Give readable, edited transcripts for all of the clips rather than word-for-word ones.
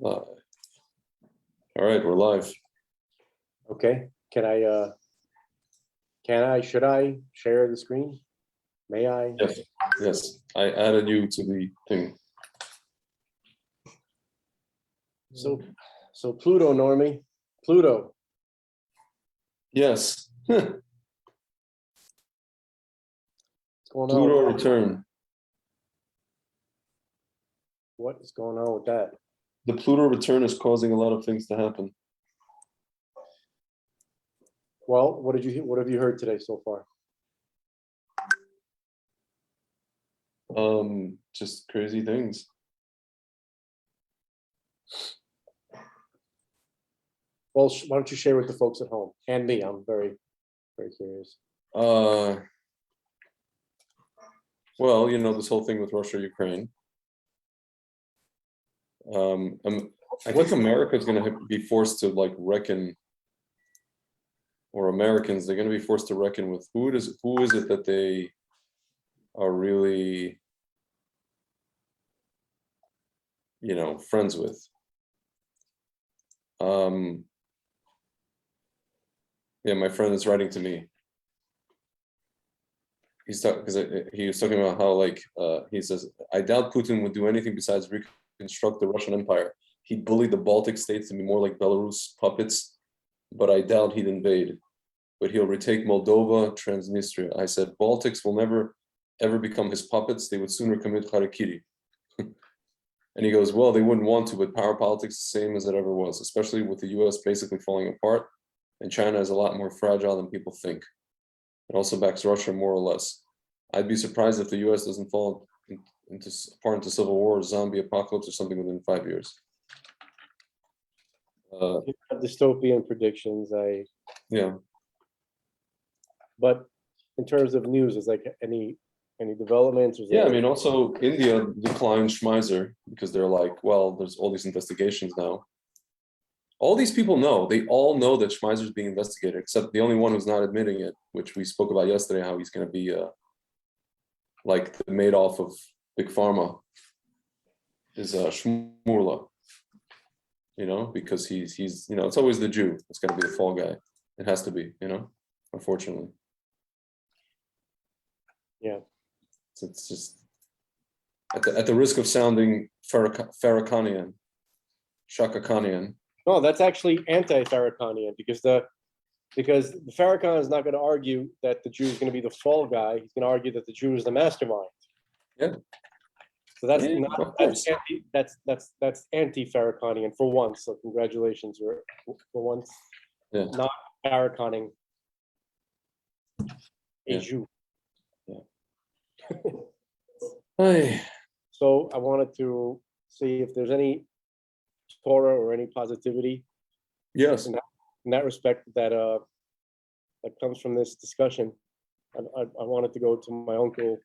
Live. All right, we're live. Okay. Should I share the screen? May I? Yes. Yes. I added you to the thing. So Pluto, Normie. Pluto. Yes. What's going on? Pluto return. What is going on with that? The Pluto return is causing a lot of things to happen. Well, what have you heard today so far? Just crazy things. Well, why don't you share with the folks at home and me? I'm very, very curious. Well, this whole thing with Russia, Ukraine. I think America is going to be forced to reckon, or Americans, they're going to be forced to reckon with who is it that they are really, friends with. Yeah, my friend is writing to me. Because he was talking about how he says, I doubt Putin would do anything besides reconstruct the Russian Empire. He'd bully the Baltic states to be more like Belarus puppets, but I doubt he'd invade. But he'll retake Moldova, Transnistria. I said, Baltics will never, ever become his puppets. They would sooner commit harakiri. And he goes, well, they wouldn't want to, but power politics is the same as it ever was, especially with the US basically falling apart. And China is a lot more fragile than people think. It also backs Russia more or less. I'd be surprised if the US doesn't fall apart into civil war, zombie apocalypse, or something within 5 years. Dystopian predictions. Yeah. But in terms of news, is any developments? Yeah, I mean, also India declined Schmeiser because they're like, well, there's all these investigations now. All these people know, they all know that Schmeiser is being investigated, except the only one who's not admitting it, which we spoke about yesterday, how he's going to be like the Madoff of Big Pharma is Shmurla, because he's it's always the Jew. It's going to be the fall guy. It has to be, unfortunately. Yeah. It's just at the risk of sounding Farrakhanian, Shaka Khanian. No, that's actually anti-Farrakhanian because the Farrakhan is not going to argue that the Jew is going to be the fall guy. He's going to argue that the Jew is the mastermind. Yeah. So that's that's anti-Farrakhanian for once. So congratulations for once. Yeah. Not Farrakhaning a Yeah. Jew. Hey. So I wanted to see if there's any Torah or any positivity. Yes. In that respect that comes from this discussion. I wanted to go to my uncle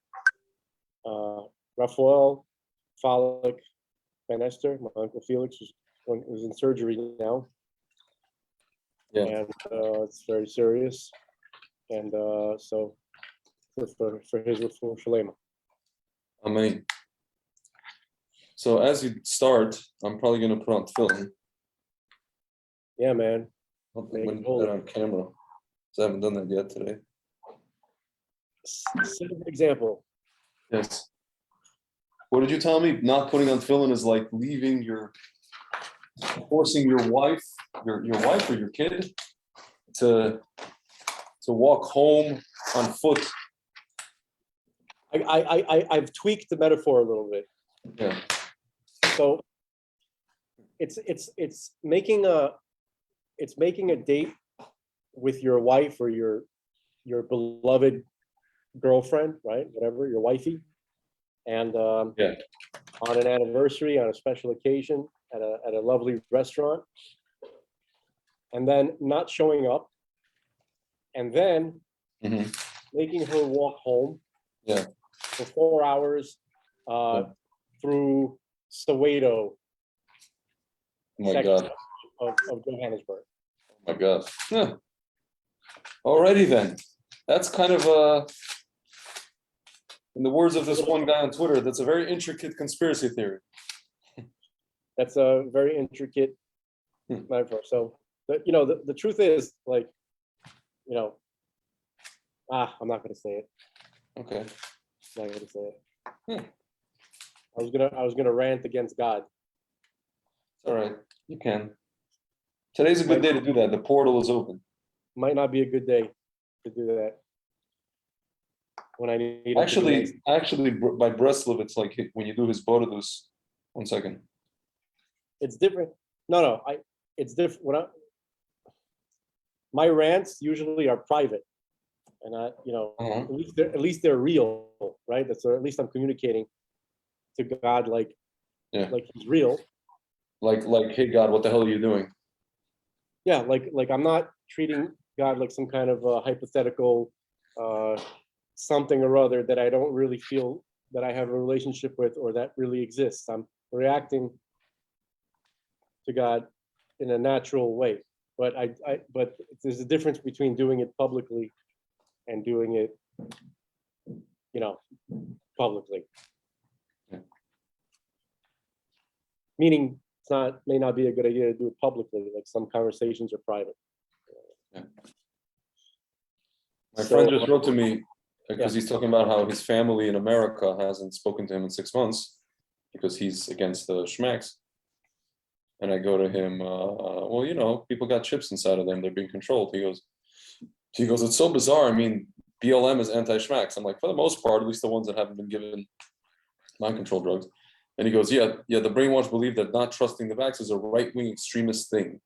Raphael Falik Ben Esther. My uncle Felix was in surgery now. Yeah. And it's very serious. And so for his refuah shalema. Amen. So as you start, I'm probably going to put on film. Yeah, man. I'll put that on camera. So I haven't done that yet today. Set an example. Yes. What did you tell me? Not putting on film is like forcing your wife or your kid to walk home on foot. I've tweaked the metaphor a little bit. Yeah. So it's making a date with your wife or your beloved girlfriend, right? Whatever, your wifey, and on an anniversary, on a special occasion, at a lovely restaurant, and then not showing up, and then making her walk home. Yeah. For 4 hours through Soweto. Oh my God. Of Johannesburg. Oh my God. Huh. Alrighty then. That's kind of in the words of this one guy on Twitter, that's a very intricate conspiracy theory. That's a very intricate metaphor. So, the truth is, like, I'm not going to say it. Okay. I'm not going to say it. Hmm. I was gonna rant against God. All right, you can. Today's a good day to do that. The portal is open. Might not be a good day to do that. When I need him to be nice. Actually, by Breslov, it's like when you do his Bodilus. 1 second. It's different. No, it's different. My rants usually are private, and at least they're real, right? So at least I'm communicating to God like he's real. Like, hey God, what the hell are you doing? Yeah, like I'm not treating God like some kind of hypothetical something or other that I don't really feel that I have a relationship with or that really exists. I'm reacting to God in a natural way. But but there's a difference between doing it publicly and doing it, publicly. Yeah. Meaning may not be a good idea to do it publicly, like some conversations are private. Yeah. My friend just wrote to me because he's talking about how his family in America hasn't spoken to him in 6 months because he's against the schmacks. And I go to him, well, people got chips inside of them. They're being controlled. He goes, it's so bizarre. I mean, BLM is anti-schmacks. I'm like, for the most part, at least the ones that haven't been given mind control drugs. And he goes, yeah, the brainwashed believe that not trusting the vax is a right-wing extremist thing.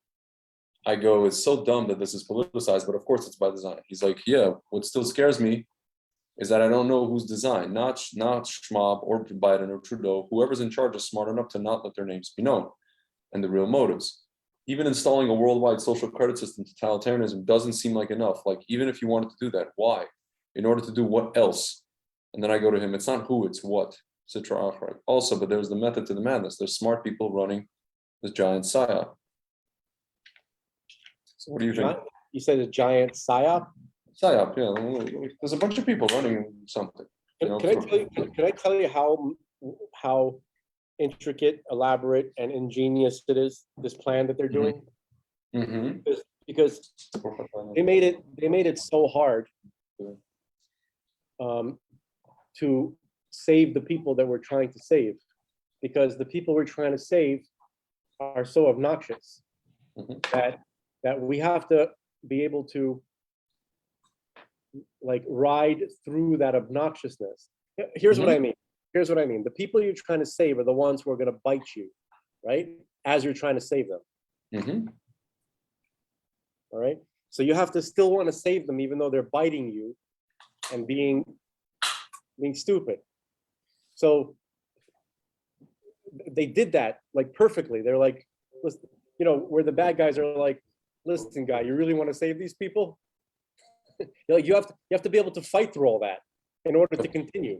I go, it's so dumb that this is politicized, but of course it's by design. He's like, yeah, what still scares me is that I don't know who's design, not Schwab or Biden or Trudeau. Whoever's in charge is smart enough to not let their names be known and the real motives. Even installing a worldwide social credit system, totalitarianism doesn't seem like enough. Like, even if you wanted to do that, why? In order to do what else? And then I go to him, it's not who, it's what. Citra Achrak. Also, but there's the method to the madness. There's smart people running this giant psyop. So what do you think? You said a giant psyop? Psyop, yeah. There's a bunch of people running something. Can I tell you how intricate, elaborate, and ingenious it is, this plan that they're doing? Mm-hmm. Because they made it so hard to save the people that we're trying to save, because the people we're trying to save are so obnoxious that we have to be able to like ride through that obnoxiousness. Here's what I mean. The people you're trying to save are the ones who are going to bite you, right? As you're trying to save them. All right. So you have to still want to save them, even though they're biting you and being stupid. So they did that like perfectly. They're like, listen, where the bad guys are like, listen, guy, you really want to save these people? You have to be able to fight through all that in order to continue.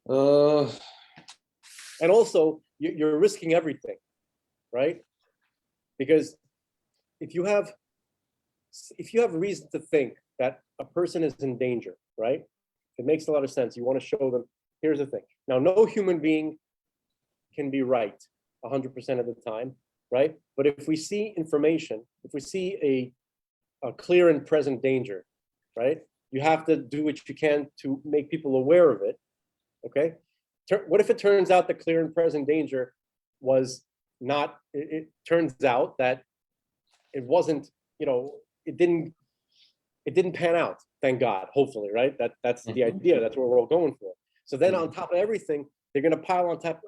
And also, you're risking everything, right? Because if you have reason to think that a person is in danger, right? It makes a lot of sense. You want to show them. Here's the thing. Now, no human being can be right 100% of the time, right? But if we see information, if we see a clear and present danger, right? You have to do what you can to make people aware of it, okay? What if it turns out the clear and present danger was not, it turns out that it wasn't, it didn't pan out, thank God, hopefully, right? That's the idea, that's what we're all going for. So then on top of everything, they're gonna pile on top.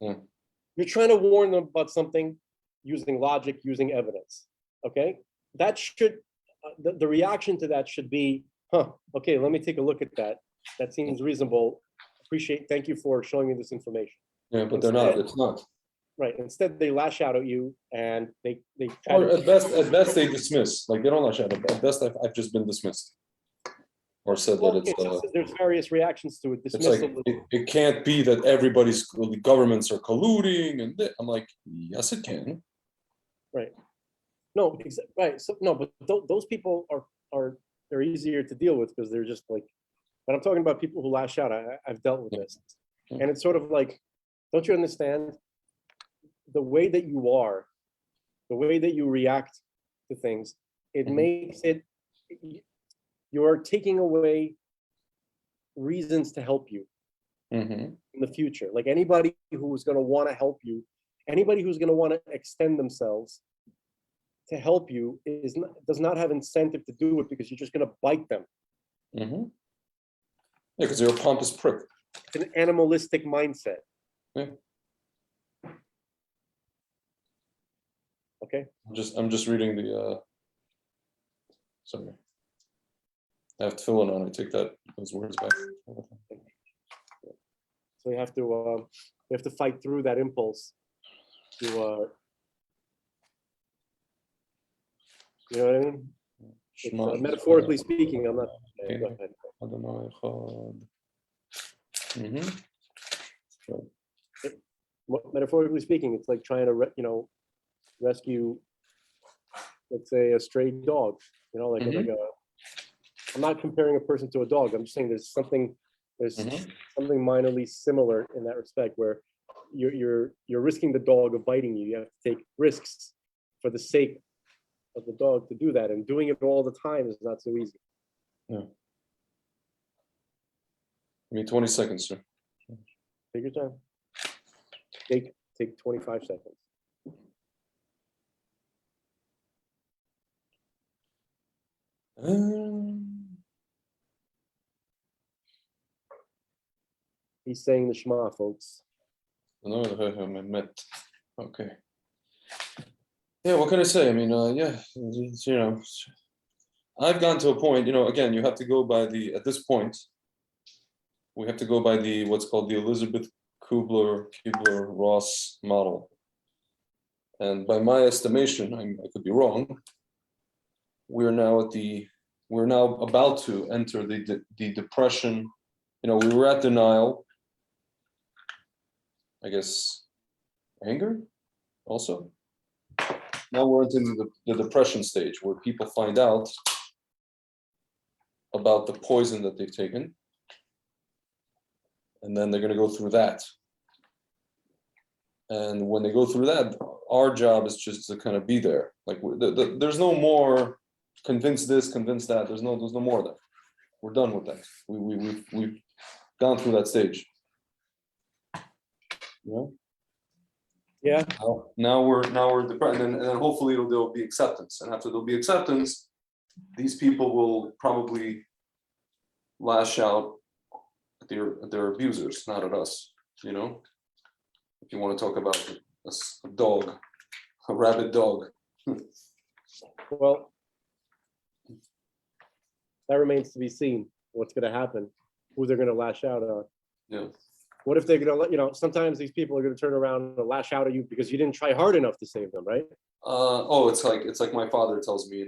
You're trying to warn them about something using logic, using evidence, okay? That should, the reaction to that should be, okay, let me take a look at that. That seems reasonable. Thank you for showing me this information. Yeah, but it's not. Right, instead they lash out at you and they or at best they dismiss. Like, they don't lash out. At best I've just been dismissed. Or said that it's there's various reactions to it. Dismissal. It's like it can't be that the governments are colluding, and I'm like, yes, it can. Right. No, right. So no, but those people are they're easier to deal with because they're just like but I'm talking about people who lash out. I've dealt with this. Yeah. And it's sort of like, don't you understand? The way that you are, the way that you react to things, it Mhm. makes it, you're taking away reasons to help you Mhm. in the future. Like anybody who's going to want to help you, anybody who's going to want to extend themselves to help you does not have incentive to do it because you're just going to bite them. Mhm. Yeah, because you're a pompous prick. It's an animalistic mindset. Yeah. Okay. I'm just reading the sorry. I have tefillin on. I take those words back. So you have to fight through that impulse to you know what I mean? It's, metaphorically speaking, I'm not. Go ahead. Mhm. Metaphorically speaking, it's like trying to rescue, let's say, a stray dog. Like Mhm. I'm not comparing a person to a dog. I'm just saying there's something Mhm. minorly similar in that respect where you're risking the dog of biting you. You have to take risks for the sake of the dog to do that, and doing it all the time is not so easy. Yeah. Give me 20 seconds, sir. Take your time. Take 25 seconds. He's saying the Shema, folks. Okay. Yeah, what can I say? I mean, yeah, I've gotten to a point, again, you have to go by at this point, we have to go by what's called the Elizabeth Kubler-Ross model. And by my estimation, I could be wrong, we're now about to enter the depression. We were at denial, I guess, anger also. Now we're into the depression stage where people find out about the poison that they've taken. And then they're going to go through that. And when they go through that, our job is just to kind of be there. Like there's no more convince this, convince that. There's no more of that. We're done with that. We've gone through that stage. Yeah. Now we're depressed, and then hopefully there'll be acceptance. And after there'll be acceptance, these people will probably lash out at their abusers, not at us. If you want to talk about a dog, a rabid dog. Well, that remains to be seen. What's going to happen? Who they're going to lash out on? Yeah. What if they're going to sometimes these people are going to turn around and lash out at you because you didn't try hard enough to save them, right? It's like my father tells me,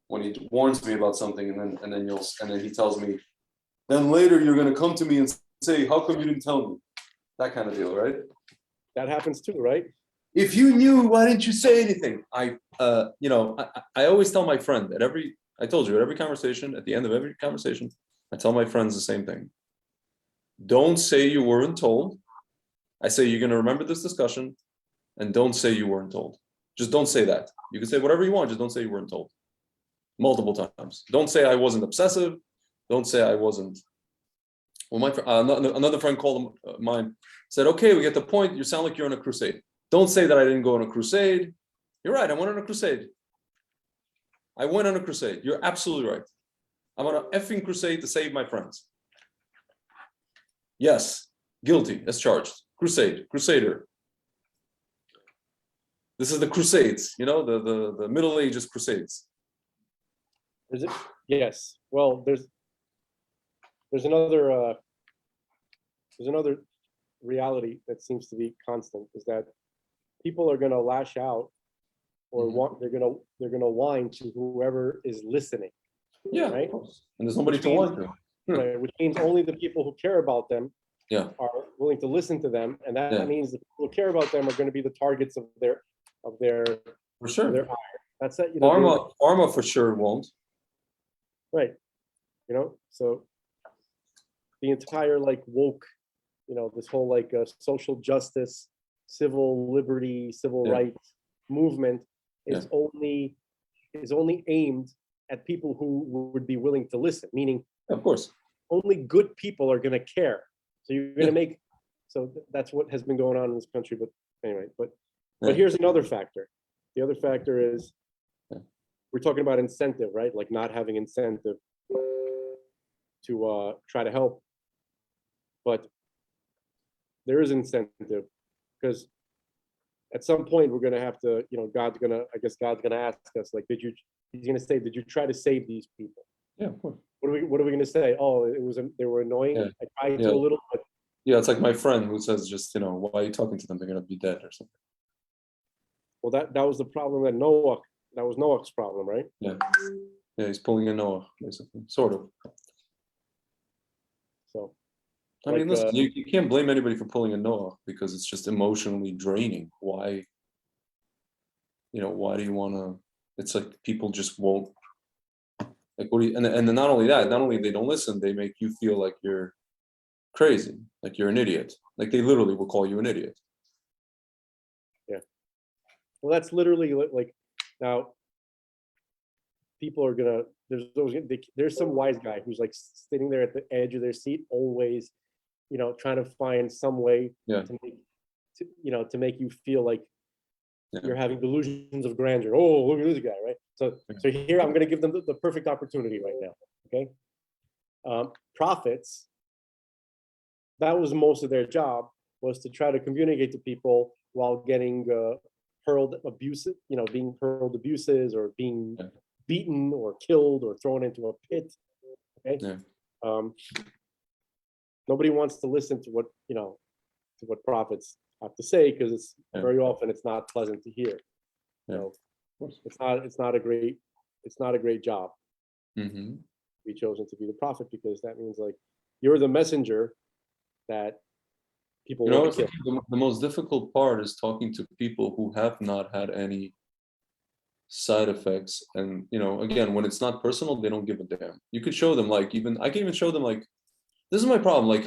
when he warns me about something, and then he tells me, then later you're going to come to me and say, how come you didn't tell me? That kind of deal, right? That happens too, right? If you knew, why didn't you say anything? I always tell my friend at every conversation, at the end of every conversation, I tell my friends the same thing. Don't say you weren't told. I say you're going to remember this discussion, and don't say you weren't told. Just don't say that. You can say whatever you want, just don't say you weren't told. Multiple times. Don't say I wasn't obsessive. Don't say I wasn't. Well, another friend called mine, said, okay, we get the point. You sound like you're on a crusade. Don't say that I didn't go on a crusade. You're right, I went on a crusade. I went on a crusade. You're absolutely right. I'm on an effing crusade to save my friends. Yes, guilty as charged. Crusader. This is the Crusades, the Middle Ages Crusades. Is it? Yes. Well, there's another reality that seems to be constant, is that people are going to lash out, or they're going to whine to whoever is listening. Yeah, right. And there's nobody to whine to. Right, which means only the people who care about them are willing to listen to them, and that means the people who care about them are going to be the targets of their for sure. Their ire. That's it. Pharma for sure won't. Right. So the entire like woke, this whole like social justice, civil liberty, civil Yeah. rights movement is Yeah. only aimed at people who would be willing to listen, meaning Of course. only good people are going to care. So you're going to Yeah. make, that's what has been going on in this country. But anyway, but Yeah. here's another factor. The other factor is Yeah. we're talking about incentive, right? Like not having incentive to try to help. But there is incentive because at some point we're going to have to, God's going to, I guess God's going to ask us, like, he's going to say, did you try to save these people? Yeah, of course. What are we going to say? Oh, they were annoying. Yeah. I tried Yeah. to a little, but Yeah, it's like my friend who says, just, why are you talking to them? They're gonna be dead or something. well, that was the problem that was Noah's problem, right? Yeah. Yeah, he's pulling a Noah, basically. Sort of. So, I mean, like, listen, you can't blame anybody for pulling a Noah because it's just emotionally draining. Why, why do you wanna, it's like people just won't, like, what do you, and then not only that, not only they don't listen, they make you feel like you're crazy, like you're an idiot. Like they literally will call you an idiot. well, that's literally like now. People are gonna. There's some wise guy who's like sitting there at the edge of their seat, always, trying to find some way Yeah. to make you feel like Yeah. you're having delusions of grandeur. Oh, look at this guy, right? So here I'm going to give them the perfect opportunity right now. Okay, prophets. That was most of their job, was to try to communicate to people while getting hurled abuses, being hurled abuses or being Yeah. beaten or killed or thrown into a pit. Okay. Yeah. Nobody wants to listen to what prophets have to say because it's Yeah. very often it's not pleasant to hear. Yeah. So Of course. it's not a great job Mm-hmm. to be chosen to be the prophet, because that means like you're the messenger that people want It's to like kill. the most difficult part is talking to people who have not had any side effects. And, again, when it's not personal, they don't give a damn. You could show them, like, I can even show them, like, this is my problem. Like,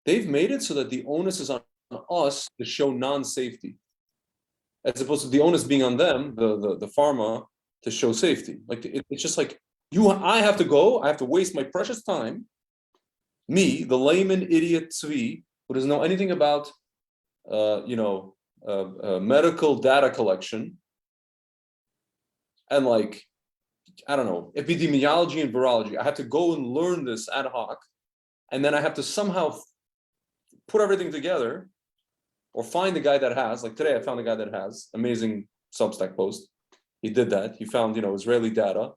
they've made it so that the onus is on us to show non-safety, as opposed to the onus being on them, the pharma, to show safety. Like, it's just like, I have to waste my precious time, me, the layman idiot Tzvi, who doesn't know anything about, medical data collection, and like, I don't know, epidemiology and virology. I have to go and learn this ad hoc, and then I have to somehow put everything together, or find the guy that has, like today I found a guy that has amazing Substack post. He did that. He found, Israeli data.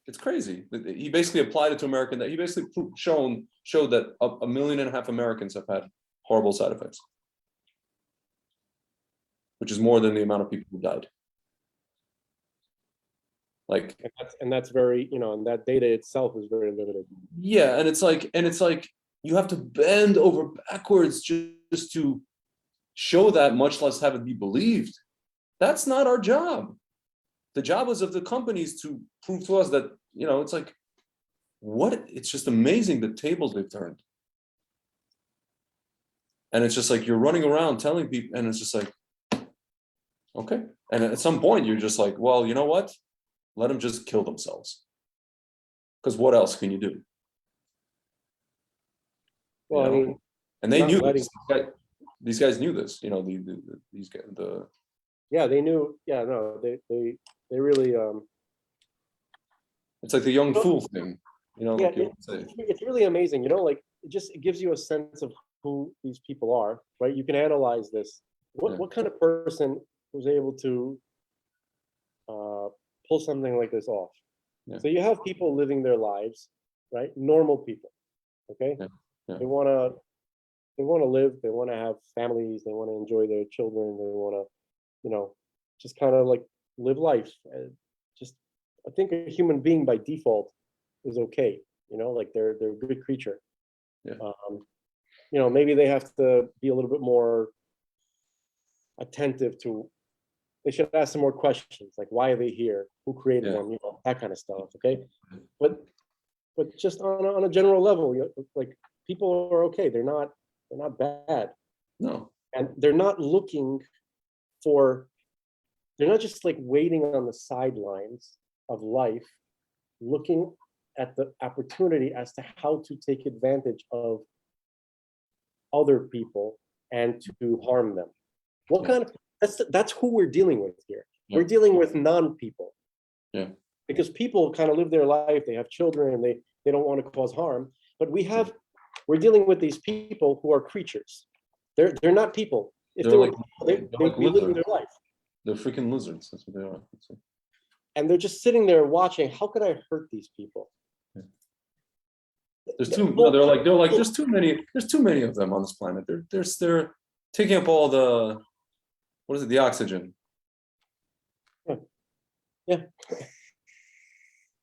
It's crazy. He basically applied it to American data. He basically showed that 1.5 million Americans have had horrible side effects, which is more than the amount of people who died. Like, And that's very, and that data itself is very limited. yeah, and it's like you have to bend over backwards just to show that, much less have it be believed. That's not our job. The job is of the companies to prove to us that, it's like, what? It's just amazing the tables they've turned. And it's just like you're running around telling people, and it's just like, okay. And at some point you're just like, well, you know what? Let them just kill themselves. Because what else can you do? Well, I mean, and they not knew letting- this. These guys knew this. These guys, yeah, they knew. Yeah, no, they really. It's like the young fool thing, Yeah, like you would say. it's really amazing. Like it gives you a sense of who these people are, right? You can analyze this. Yeah. What kind of person was able to pull something like this off? Yeah. So you have people living their lives, right? Normal people, okay? Yeah. Yeah. They want to live. They want to have families. They want to enjoy their children. They want to, just kind of like live life. I think a human being by default is okay. Like they're a good creature. Yeah. Maybe they have to be a little bit more attentive to. They should ask some more questions, like why are they here? Who created Yeah. them? That kind of stuff. Okay, but but just on a general level, like people are okay. They're not bad, No. and they're not looking for. They're not just like waiting on the sidelines of life, looking at the opportunity as to how to take advantage of other people and to harm them. What kind of that's who we're dealing with here. We're dealing with non-people. Yeah. Because people kind of live their life, they have children, and they don't want to cause harm. But we're dealing with these people who are creatures. They're not people. If They're they were like, people, they're they'd like be living lizards. their life. They're freaking lizards. That's what they are. And they're just sitting there watching, how could I hurt these people? There's too. No, they're like. There's too many. There's too many of them on this planet. They're taking up all the. What is it? The oxygen. Yeah.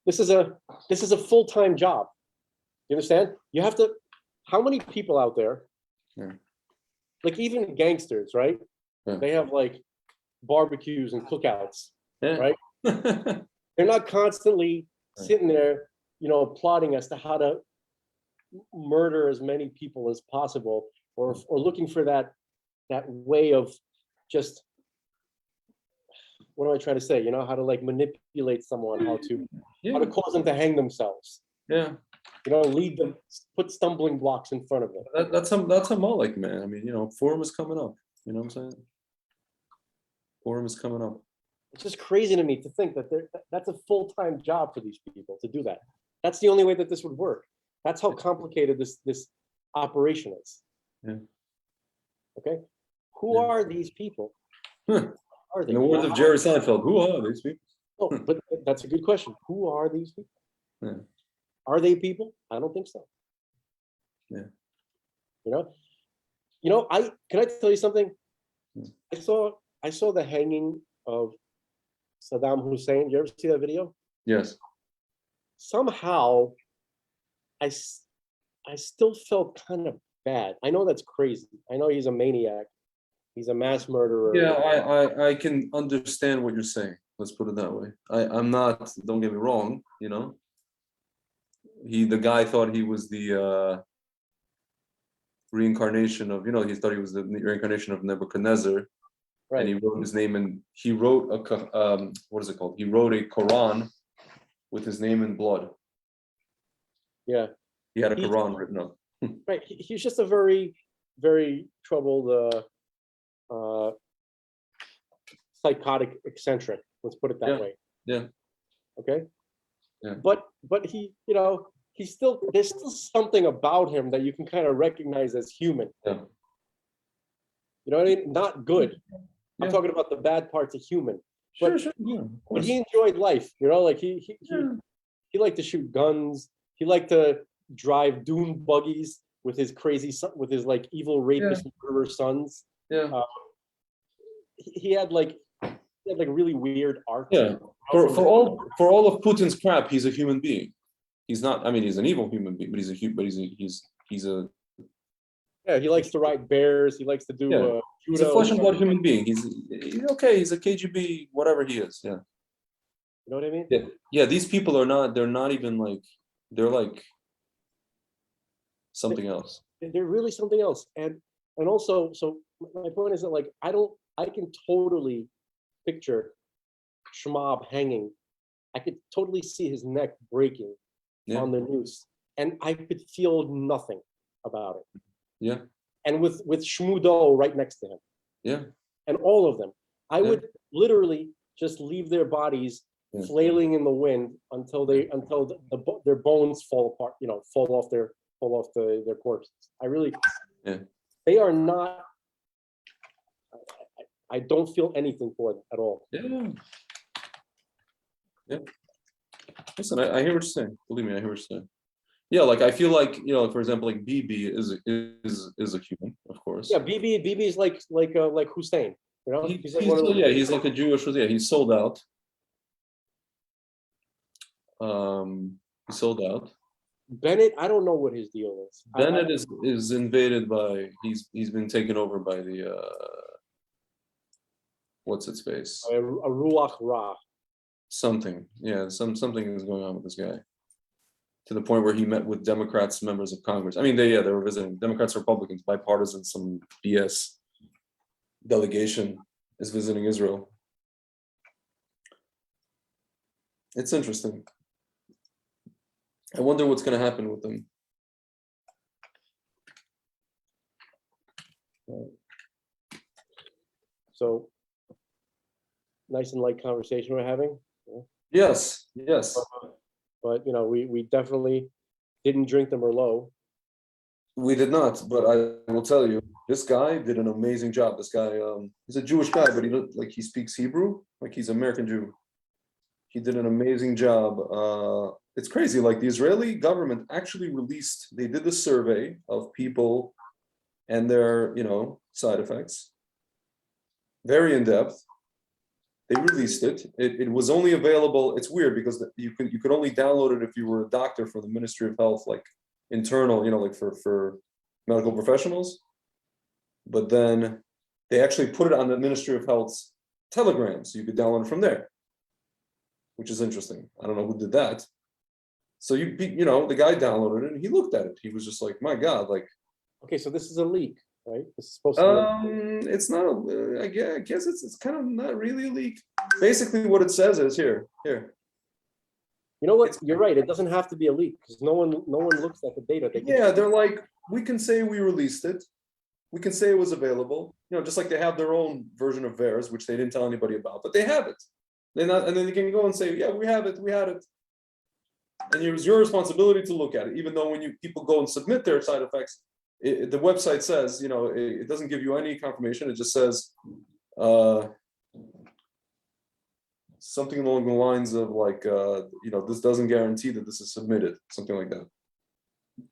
This is a full-time job. You understand? You have to. How many people out there? Yeah. Like even gangsters, right? Yeah. They have like barbecues and cookouts, Yeah. right? They're not constantly sitting there, plotting as to how to murder as many people as possible, or looking for that way of just, what am I trying to say? How to like manipulate someone, how to cause them to hang themselves. Yeah. Lead them, put stumbling blocks in front of them. That's a Moloch, man. I mean, Forum is coming up. You know what I'm saying? Forum is coming up. It's just crazy to me to think that that's a full-time job for these people to do that. That's the only way that this would work. That's how complicated this operation is. Yeah. Okay. Who are these people? Are they? In the words of Jerry Seinfeld, who are these people? Oh, but that's a good question. Who are these people? Yeah. Are they people? I don't think so. Yeah. Can I tell you something? Yeah. I saw the hanging of Saddam Hussein. You ever see that video? Yes. Somehow, I still felt kind of bad. I know that's crazy. I know he's a maniac. He's a mass murderer. Yeah, I can understand what you're saying. Let's put it that way. I'm not. Don't get me wrong. The guy thought he was the reincarnation of. He thought he was the reincarnation of Nebuchadnezzar. Right. And he wrote his name and he wrote what is it called? He wrote a Quran with his name in blood. Yeah. He had a Quran written up. Right. He's just a very, very troubled, psychotic eccentric. Let's put it that way. Yeah. Okay. Yeah. But he, there's still something about him that you can kind of recognize as human. Yeah. You know what I mean? Not good. Yeah. I'm talking about the bad parts of human. But, sure. Yeah, but he enjoyed life. Like he liked to shoot guns. He liked to drive dune buggies with his crazy son, with his like evil rapist murderer sons. Yeah. He had like really weird art. Yeah. For all of Putin's crap, he's a human being. He's not. I mean, he's an evil human being, but he's a. Yeah, he likes to ride bears. He likes to do. Yeah. He's a flesh and blood human being. He's okay. He's a KGB, whatever he is. Yeah. You know what I mean? Yeah. Yeah. These people are not. They're not even like. They're like something else. They're really something else. And also, so my point is that like I can totally picture Schwab hanging. I could totally see his neck breaking on the noose, and I could feel nothing about it. Yeah. And with Shmudo right next to him. Yeah. And all of them, I would literally just leave their bodies flailing in the wind until their bones fall apart, fall off their corpses. I really, they are not. I don't feel anything for them at all. Yeah. Yeah. Listen, I hear what you're saying. Believe me, I hear what you're saying. Yeah, like I feel like for example, like BB is a human, of course. Yeah, BB is like Hussein. He's like a Jewish. Yeah, he's sold out. He sold out. Bennett, I don't know what his deal is. Bennett is invaded by. He's been taken over by the. What's its face? A Ruach Ra. Something, yeah. Something is going on with this guy. to the point where he met with Democrats, members of Congress. I mean, they were visiting Democrats, Republicans, bipartisan, some BS delegation is visiting Israel. It's interesting. I wonder what's going to happen with them. So, nice and light conversation we're having. Yes. But we definitely didn't drink the Merlot. We did not, but I will tell you, this guy did an amazing job. This guy, he's a Jewish guy, but he looked like he speaks Hebrew, like he's American Jew. He did an amazing job. It's crazy, like the Israeli government actually released, they did the survey of people and their, side effects. Very in-depth. They released it. It was only available, it's weird because you could only download it if you were a doctor from the Ministry of Health, like internal, like for medical professionals. But then they actually put it on the Ministry of Health's Telegram, so you could download it from there, which is interesting. I don't know who did that. So the guy downloaded it and he looked at it. He was just like, my God, like. Okay, so this is a leak, right? This is supposed to be it's not I guess it's kind of not really a leak. Basically what it says is here. You know what? You're right. It doesn't have to be a leak because no one looks at the data. They're like, we can say we released it. We can say it was available. Just like they have their own version of VAERS, which they didn't tell anybody about, but they have it. And then they can go and say, yeah, we have it, we had it. And it was your responsibility to look at it, even though when people go and submit their side effects, the website says, it doesn't give you any confirmation. It just says something along the lines of like, this doesn't guarantee that this is submitted, something like that.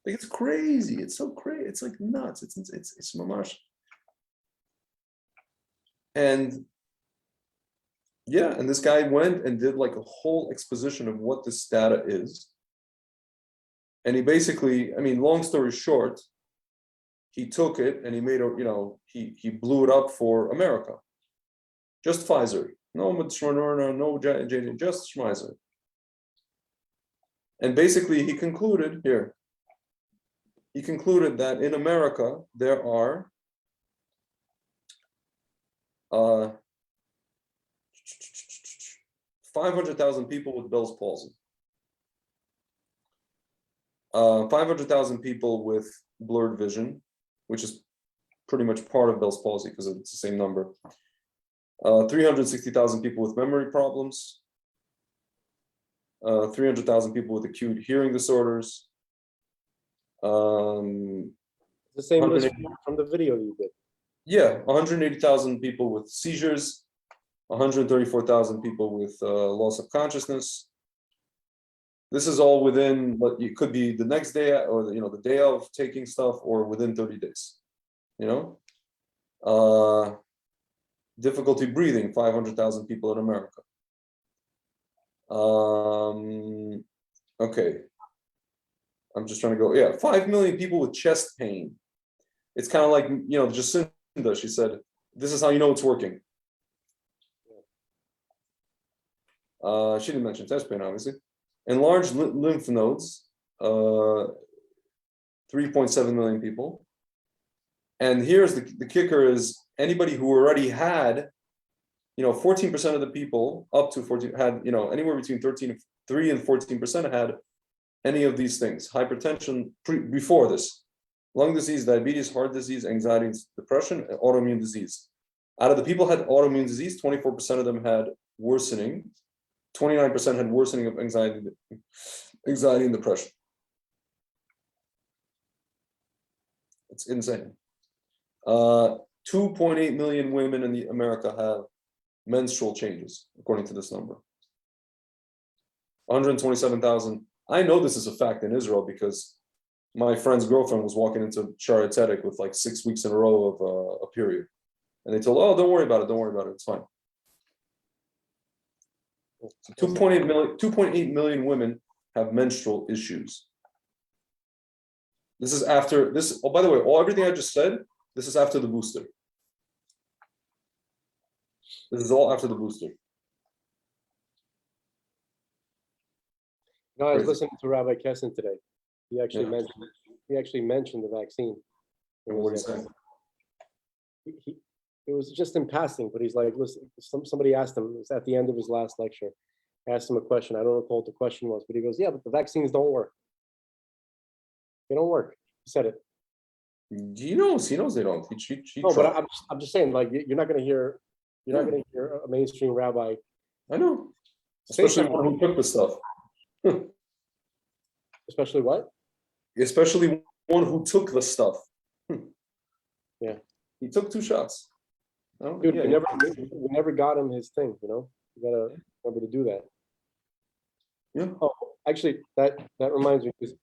Like, it's crazy. It's so crazy. It's like nuts. It's mamash. And and this guy went and did like a whole exposition of what this data is. And he basically, long story short, he took it and he made he blew it up for America. Just Pfizer. No Moderna, no J&J, just Pfizer. And basically he concluded that in America there are 500,000 people with Bell's palsy. 500,000 people with blurred vision, which is pretty much part of Bell's palsy because it's the same number. 360,000 people with memory problems. 300,000 people with acute hearing disorders. The same list from the video you did. Yeah, 180,000 people with seizures, 134,000 people with loss of consciousness. This is all within what it could be the next day or the day of taking stuff or within 30 days. Difficulty breathing, 500,000 people in America. Okay. I'm just trying to go. 5 million people with chest pain. It's kind of like, Jacinda, she said, this is how you know it's working. She didn't mention chest pain, obviously. Enlarged lymph nodes, 3.7 million people. And here's the kicker is anybody who already had, 14% of the people up to 14 had, anywhere between 3 and 14% had any of these things. Hypertension before this, lung disease, diabetes, heart disease, anxiety, depression, and autoimmune disease. Out of the people who had autoimmune disease, 24% of them had worsening. 29% had worsening of anxiety and depression. It's insane. 2.8 million women in America have menstrual changes, according to this number. 127,000. I know this is a fact in Israel because my friend's girlfriend was walking into Shara Tzedek with like 6 weeks in a row of a period. And they told her, oh, don't worry about it, it's fine. So 2.8 million women have menstrual issues. This is after this. Oh, by the way, everything I just said, this is after the booster. This is all after the booster. No, I was Crazy. listening to Rabbi Kessin today. He actually Yeah. mentioned the vaccine. It And what was, do you say? he, it was just in passing, but he's like, listen, somebody asked him, it was at the end of his last lecture, asked him a question. I don't recall what the question was, but he goes, yeah, but the vaccines don't work. They don't work. He said it. He knows they don't. He No, but tried. I'm just saying, like, you're not going to hear, you're not Yeah. going to hear a mainstream rabbi I know. say Especially something. one who took the stuff. Especially what? Especially one who took the stuff. Yeah. He took 2 shots. Oh, Dude, yeah, we never got him his thing, you know? You gotta remember to do that. yeah. Oh, actually, that reminds me, because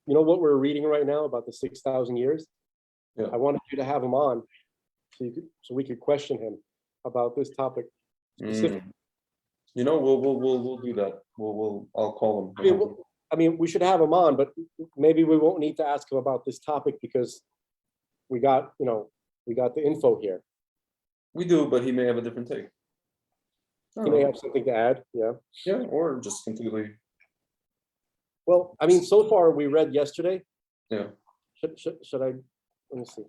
you know what we're reading right now about the 6,000 years? Yeah. I wanted you to have him on so we could question him about this topic specifically. You know, we'll do that. I'll call I him. mean, we should have him on, but maybe we won't need to ask him about this topic because we got the info here. We do, but he may have a different take. He may have something to add. Yeah. Yeah, or just completely. Well, I mean, so far we read yesterday. Yeah. Should I? Let me see.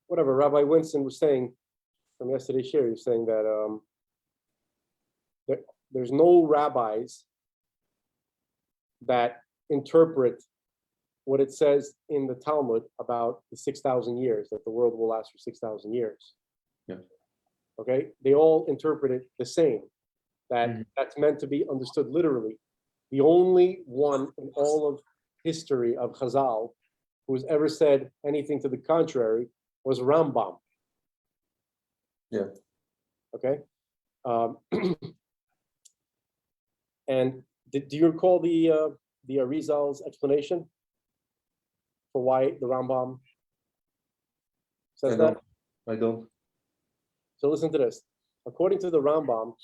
Whatever Rabbi Winston was saying from yesterday's share, he was saying that there's no rabbis that interpret what it says in the Talmud about the 6,000 years, that the world will last for 6,000 years. Yeah. Okay, they all interpret it the same, that Mhm. that's meant to be understood literally. The only one in all of history of Chazal who has ever said anything to the contrary was Rambam. Yeah. Okay. And do you recall the Arizal's explanation for why the Rambam says that? I don't. So listen to this. According to the Rambam,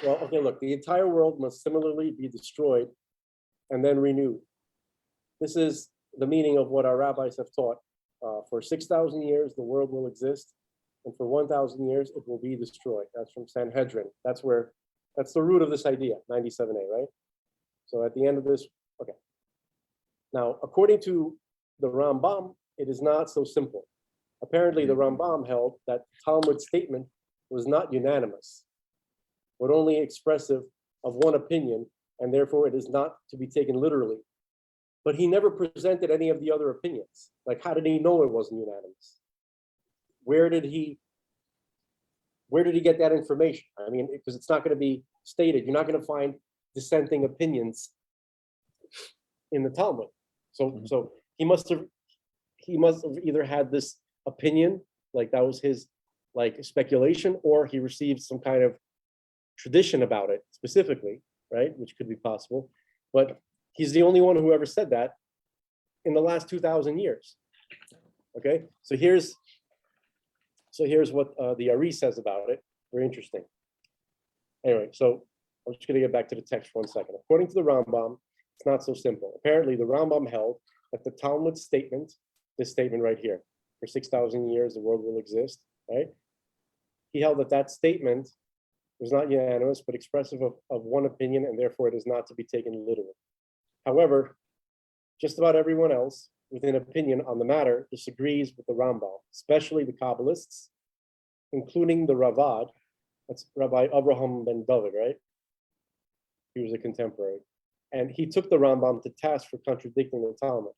well, okay, look, the entire world must similarly be destroyed and then renewed. This is the meaning of what our rabbis have taught. For 6,000 years, the world will exist, and for 1,000 years, it will be destroyed. That's from Sanhedrin. That's the root of this idea, 97a, right? So at the end of this, okay. Now, according to the Rambam, it is not so simple. Apparently, the Rambam held that Talmud statement was not unanimous, but only expressive of one opinion, and therefore it is not to be taken literally. But he never presented any of the other opinions. Like, how did he know it wasn't unanimous? Where did he get that information? I mean, because it's not going to be stated. You're not going to find dissenting opinions in the Talmud. So he must have either had this opinion, like that was his like speculation, or he received some kind of tradition about it specifically, right? Which could be possible. But he's the only one who ever said that in the last 2,000 years. Okay, so here's what the Ari says about it. Very interesting. Anyway, so I'm just going to get back to the text for 1 second. According to the Rambam, it's not so simple. Apparently, the Rambam held that the Talmud statement, this statement right here, for 6,000 years the world will exist, right? He held that statement was not unanimous, but expressive of one opinion, and therefore it is not to be taken literally. However, just about everyone else with an opinion on the matter disagrees with the Rambam, especially the Kabbalists, including the Ravad. That's Rabbi Abraham ben David, right? He was a contemporary. And he took the Rambam to task for contradicting the Talmud.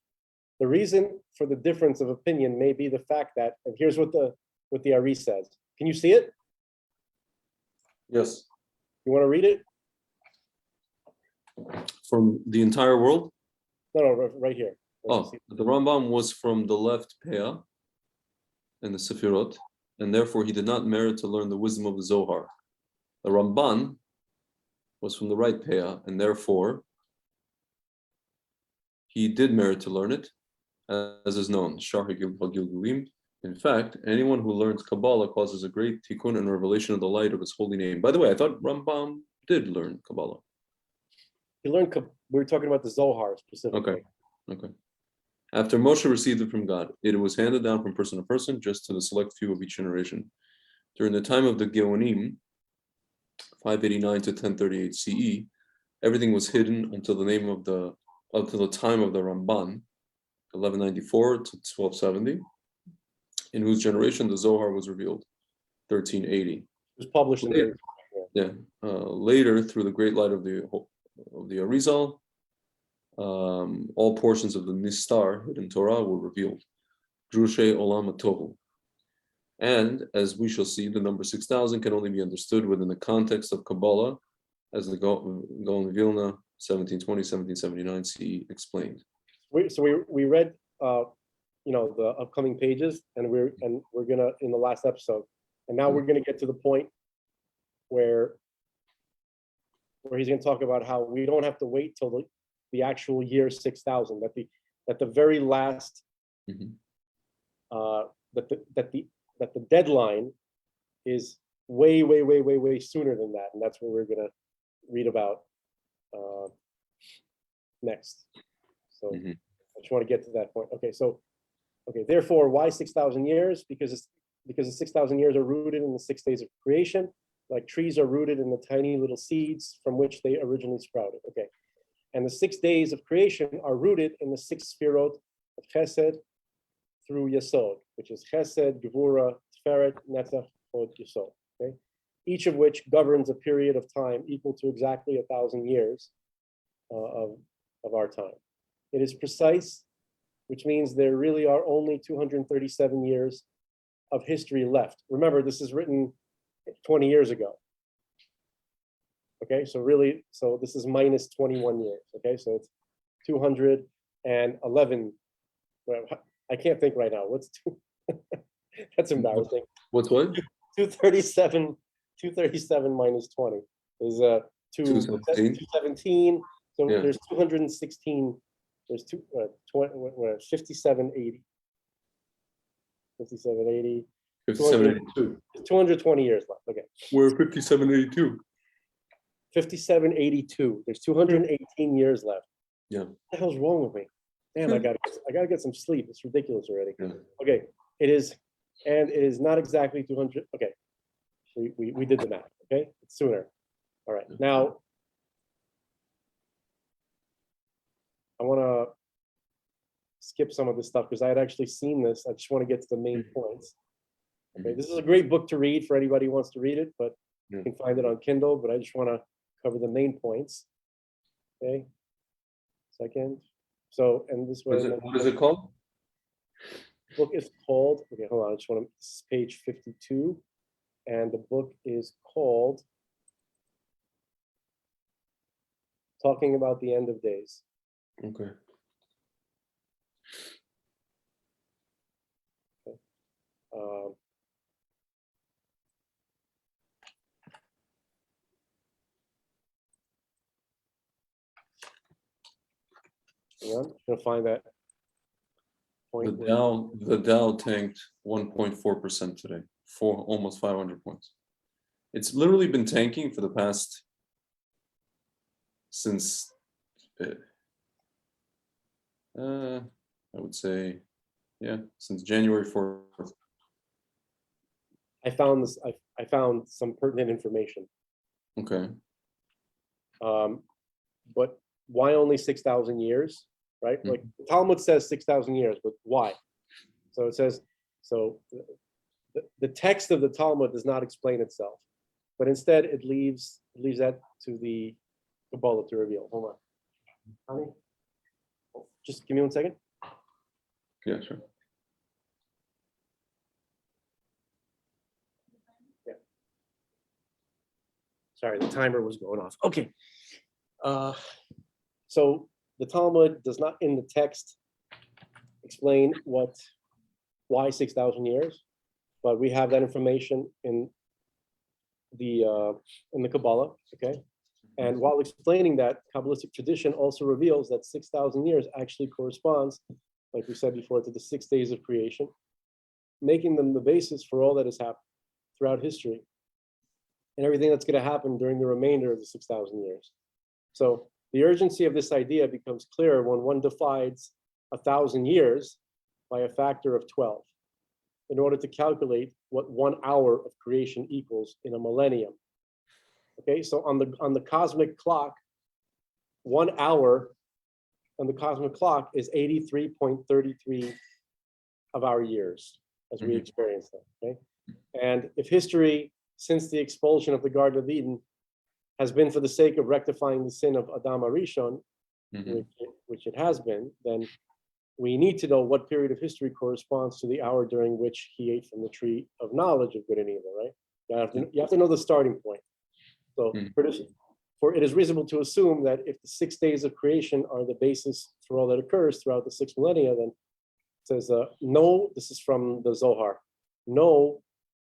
The reason for the difference of opinion may be the fact that, and here's what the Ari says. Can you see it? Yes. You want to read it? From the entire world? No, right here. Oh, the Rambam was from the left Peah in the Sefirot, and therefore he did not merit to learn the wisdom of the Zohar. The Ramban was from the right Peah, and therefore he did merit to learn it, as is known. In fact, anyone who learns Kabbalah causes a great tikkun and revelation of the light of his holy name. By the way, I thought Rambam did learn Kabbalah. He learned, we were talking about the Zohar specifically. Okay. After Moshe received it from God, it was handed down from person to person, just to the select few of each generation. During the time of the Geonim, 589 to 1038 CE, everything was hidden until the time of the Ramban, 1194 to 1270, in whose generation the Zohar was revealed, 1380. It was published in Later, 13. later, through the great light of the Arizal, all portions of the Nistar, hidden Torah, were revealed. Drushe Olam Tohu. And as we shall see, the number 6,000 can only be understood within the context of Kabbalah, as the Gaon Vilna, 1720, 1779 CE explained. We read the upcoming pages, and we're gonna, in the last episode, and now we're gonna get to the point where he's gonna talk about how we don't have to wait till the actual year 6,000, that the very last that the deadline is way sooner than that, and that's what we're gonna read about next. So I just want to get to that point. Okay, therefore, why 6,000 years? Because the 6,000 years are rooted in the 6 days of creation, like trees are rooted in the tiny little seeds from which they originally sprouted. Okay, and the 6 days of creation are rooted in the 6 sefirot of Chesed through Yesod, which is Chesed, Gevura, Tiferet, Netzach, Hod, Yesod. Okay, each of which governs a period of time equal to exactly 1,000 years of our time. It is precise, which means there really are only 237 years of history left. Remember, this is written 20 years ago. Okay, so this is minus 21 years. Okay, so it's 211. Well, I can't think right now. What's two? That's embarrassing. What's what? 237 minus 20 is 217. So there's 216. There's 5780. 5780. 5782. 220 years left. Okay. We're 5782. 5782. There's 218 years left. Yeah. What the hell's wrong with me? Damn, I gotta get some sleep. It's ridiculous already. Yeah. Okay. It is not exactly 200. Okay. We did the math. Okay. It's sooner. All right. Now I want to skip some of this stuff because I had actually seen this. I just want to get to the main points. Okay, this is a great book to read for anybody who wants to read it, but you can find it on Kindle. But I just want to cover the main points. Okay, second. So, and this was What is it called? Book is called. Okay, hold on. I just want to. This is page 52, and the book is called "Talking About the End of Days." Okay. I'm gonna find that point. The Dow tanked 1.4% today, for almost 500 points. It's literally been tanking for the past since I would say, since January 4th. I found this. I found some pertinent information. Okay. But why only 6,000 years? Right? Like the Talmud says 6,000 years, but why? So it says, the text of the Talmud does not explain itself, but instead it leaves that to the Kabbalah to reveal. Hold on. Honey, just give me 1 second. Yeah, sure. Yeah. Sorry, the timer was going off. Okay. So the Talmud does not, in the text, explain why 6,000 years, but we have that information in the Kabbalah. Okay. And while explaining that, Kabbalistic tradition also reveals that 6,000 years actually corresponds, like we said before, to the 6 days of creation, making them the basis for all that has happened throughout history and everything that's going to happen during the remainder of the 6,000 years. So the urgency of this idea becomes clearer when one divides 1,000 years by a factor of 12 in order to calculate what 1 hour of creation equals in a millennium. Okay, so on the cosmic clock, 1 hour on the cosmic clock is 83.33 of our years as we experience them. Okay, and if history since the expulsion of the Garden of Eden has been for the sake of rectifying the sin of Adam Arishon, which it has been, then we need to know what period of history corresponds to the hour during which he ate from the tree of knowledge of good and evil, right? You have to know the starting point. So for it is reasonable to assume that if the 6 days of creation are the basis for all that occurs throughout the 6 millennia, then it says, know, this is from the Zohar, know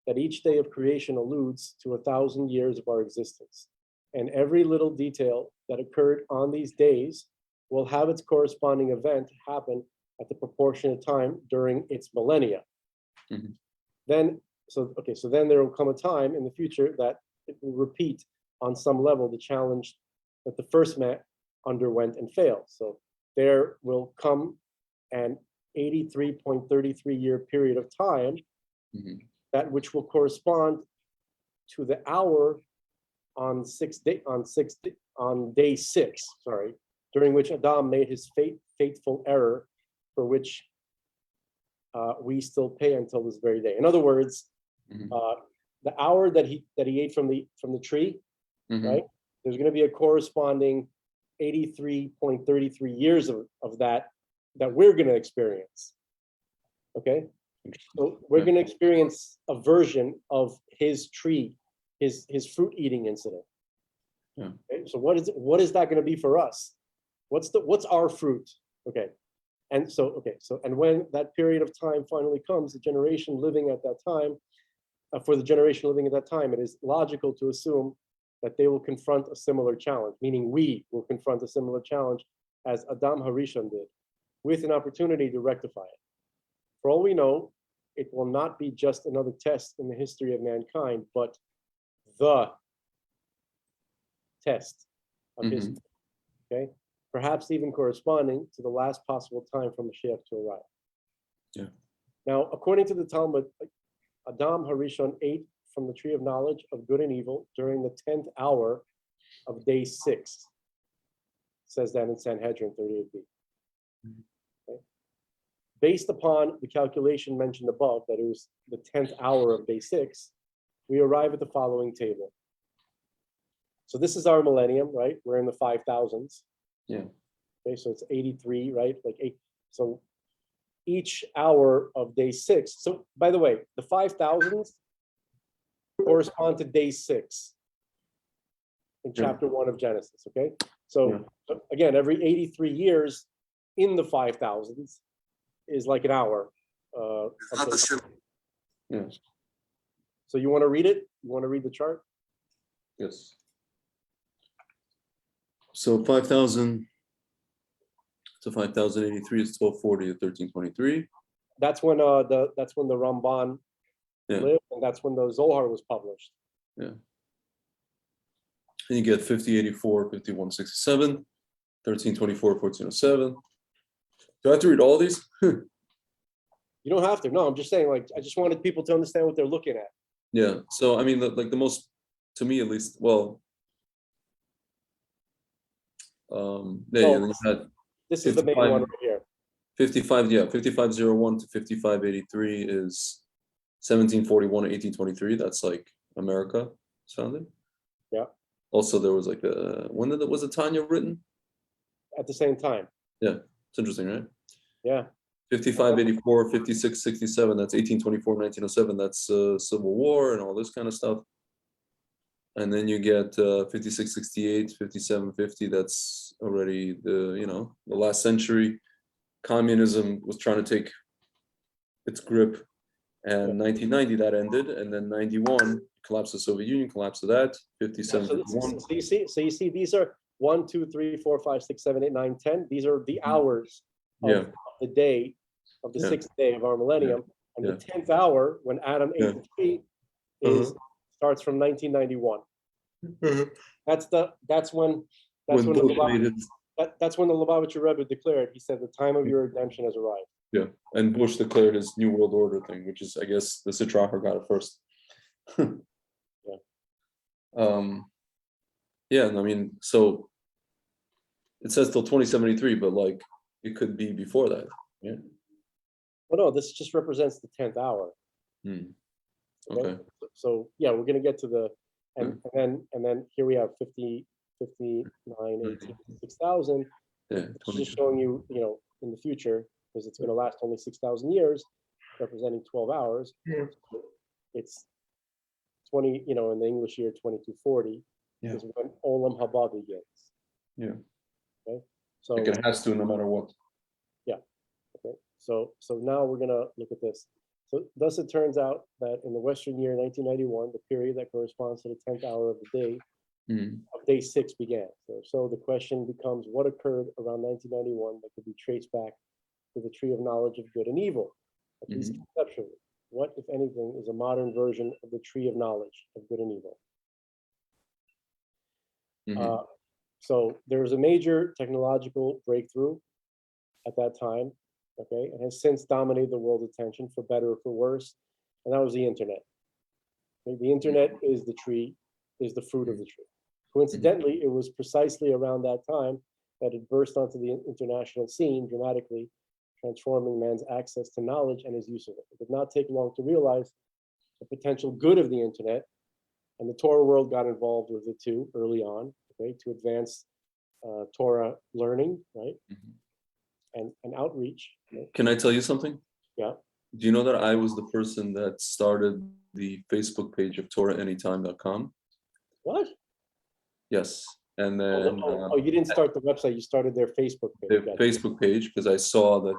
that each day of creation alludes to 1,000 years of our existence. And every little detail that occurred on these days will have its corresponding event happen at the proportionate time during its millennia. Then there will come a time in the future that it will repeat on some level the challenge that the first man underwent and failed. So there will come an 83.33 year period of time, that which will correspond to the hour on day 6, during which Adam made his fateful error, for which we still pay until this very day. In other words, the hour that he ate from the tree, right? There's going to be a corresponding 83.33 years of that we're going to experience. Okay, so we're going to experience a version of his tree, his fruit eating incident. Okay? So what is that going to be for us? What's our fruit? Okay. And so when that period of time finally comes, the generation living at that time, for the generation living at that time, it is logical to assume that they will confront a similar challenge, meaning we will confront a similar challenge as Adam Harishon did, with an opportunity to rectify it. For all we know, it will not be just another test in the history of mankind, but the test of history. Okay? Perhaps even corresponding to the last possible time for Mashiach to arrive. Now, according to the Talmud, Adam Harishon ate from the tree of knowledge of good and evil during the 10th hour of day 6. It says that in Sanhedrin 38b. Okay? Based upon the calculation mentioned above, that it was the 10th hour of day 6, we arrive at the following table. So this is our millennium, right? We're in the 5,000s. Okay, so it's 83, right? So each hour of day 6. So by the way, the 5,000s correspond to day 6 in chapter 1 of Genesis. Okay, so again, every 83 years in the 5,000s is like an hour. So you want to read it? You want to read the chart? Yes. So 5,000 to 5,083 is 1240 to 1323. That's when the Ramban lived, and that's when the Zohar was published. And you get 5084, 5167, 1324, 1407. Do I have to read all these? You don't have to. No, I'm just saying, I just wanted people to understand what they're looking at. Yeah. So I mean, the most, to me at least, well, this is the main one right here. 5501 to 5583 is 1741 to 1823. That's like America founded. Yeah. Also, there was when was the Tanya written? At the same time. Yeah, it's interesting, right? Yeah. 5584, 5667. That's 1824, 1907. That's Civil War and all this kind of stuff. And then you get 5668, 5750. That's already the last century. Communism was trying to take its grip, and 1990 that ended, and then 91 collapse of the Soviet Union, collapse of that. 57. So you see, these are 1, 2, 3, 4, 5, 6, 7, 8, 9, 10. These are the hours of the day of the 6th day of our millennium, and the 10th hour when Adam ate the tree starts from 1991. That's when the Lubavitcher Rebbe declared. He said, "The time of your redemption has arrived." Yeah, and Bush declared his New World Order thing, which is, I guess, the Sitracher got it first. And I mean, so It says till 2073, but like it could be before that. Yeah. Well, no, this just represents the 10th hour. Hmm. Okay. Okay. So yeah, we're gonna get to the, and then here we have 50, 59, 18, 6,000. Yeah. It's 20. just showing you, in the future, because it's gonna last only 6,000 years, representing 12 hours. Yeah. It's 20, in the English year 2240 Yeah. is when Olam Haba begins. Yeah. Okay. So Like it has to, no matter what. yeah. Okay. So now we're gonna look at this. So thus it turns out that in the Western year 1991, the period that corresponds to the 10th hour of the day Hmm. of day 6 began. So the question becomes, what occurred around 1991 that could be traced back to the tree of knowledge of good and evil, at least conceptually? What, if anything, is a modern version of the tree of knowledge of good and evil? So there was a major technological breakthrough at that time, okay, and has since dominated the world's attention for better or for worse, and that was the internet. Okay, the internet is the tree, is the fruit of the tree. Coincidentally, it was precisely around that time that it burst onto the international scene dramatically, transforming man's access to knowledge and his use of it. It did not take long to realize the potential good of the internet, and the Torah world got involved with it too early on, okay, to advance Torah learning, right, and outreach. Right? Can I tell you something? Yeah. Do you know that I was the person that started the Facebook page of TorahAnytime.com? What? Yes. And Oh, then you didn't start the website, you started their Facebook page. the Gotcha. Facebook page, because I saw that,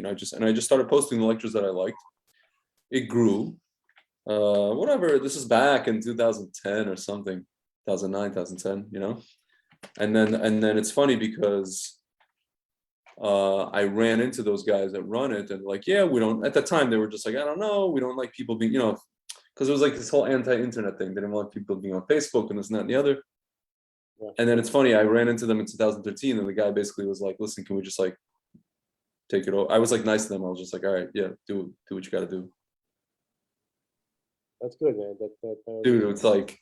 I just started posting the lectures that I liked. It grew. Whatever, this is back in 2010 or something, 2009, 2010, And then it's funny because I ran into those guys that run it, and like, yeah, we don't, at the time they were just like, I don't know, we don't like people being, because it was like this whole anti-internet thing. They didn't want people being on Facebook and this and that and the other. Yeah. And then it's funny, I ran into them in 2013, and the guy basically was like, listen, can we just like take it over? I was like nice to them. I was just like, all right, yeah, do what you got to do. That's good, man. Dude, it's like,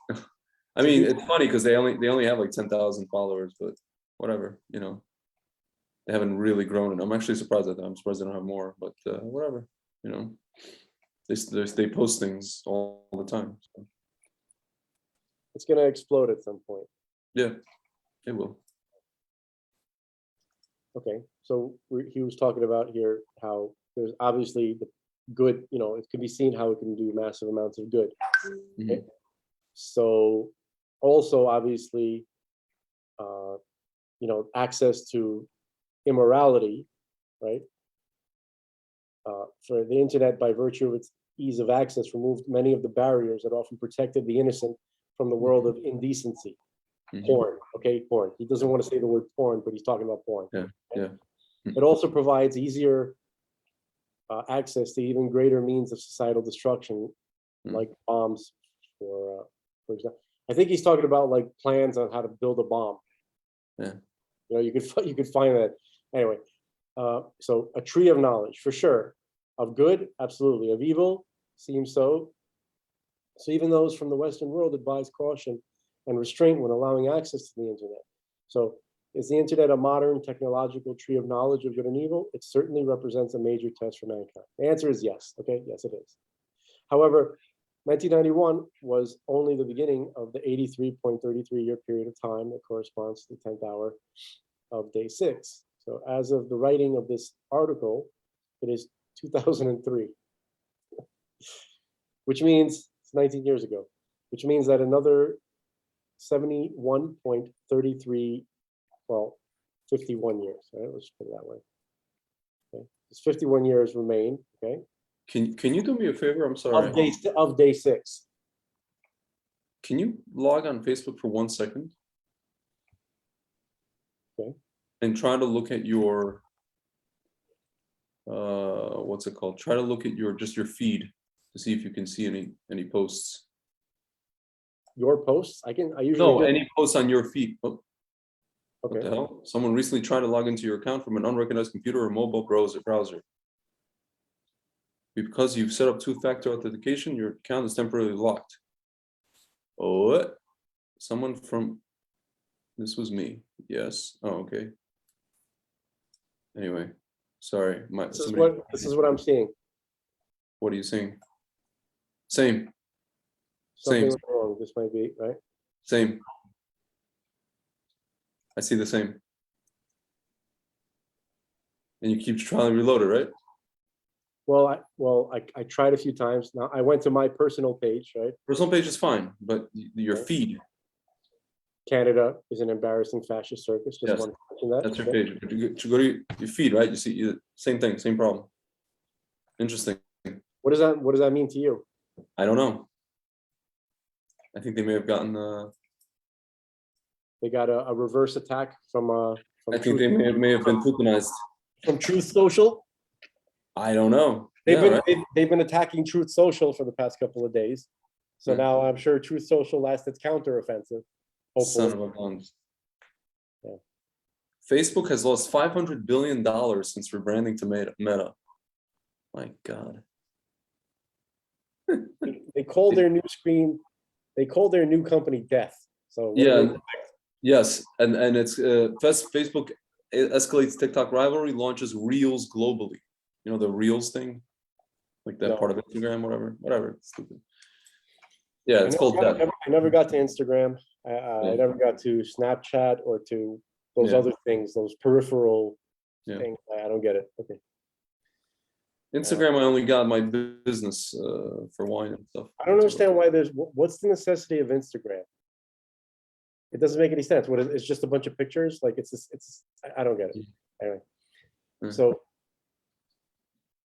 I mean, it's funny because they only have like 10,000 followers, but whatever, they haven't really grown, and I'm actually surprised at that. I'm surprised they don't have more, but whatever, they post things all the time. So. It's gonna explode at some point. Yeah, it will. Okay, so he was talking about here how there's obviously the good, it can be seen how it can do massive amounts of good. Okay? So also obviously, access to immorality, right? For the internet, by virtue of its ease of access, removed many of the barriers that often protected the innocent from the world of indecency. Porn, okay, porn. He doesn't want to say the word porn, but he's talking about porn. Yeah, yeah. It also provides easier access to even greater means of societal destruction, like bombs, for example. I think he's talking about like plans on how to build a bomb. Yeah. You could find that. Anyway, so a tree of knowledge for sure. Of good, absolutely. Of evil, seems so. So even those from the Western world advise caution and restraint when allowing access to the internet. So is the internet a modern technological tree of knowledge of good and evil? It certainly represents a major test for mankind. The answer is yes. Okay, yes, it is. However, 1991 was only the beginning of the 83.33-year period of time that corresponds to the 10th hour of day 6. So as of the writing of this article, it is 2003, which means it's 19 years ago, which means that another 71.33, 51 years, right? Let's put it that way. Okay, it's 51 years remain, okay? Can you do me a favor? I'm sorry. Of day 6. Can you log on Facebook for 1 second? Okay. And try to look at your, what's it called? Try to look at your feed to see if you can see any posts. Your posts? I usually No, do. any posts on your feed. Oh, Okay. what the hell? Someone recently tried to log into your account from an unrecognized computer or mobile browser. Because you've set up two-factor authentication, your account is temporarily locked. Oh, what? Someone from This was me. Yes. Oh, okay. Anyway, sorry. This is what I'm seeing. What are you saying? Same. Something Same. wrong. This might be right. Same. I see the same. And you keep trying to reload it, right? Well, I tried a few times. Now I went to my personal page, right? Personal page is fine, but your feed. Canada is an embarrassing fascist circus. Just Yes, want to mention that. that's your page. But you go to your feed, right? You see same thing, same problem. Interesting. What does that mean to you? I don't know. I think they may have gotten. They got a reverse attack from I think they may have been Putinized. from Truth Social. I don't know. They've been attacking Truth Social for the past couple of days. So now I'm sure Truth Social lasts its counteroffensive. Hopefully. Son of a gun. Yeah. Facebook has lost $500 billion since rebranding to Meta. My God. They called their new screen. They called their new company Death. So Yeah. Yes, and it's Facebook escalates TikTok rivalry, launches Reels globally. You know the Reels thing, like that part of Instagram, whatever. It's stupid. Yeah, it's called Death. I never got to Instagram. I never got to Snapchat or to those other things, those peripheral things. I don't get it. Okay. Instagram, I only got my business for wine and stuff. I don't understand why what's the necessity of Instagram? It doesn't make any sense. What is it's just a bunch of pictures? Like I don't get it. Anyway, so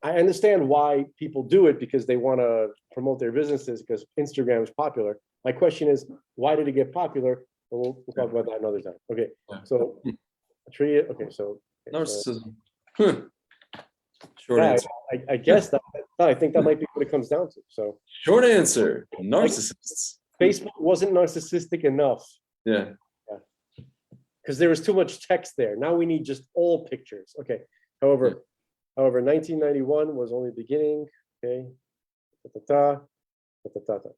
I understand why people do it because they want to promote their businesses because Instagram is popular. My question is, why did it get popular? We'll talk about that another time. Okay, so narcissism. Short answer. I guess that. I think that might be what it comes down to. So short answer: narcissists. Facebook wasn't narcissistic enough. Yeah. Because there was too much text there. Now we need just all pictures. Okay. However, 1991 was only the beginning. Okay.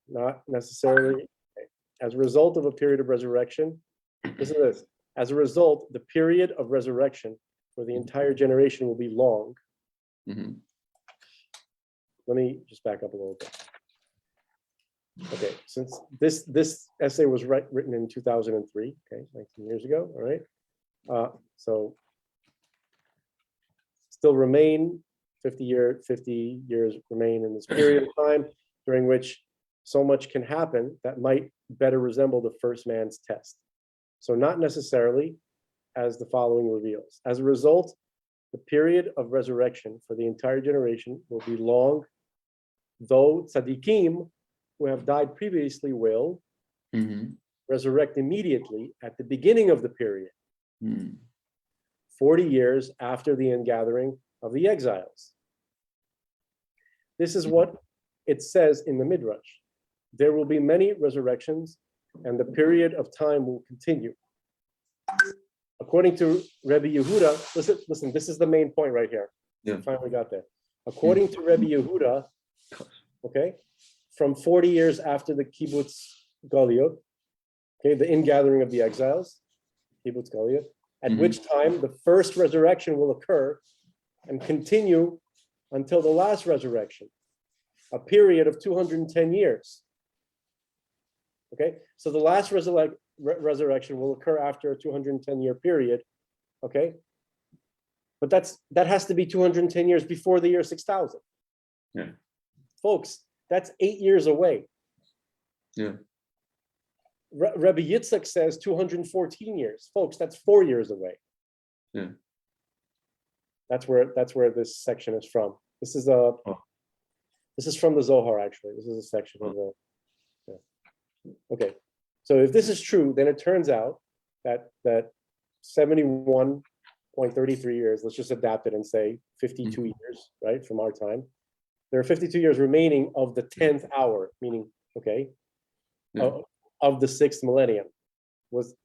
Not necessarily. Okay. As a result of a period of resurrection, listen to this. As a result, the period of resurrection for the entire generation will be long. Mm-hmm. Let me just back up a little bit. Okay, since this essay was written in 2003, okay, 19 years ago, all right. So still remain 50 years remain in this period of time during which so much can happen that might better resemble the first man's test. So not necessarily, as the following reveals. As a result, the period of resurrection for the entire generation will be long, though tzaddikim who have died previously will resurrect immediately at the beginning of the period, 40 years after the ingathering of the exiles. This is what it says in the Midrash. There will be many resurrections, and the period of time will continue. According to Rebbe Yehuda, listen, this is the main point right here. Yeah. We finally got there. According to Rebbe Yehuda, okay, from 40 years after the kibbutz Galiot, okay, the ingathering of the exiles, kibbutz Galiot, at which time the first resurrection will occur and continue until the last resurrection, a period of 210 years. Okay, so the last resurrection will occur after a 210-year period. Okay, but that has to be 210 years before the year 6000. Yeah, folks, that's 8 years away. Yeah. Rebbe Yitzchak says 214 years. Folks, that's 4 years away. Yeah. That's where this section is from. This is from the Zohar, actually. This is a section of the. Yeah. Okay, so if this is true, then it turns out that 71.33 years. Let's just adapt it and say 52 years, right, from our time. There are 52 years remaining of the 10th hour, meaning of the 6th millennium.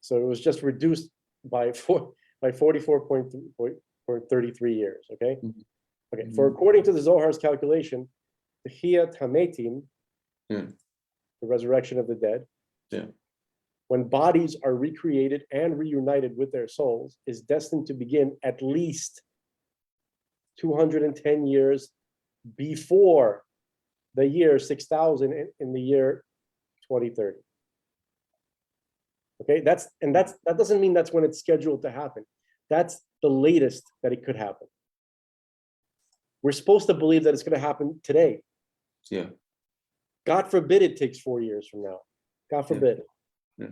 So it was just reduced by 44.33 years. Okay. Okay. For according to the Zohar's calculation, the Chiyat Hametim, the resurrection of the dead, when bodies are recreated and reunited with their souls, is destined to begin at least 210 years before the year 6000 in the year 2030. Okay, that doesn't mean that's when it's scheduled to happen. That's the latest that it could happen. We're supposed to believe that it's going to happen today. Yeah. God forbid it takes 4 years from now. God forbid. Yeah.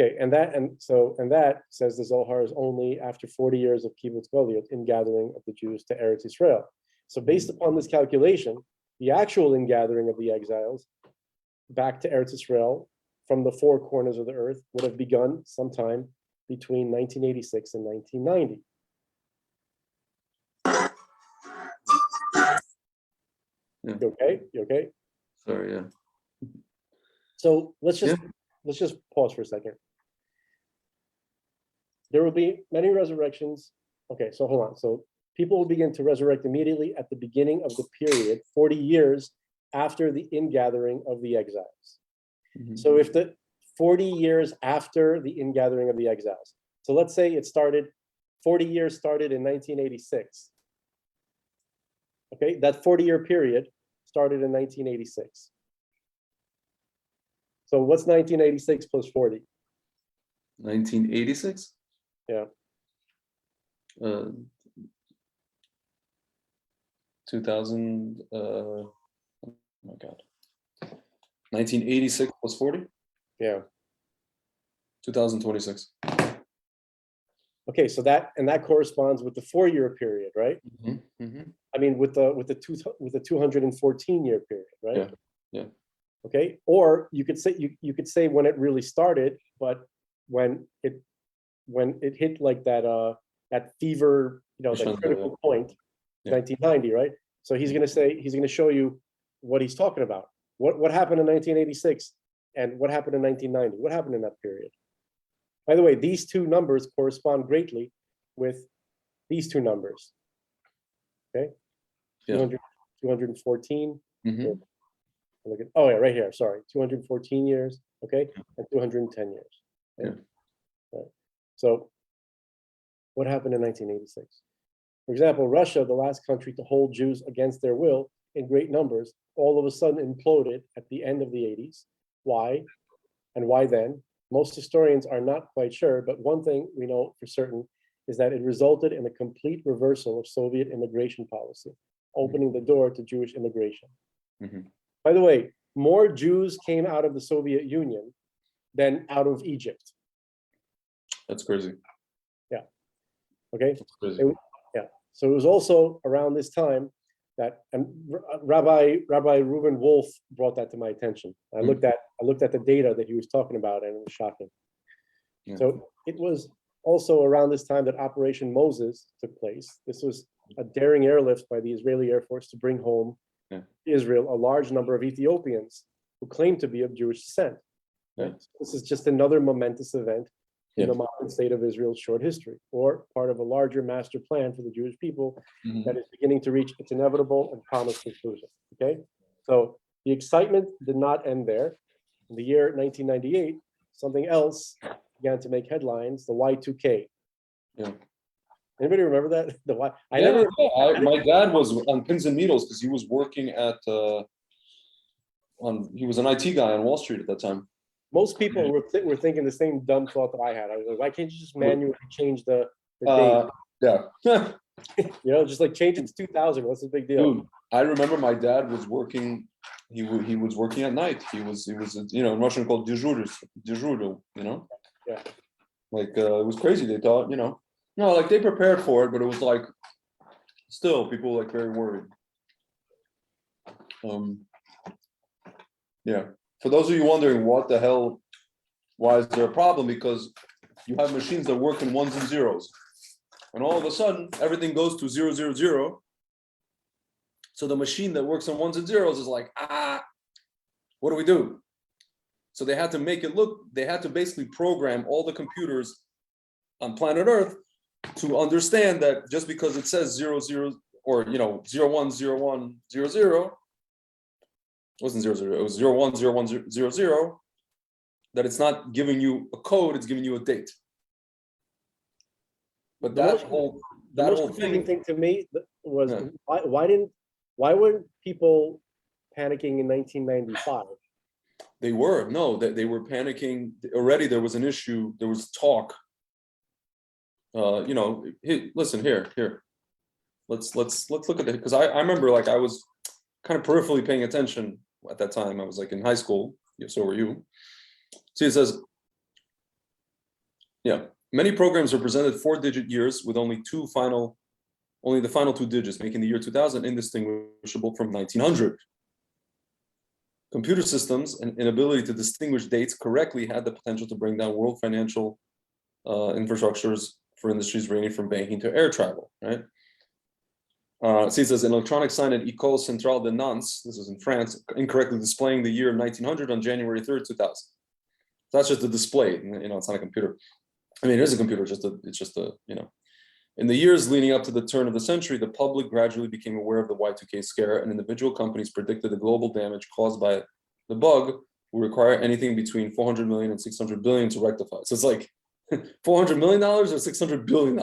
Okay, and that says the Zohar is only after 40 years of kibbutz goliot, ingathering of the Jews to Eretz Israel. So based upon this calculation, the actual ingathering of the exiles back to Eretz Israel from the four corners of the earth would have begun sometime between 1986 and 1990. Yeah. You okay? You okay? Sorry, yeah. So let's just pause for a second. There will be many resurrections. Okay, so hold on. So people will begin to resurrect immediately at the beginning of the period, 40 years after the ingathering of the exiles. Mm-hmm. So if the 40 years after the ingathering of the exiles, so let's say it started, 40 years started in 1986. Okay, that 40-year period started in 1986. So what's 1986 plus 40? 1986? Yeah. 2000, oh my God. 1986 plus 40? Yeah. 2026. Okay, so that corresponds with the 4-year period, right? Mm-hmm. Mm-hmm. I mean, with the 214-year period, right? Yeah. Yeah. Okay, or you could say when it really started, but when it hit like that fever, that critical point, 1990, right? So he's going to show you what he's talking about. What happened in 1986 and what happened in 1990? What happened in that period? By the way, these two numbers correspond greatly with these two numbers. Okay, yeah. 214. Mm-hmm. Look at, oh yeah, right here. Sorry, 214 years. Okay, and 210 years. Okay? Yeah. Right. So, what happened in 1986? For example, Russia, the last country to hold Jews against their will in great numbers, all of a sudden imploded at the end of the 80s. Why? And why then? Most historians are not quite sure, but one thing we know for certain is that it resulted in a complete reversal of Soviet immigration policy, opening the door to Jewish immigration. Mm-hmm. By the way, more Jews came out of the Soviet Union than out of Egypt. That's crazy. Yeah. Okay. That's crazy. Yeah. So it was also around this time that, and Rabbi Reuben Wolf brought that to my attention. I looked at the data that he was talking about, and it was shocking. Yeah. So it was also around this time that Operation Moses took place. This was a daring airlift by the Israeli Air Force to bring home Israel a large number of Ethiopians who claimed to be of Jewish descent. Yeah. So this is just another momentous event in the modern state of Israel's short history, or part of a larger master plan for the Jewish people that is beginning to reach its inevitable and promised conclusion. Okay, so the excitement did not end there. In the year 1998, something else began to make headlines: the Y2K. Yeah. Anybody remember that? The Y. My dad was on pins and needles because he was working at he was an IT guy on Wall Street at that time. Most people were thinking the same dumb thought that I had. I was like, why can't you just manually change the date? Yeah. Just like change it to 2000. What's the big deal? Dude, I remember my dad was working. He was working at night. He was in Russian called dежурил, Yeah. Like it was crazy. They thought, like they prepared for it, but it was like still people were like very worried. Yeah. For those of you wondering what the hell, why is there a problem? Because you have machines that work in ones and zeros. And all of a sudden, everything goes to 0, 0, 0. So the machine that works on ones and zeros is like, what do we do? So they had to they had to basically program all the computers on planet Earth to understand that just because it says 0, 0, or 0, 1, 0, 1, 0, 0, it wasn't 0, 0, it was 0, 1, 0, 1, 0, 0, that it's not giving you a code, it's giving you a date. But The that most- whole The that most whole confusing thing, thing to me was Yeah. why weren't people panicking in 1995? they were no, they were panicking already. There was an issue. There was talk. Listen here. Let's look at it, because I remember, like, I was kind of peripherally paying attention at that time. I was like in high school. Yeah, so were you. See, it says, yeah, many programs represented 4-digit years with only the final 2 digits, making the year 2000 indistinguishable from 1900. Computer systems and inability to distinguish dates correctly had the potential to bring down world financial infrastructures for industries ranging from banking to air travel, right? See, it says an electronic sign at École Centrale de Nantes, this is in France, incorrectly displaying the year 1900 on January 3rd, 2000. So that's just a display, it's not a computer. I mean, it is a computer, it's just a. In the years leading up to the turn of the century, the public gradually became aware of the Y2K scare, and individual companies predicted the global damage caused by the bug would require anything between 400 million and 600 billion to rectify. So it's like $400 million or $600 billion.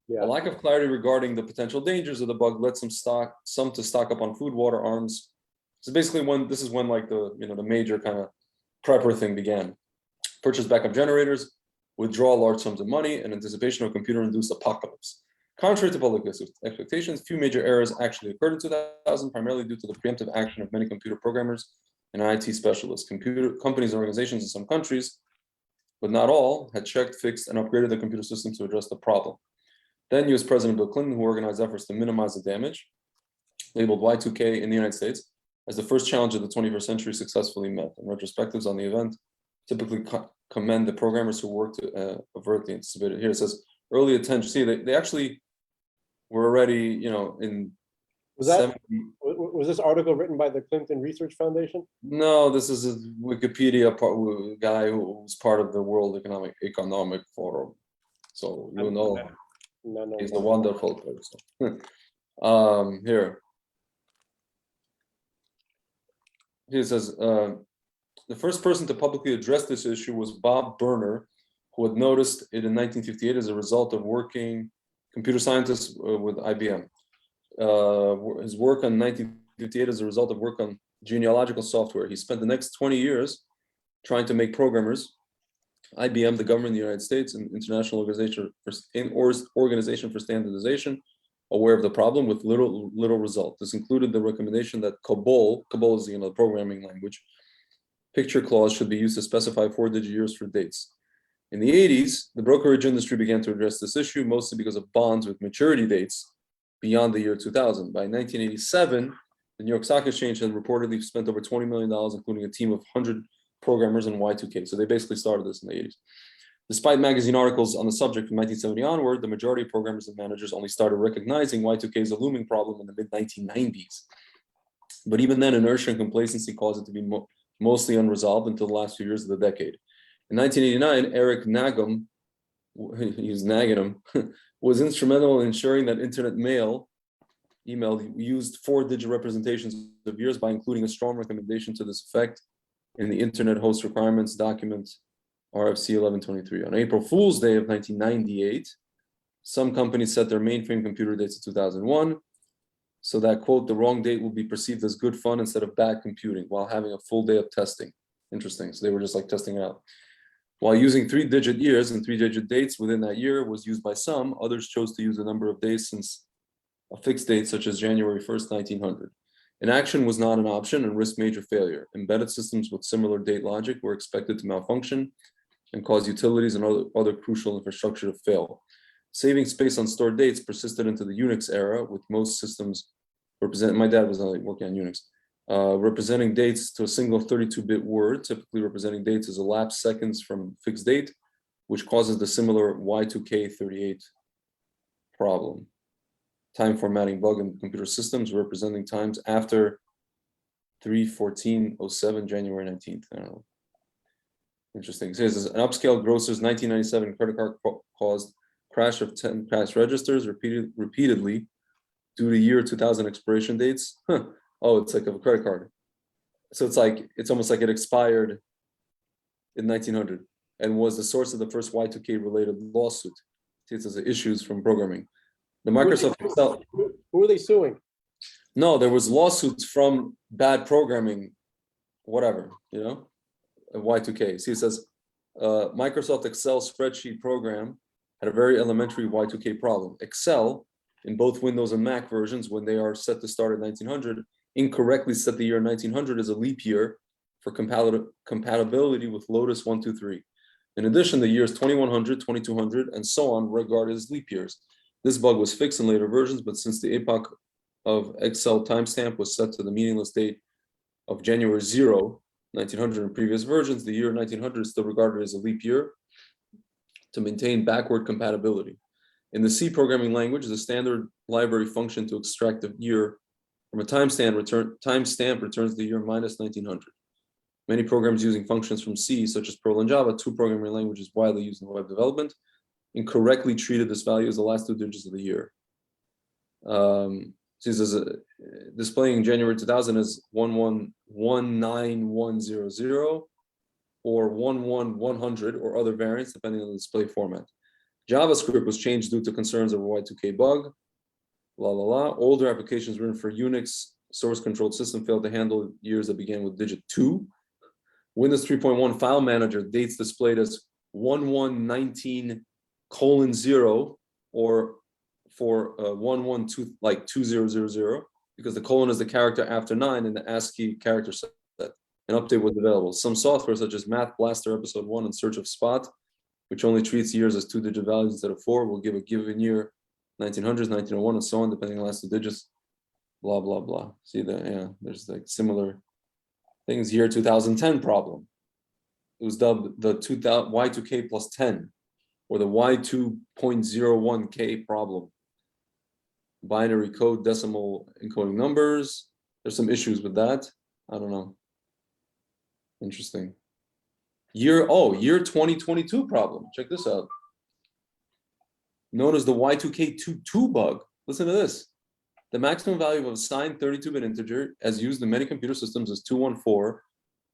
Yeah. A lack of clarity regarding the potential dangers of the bug led some to stock up on food, water, arms. So basically, this is when like the major kind of prepper thing began. Purchase backup generators, withdraw large sums of money in anticipation of computer-induced apocalypse. Contrary to public expectations, few major errors actually occurred in 2000, primarily due to the preemptive action of many computer programmers and IT specialists. Computer companies and organizations in some countries, but not all, had checked, fixed, and upgraded the computer system to address the problem. Then US President Bill Clinton, who organized efforts to minimize the damage, labeled Y2K in the United States as the first challenge of the 21st century, successfully met. And retrospectives on the event typically commend the programmers who worked to avert the anticipated. Here it says early attention. See, they actually were already, in Was that 70. was this article written by the Clinton Research Foundation? No, this is a Wikipedia guy who was part of the World Economic Forum. So No. he's a wonderful person. Here he says, the first person to publicly address this issue was Bob Berner, who had noticed it in 1958 as a result of working computer scientist with IBM. His work on 1958 as a result of work on genealogical software. He spent the next 20 years trying to make programmers, IBM, the government of the United States, and International Organization for Standardization, aware of the problem with little result. This included the recommendation that COBOL is the programming language, picture clause should be used to specify 4-digit years for dates. In the 80s, the brokerage industry began to address this issue, mostly because of bonds with maturity dates beyond the year 2000. By 1987, the New York Stock Exchange had reportedly spent over $20 million, including a team of 100 programmers in Y2K. So they basically started this in the 80s. Despite magazine articles on the subject from 1970 onward, the majority of programmers and managers only started recognizing Y2K as a looming problem in the mid-1990s. But even then, inertia and complacency caused it to be mostly unresolved until the last few years of the decade. In 1989, Eric Nagum, he's nagging him, was instrumental in ensuring that internet email used 4-digit representations of years by including a strong recommendation to this effect in the Internet Host Requirements document RFC 1123. On April Fool's Day of 1998, some companies set their mainframe computer dates to 2001, so that, quote, the wrong date will be perceived as good fun instead of bad computing while having a full day of testing. Interesting. So they were just like testing it out. While using 3-digit years and 3-digit dates within that year was used by some, others chose to use a number of days since a fixed date, such as January 1st, 1900. Inaction was not an option and risked major failure. Embedded systems with similar date logic were expected to malfunction and cause utilities and other crucial infrastructure to fail. Saving space on stored dates persisted into the Unix era, with most systems my dad was working on Unix, representing dates to a single 32-bit word, typically representing dates as elapsed seconds from fixed date, which causes the similar Y2K38 problem. Time formatting bug in computer systems representing times after 3/14/07, January 19th. I don't know. Interesting. It says an upscale grocer's 1997 credit card caused crash of 10 cash registers repeatedly due to year 2000 expiration dates. Oh, it's like a credit card. So it's almost like it expired in 1900 and was the source of the first Y2K related lawsuit. It says issues from programming. The Microsoft Excel. Who are they suing? No, there was lawsuits from bad programming, whatever, Y2K. See, it says Microsoft Excel spreadsheet program had a very elementary Y2K problem. Excel, in both Windows and Mac versions, when they are set to start at 1900, incorrectly set the year 1900 as a leap year for compatibility with Lotus 123. In addition, the years 2100, 2200, and so on regarded as leap years. This bug was fixed in later versions, but since the epoch of Excel timestamp was set to the meaningless date of January 0, 1900 in previous versions, the year 1900 is still regarded as a leap year to maintain backward compatibility. In the C programming language, the standard library function to extract the year from a timestamp returns the year minus 1900. Many programs using functions from C, such as Perl and Java, two programming languages widely used in web development, incorrectly treated this value as the last two digits of the year. Displaying January 2000 as 1119100 or 11100 or other variants, depending on the display format. JavaScript was changed due to concerns over Y2K bug. Older applications written for Unix source-controlled system failed to handle years that began with digit 2. Windows 3.1 file manager dates displayed as 1119:0 or for 112 like 2000 because the colon is the character after 9 in the ASCII character set. An update was available. Some software such as Math Blaster Episode 1 and Search of Spot, which only treats years as 2-digit values instead of 4, will give a given year 1900s, 1901, and so on, depending on the last two digits. Blah blah blah. See that? Yeah, there's like similar things. Year 2010 problem. It was dubbed the Y2K plus 10 or the Y2.01K problem. Binary code, decimal encoding numbers. There's some issues with that. I don't know. Interesting. Year 2022 problem. Check this out. Known as the Y2K22 bug. Listen to this. The maximum value of a signed 32-bit integer as used in many computer systems is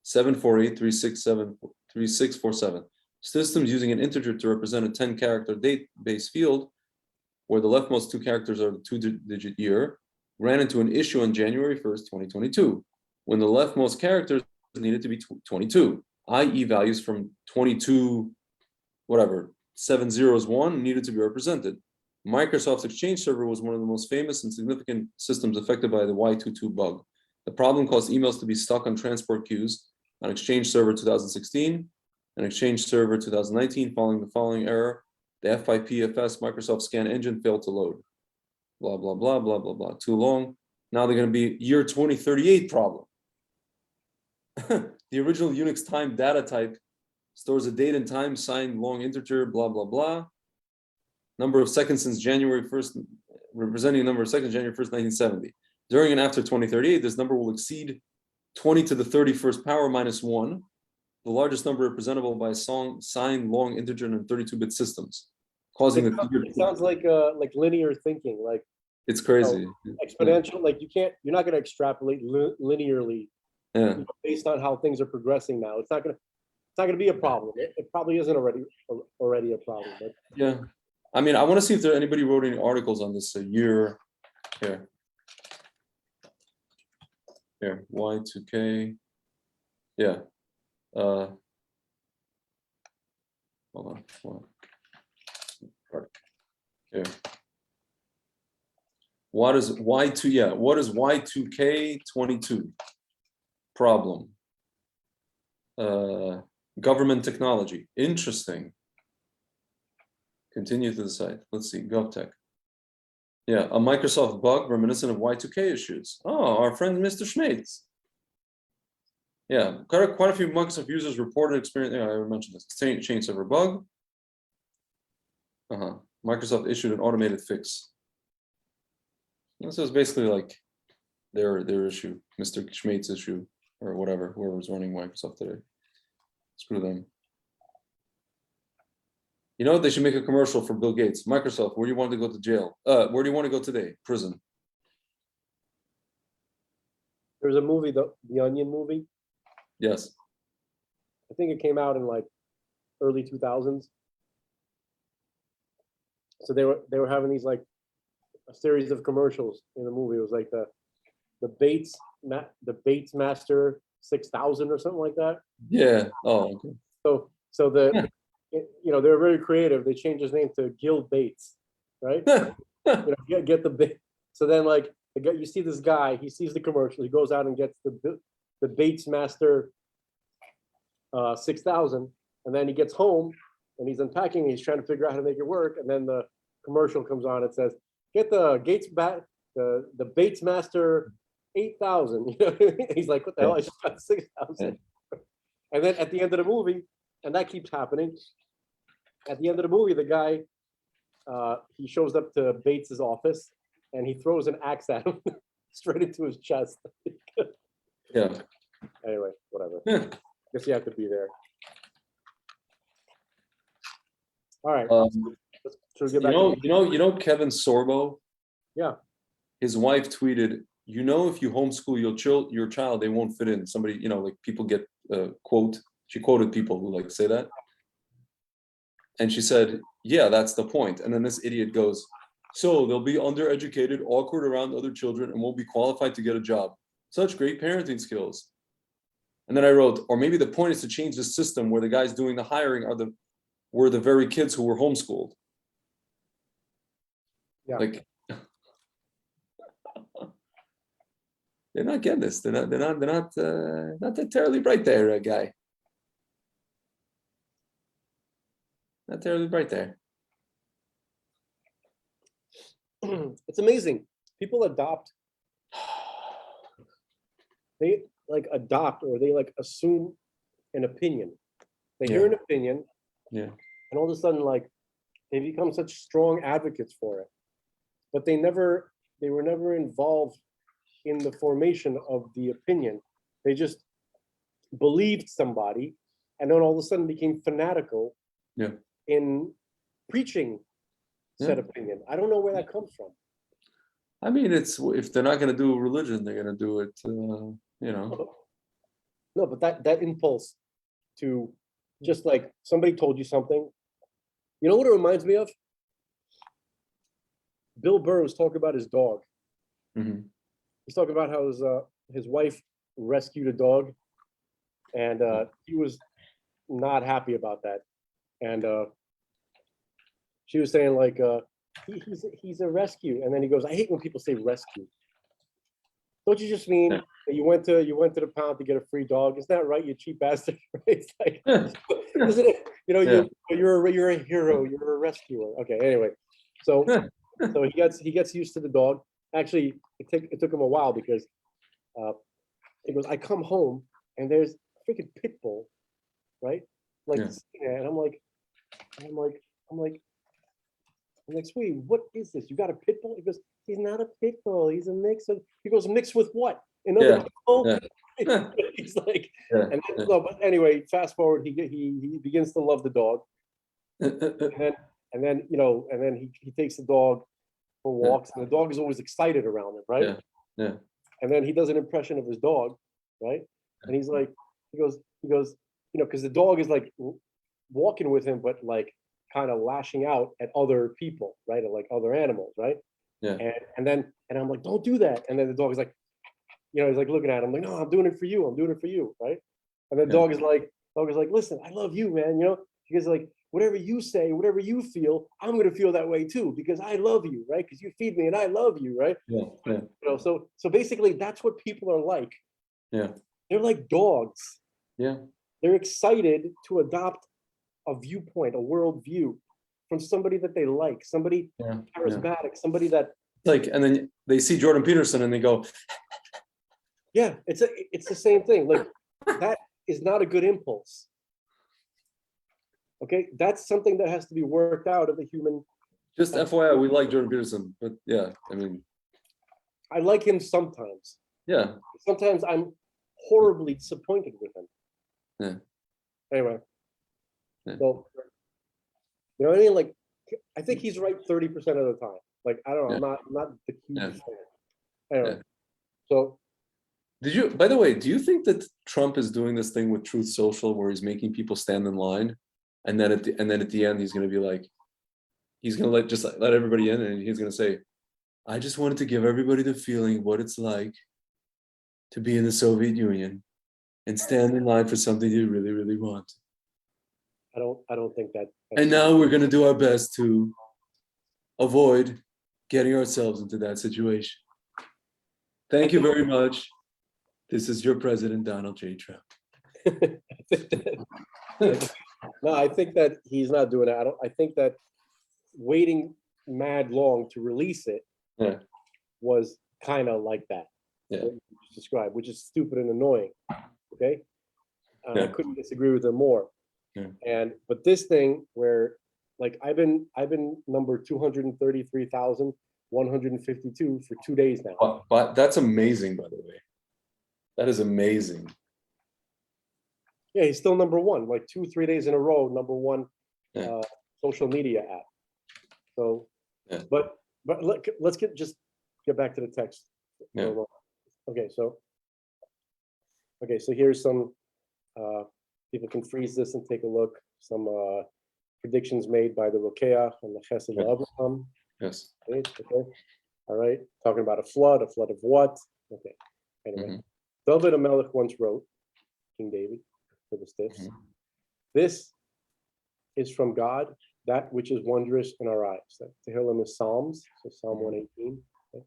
214-748-3647. Systems using an integer to represent a 10-character date-based field, where the leftmost two characters are the two-digit year, ran into an issue on January 1st, 2022, when the leftmost characters needed to be 22, i.e. values from 22, whatever, 701 needed to be represented. Microsoft's Exchange server was one of the most famous and significant systems affected by the Y22 bug. The problem caused emails to be stuck on transport queues on Exchange Server 2016 and Exchange Server 2019. Following the following error, the F5PFS Microsoft scan engine failed to load. Blah, blah, blah, blah, blah, blah. Too long. Now they're going to be year 2038 problem. The original Unix time data type stores a date and time signed long integer, blah, blah, blah. Number of seconds since January 1st, representing the number of seconds, January 1st, 1970. During and after 2038, this number will exceed 20 to the 31st power minus 1, the largest number representable by a signed long integer in 32-bit systems, causing the figure. It sounds like linear thinking, like it's crazy. Exponential, like you're not going to extrapolate linearly based on how things are progressing now. It's not going to be a problem. It probably isn't already a problem. But yeah. I mean, I want to see if anybody wrote any articles on this a year here. Here, Y2K. Yeah. Hold on. Here. What is Y2? Yeah. What is Y2K22 problem? Government technology. Interesting. Continue to the site. Let's see, GovTech. Yeah, a Microsoft bug reminiscent of Y2K issues. Oh, our friend Mr. Schmates. Yeah, quite a few Microsoft users reported experience. Yeah, I mentioned this. Exchange server bug. Microsoft issued an automated fix. This is basically like their issue, Mr. Schmates' issue, or whatever, whoever's running Microsoft today. Screw them. You know what? They should make a commercial for Bill Gates. Microsoft, where do you want to go to jail? Where do you want to go today? Prison. There's a movie, the Onion movie. Yes. I think it came out in like early 2000s. So they were having these like a series of commercials in the movie. It was like the Bates Master 6000 or something like that. Yeah. Oh, okay. So they were very creative. They changed his name to Gil Bates, right? Get the bait. So then like you see this guy, he sees the commercial, he goes out and gets the Bates Master 6000, and then he gets home and he's unpacking and he's trying to figure out how to make it work, and then the commercial comes on. It says, get the the Bates Master 8000. He's like, what the hell, I just got 6000. And then at the end of the movie, and that keeps happening, at the end of the movie, the guy he shows up to Bates's office and he throws an axe at him straight into his chest. Yeah. Anyway, whatever. Guess you have to be there. All right. Should we get back to Kevin Sorbo? Yeah. His wife tweeted, if you homeschool your child, they won't fit in. Somebody, like people get quote. She quoted people who like say that. And she said, yeah, that's the point. And then this idiot goes, so they'll be undereducated, awkward around other children, and won't be qualified to get a job. Such great parenting skills. And then I wrote, or maybe the point is to change the system where the guys doing the hiring were the very kids who were homeschooled. Yeah. Like, they're not getting this. They're not that terribly bright there, guy. Not terribly bright there. It's amazing. People adopt. They like adopt, or they like assume an opinion. They hear an opinion. Yeah. And all of a sudden, like, they become such strong advocates for it. But they were never involved in the formation of the opinion. They just believed somebody, and then all of a sudden became fanatical in preaching said opinion. I don't know where that comes from. I mean, it's if they're not going to do religion, they're going to do it, No, but that impulse to just like somebody told you something. You know what it reminds me of? Bill Burr was talking about his dog. Mm-hmm. He's talking about how his wife rescued a dog, and he was not happy about that. And she was saying like, he's a rescue, and then he goes, I hate when people say rescue. Don't you just mean that you went to the pound to get a free dog? Isn't that right, you cheap bastard? It's like, isn't it? You're a hero. You're a rescuer. Okay. Anyway, so he gets used to the dog. Actually, it took him a while because he goes, I come home and there's a freaking pit bull, right? Like, and I'm like, sweetie, what is this? You got a pit bull? He goes, he's not a pit bull. He's a mix of. He goes, mixed with what? Another pit bull? He's like, and then, no, but anyway, fast forward, he begins to love the dog, and then he takes the dog for walks, and the dog is always excited around him, right? Yeah. And then he does an impression of his dog, right? And he's like, he goes, because the dog is like walking with him, but like kind of lashing out at other people, right? Or like other animals, right? Yeah. And I'm like, don't do that. And then the dog is like, he's like looking at him like, no, I'm doing it for you. I'm doing it for you, right? And the dog is like, listen, I love you, man. Because like whatever you say, whatever you feel, I'm gonna feel that way too because I love you, right? Because you feed me and I love you, right? Yeah. So basically, that's what people are like. Yeah. They're like dogs. Yeah. They're excited to adopt a viewpoint, a worldview from somebody that they like, somebody charismatic, somebody that like, and then they see Jordan Peterson and they go, it's the same thing. Like that is not a good impulse. Okay, that's something that has to be worked out of the human. Just FYI, we like Jordan Peterson, but yeah, I mean, I like him sometimes. Yeah. Sometimes I'm horribly disappointed with him. Yeah. Anyway. So, what I mean? Like, I think he's right 30% of the time. Like, I don't know. I'm not the huge fan. Anyway. So By the way, do you think that Trump is doing this thing with Truth Social where he's making people stand in line, and then at the end he's going to be like, he's going to let everybody in, and he's going to say, I just wanted to give everybody the feeling of what it's like to be in the Soviet Union and stand in line for something you really, really want. I don't think that. And now we're going to do our best to avoid getting ourselves into that situation. Thank you very much. This is your president, Donald J. Trump. No, I think that he's not doing it. I think that waiting mad long to release it Yeah. was kind of like that. Yeah. What you just described, which is stupid and annoying. Okay. I Yeah. couldn't disagree with him more. Yeah. But this thing where like I've been number 233,152 for 2 days now. But that's amazing, by the way. That is amazing. Yeah, he's still number one, like 2-3 days in a row, number one Yeah. social media app. So, Yeah. but let's get back to the text. Yeah. Okay, so here's some people can freeze this and take a look. Some predictions made by the Rokeach and the Chesed Yeah. Abraham. Yes. Okay. All right. Talking about a flood of what? Okay. Anyway, David Amelech once wrote, King David, for the stiffs, this is from God, that which is wondrous in our eyes. That Tehillim is Psalms, so Psalm 118. Okay.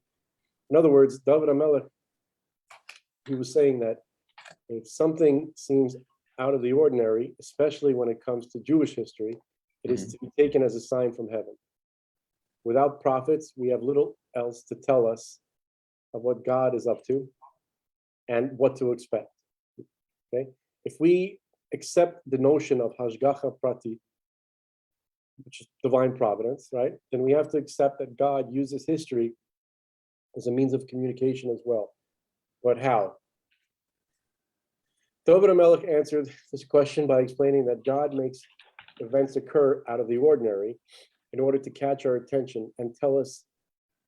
In other words, David Amelech, he was saying that if something seems out of the ordinary, especially when it comes to Jewish history, it is to be taken as a sign from heaven. Without prophets, we have little else to tell us of what God is up to and what to expect. Okay, if we accept the notion of Hashgacha Prati, which is divine providence, right, then we have to accept that God uses history as a means of communication as well. But how? David HaMelech answered this question by explaining that God makes events occur out of the ordinary in order to catch our attention and tell us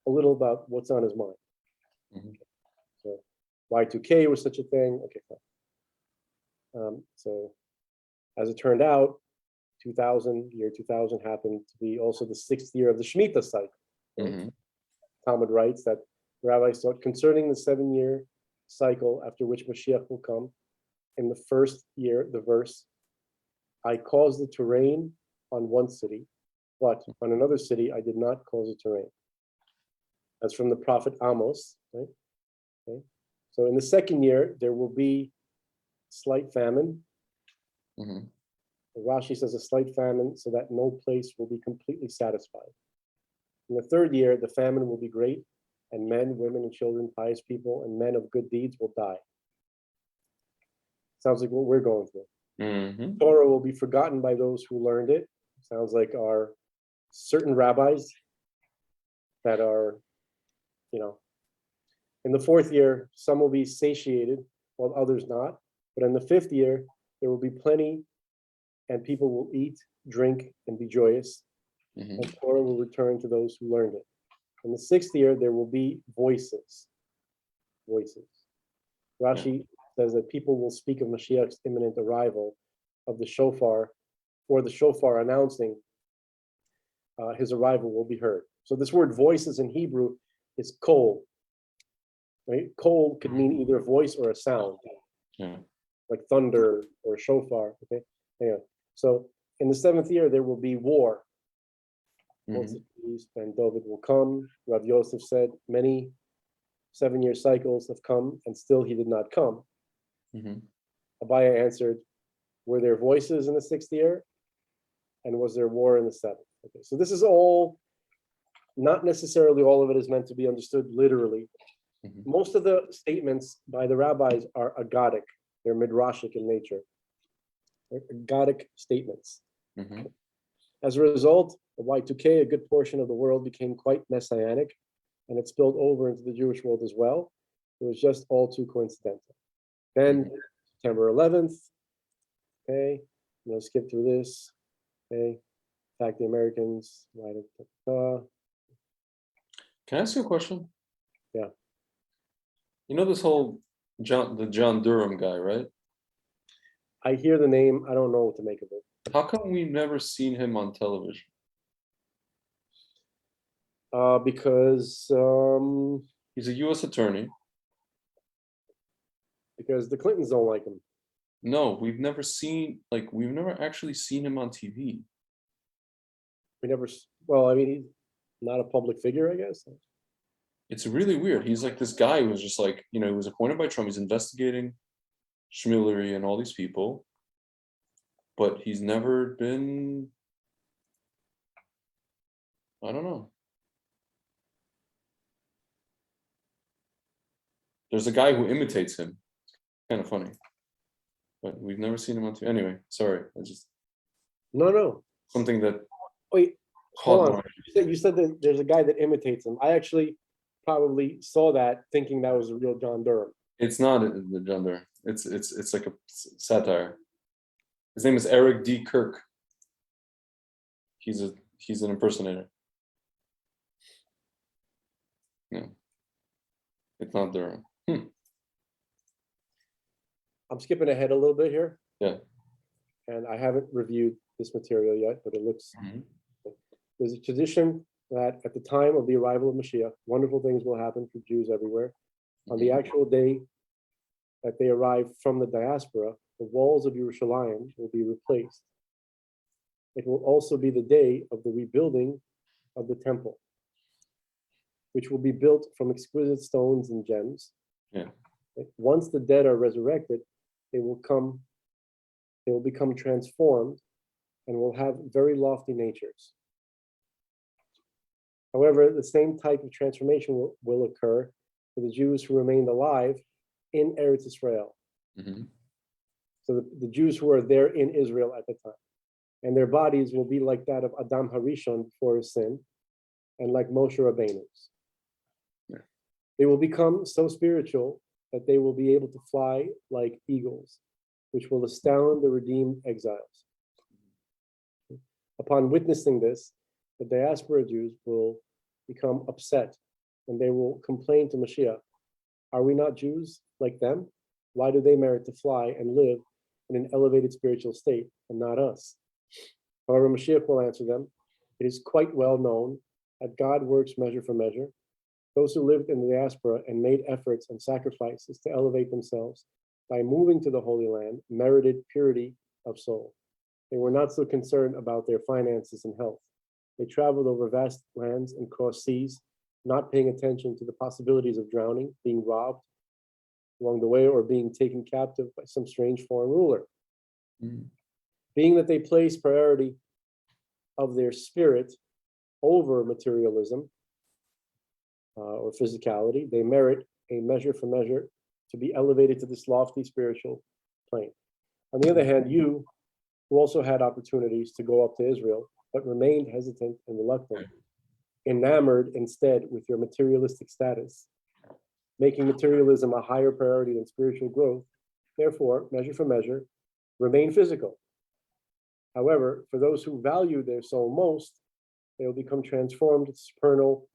a little about what's on his mind. So Y2K was such a thing. Okay, fine. So as it turned out, year 2000 happened to be also the 6th year of the Shemitah cycle. Talmud writes that the rabbis thought concerning the 7-year cycle after which Mashiach will come, in the first year, the verse, I caused it to rain on one city, but on another city I did not cause it to rain. That's from the prophet Amos, right? Okay. So in the 2nd year, there will be slight famine. Rashi says a slight famine so that no place will be completely satisfied. In the 3rd year, the famine will be great, and men, women, and children, pious people, and men of good deeds will die. Sounds like what we're going through. Torah will be forgotten by those who learned it. Sounds like our certain rabbis that are, in the 4th year, some will be satiated while others not. But in the 5th year, there will be plenty and people will eat, drink, and be joyous. And Torah will return to those who learned it. In the 6th year, there will be voices. Rashi says that people will speak of Mashiach's imminent arrival of the shofar, or the shofar announcing his arrival will be heard. So this word voices in Hebrew is kol. Right? Kol could mean either a voice or a sound, like thunder or shofar. Okay. Anyway, so in the 7th year there will be war. Once it is, and David will come. Rav Yosef said many 7-year cycles have come, and still he did not come. Abaya answered, were there voices in the 6th year? And was there war in the 7th? Okay, so this is all, not necessarily all of it is meant to be understood literally. Most of the statements by the rabbis are agadic. They're midrashic in nature. They're agadic statements. As a result of Y2K, a good portion of the world became quite messianic, and it spilled over into the Jewish world as well. It was just all too coincidental. Then September 11th, okay, I'm going to skip through this, okay, attack the Americans, Can I ask you a question? Yeah. This whole the John Durham guy, right? I hear the name. I don't know what to make of it. How come we've never seen him on television? Because He's a U.S. attorney. the Clintons don't like him. No, we've never actually seen him on TV. Well, I mean, he's not a public figure, I guess. It's really weird. He's like this guy who was just like, he was appointed by Trump. He's investigating Schmillery and all these people, but he's never been, I don't know. There's a guy who imitates him. It's kind of funny, but we've never seen him on TV. Anyway, sorry. No. Something that Wait, hold caught on. You said that there's a guy that imitates him. I actually probably saw that thinking that was a real John Durham. It's not the gender. It's like a satire. His name is Eric D. Kirk. He's an impersonator. Yeah. It's not Durham. I'm skipping ahead a little bit here. Yeah. And I haven't reviewed this material yet, but it looks, Mhm. there's a tradition that at the time of the arrival of Mashiach, wonderful things will happen for Jews everywhere. On the actual day that they arrive from the diaspora, the walls of Yerushalayim will be replaced. It will also be the day of the rebuilding of the temple, which will be built from exquisite stones and gems. Yeah. Once the dead are resurrected, they will become transformed and will have very lofty natures. However, the same type of transformation will occur for the Jews who remained alive in Eretz Israel. Mhm. So the Jews who are there in Israel at the time. And their bodies will be like that of Adam Harishon before his sin, and like Moshe Rabbeinu's. Yeah. They will become so spiritual that they will be able to fly like eagles, which will astound the redeemed exiles. Upon witnessing this, the diaspora Jews will become upset and they will complain to Mashiach, are we not Jews like them? Why do they merit to fly and live in an elevated spiritual state and not us? However, Mashiach will answer them, it is quite well known that God works measure for measure. Those who lived in the diaspora and made efforts and sacrifices to elevate themselves by moving to the Holy Land merited purity of soul. They were not so concerned about their finances and health. They traveled over vast lands and crossed seas, not paying attention to the possibilities of drowning, being robbed along the way, or being taken captive by some strange foreign ruler. Mhm. Being that they place priority of their spirit over materialism or physicality, they merit a measure for measure to be elevated to this lofty spiritual plane. On the other hand, you, who also had opportunities to go up to Israel, but remained hesitant and reluctant, enamored instead with your materialistic status, making materialism a higher priority than spiritual growth, therefore, measure for measure, remain physical. However, for those who value their soul most, they will become transformed to supernal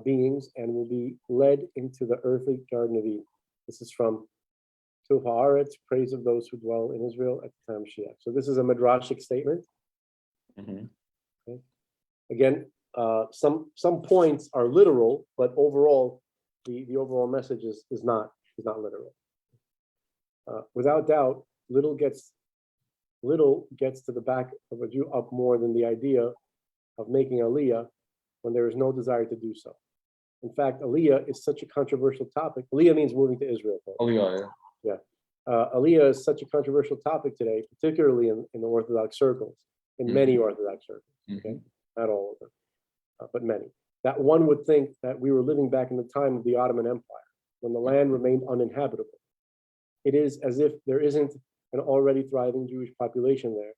beings and will be led into the earthly Garden of Eden. This is from Tuv Haaretz, praise of those who dwell in Israel at the time of Mashiach. So this is a midrashic statement. Mhm. Okay. Again, some points are literal, but overall, the overall message is not literal. Without doubt, little gets to the back of a Jew up more than the idea of making Aliyah when there is no desire to do so. In fact, Aliyah is such a controversial topic. Aliyah means moving to Israel. Aliyah, Yeah. Aliyah is such a controversial topic today, particularly in the Orthodox circles, in many Orthodox circles. Okay? Not all of them, but many. That one would think that we were living back in the time of the Ottoman Empire, when the land remained uninhabitable. It is as if there isn't an already thriving Jewish population there,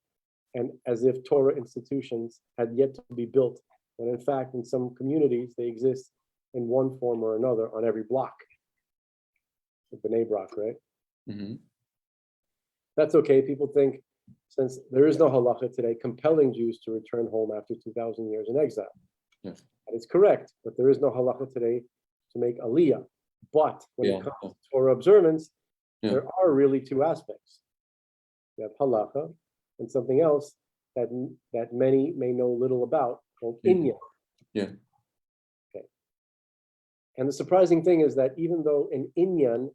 and as if Torah institutions had yet to be built, when in fact, in some communities, they exist in one form or another on every block. The B'nai Brak, right? Mhm. That's okay. People think, since there is no halacha today compelling Jews to return home after 2,000 years in exile. Yes. That is correct, but there is no halacha today to make aliyah. But when Yeah. it comes to Torah observance, Yeah. there are really two aspects. You have halacha and something else that many may know little about, called inyan. Yeah. Okay. And the surprising thing is that even though an inyan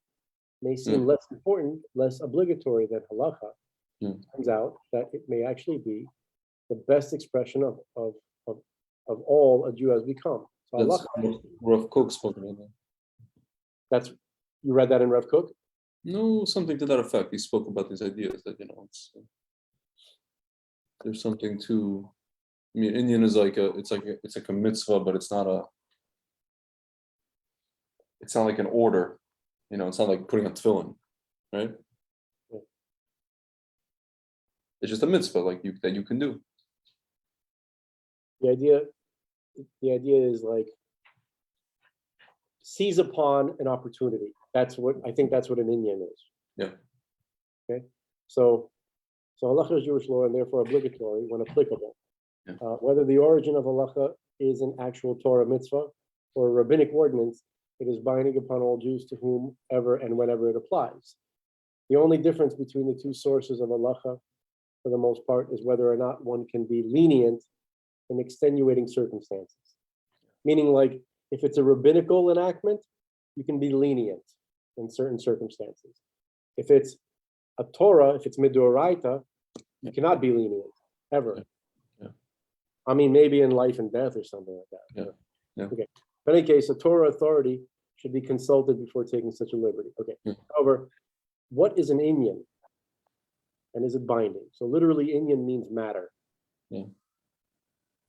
may seem less important, less obligatory than halacha, it turns out that it may actually be the best expression of all a Jew has become. So That's halacha, Rav Kook spoke about that. that's, you read that in Rav Kook? No, something to that effect. He spoke about these ideas that there's something to. I mean, Indian is it's like a mitzvah, but it's not like an order. It's not like putting on tefillin, right? Yeah. It's just a mitzvah, that you can do. The idea is like seize upon an opportunity. That's what I think. That's what an inyan is. Yeah. Okay. So halacha is Jewish law and therefore obligatory when applicable. Yeah. Whether the origin of halacha is an actual Torah mitzvah or a rabbinic ordinance, it is binding upon all Jews to whomever and whenever it applies. The only difference between the two sources of halacha, for the most part, is whether or not one can be lenient in extenuating circumstances. Meaning, like, if it's a rabbinical enactment, you can be lenient in certain circumstances. If it's a Torah, if it's midoraita, you cannot be lenient, ever. Yeah. I mean, maybe in life and death or something like that. Yeah. Yeah. Okay. In any case, a Torah authority should be consulted before taking such a liberty. Okay. Yeah. However, what is an inyan? And is it binding? So literally, inyan means matter. Yeah.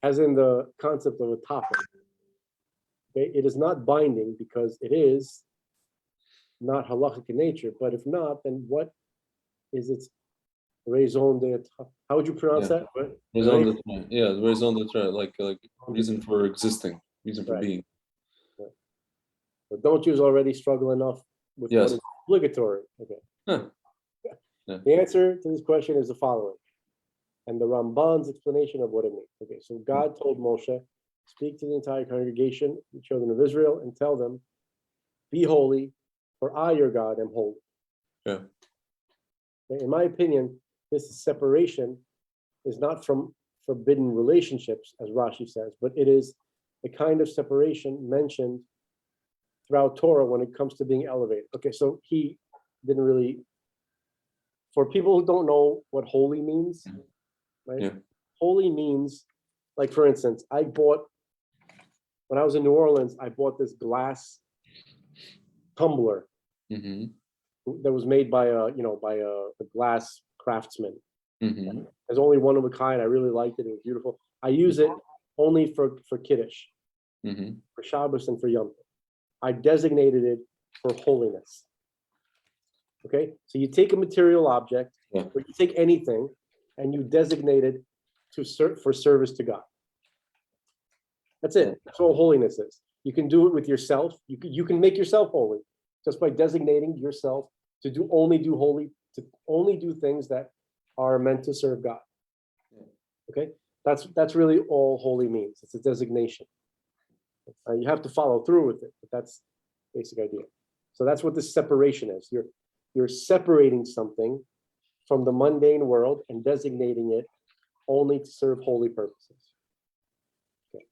As in the concept of a topic. Okay? It is not binding because it is not halachic in nature. But if not, then what is its raison d'etre? How would you pronounce that? What? Raison d'etre. Yeah, raison d'etre, like reason for existing, reason for Right. being. Right. But don't Jews already struggle enough with Yes. what is obligatory? Okay. Huh. Yeah. The answer to this question is the following, and the Ramban's explanation of what it means. Okay, so God told Moshe, speak to the entire congregation, the children of Israel, and tell them, be holy, for I, your God, am holy. Yeah. Okay, in my opinion, this separation is not from forbidden relationships, as Rashi says, but it is the kind of separation mentioned throughout Torah when it comes to being elevated. Okay, so he didn't really, for people who don't know what holy means, right? Yeah. Holy means, like, for instance, when I was in New Orleans, I bought this glass tumbler Mm-hmm. that was made by a glass craftsman. Mm-hmm. There's only one of a kind. I really liked it. It was beautiful. I use it only for Kiddush, Mm-hmm. for Shabbos, and for Yom Tov. I designated it for holiness. Okay, so you take a material object, Yeah. or you take anything, and you designate it for service to God. That's it. That's all holiness is. You can do it with yourself. You can make yourself holy just by designating yourself to only do things that are meant to serve God. Okay, that's really all holy means. It's a designation. You have to follow through with it, but that's the basic idea. So that's what this separation is. You're separating something from the mundane world and designating it only to serve holy purposes. Okay.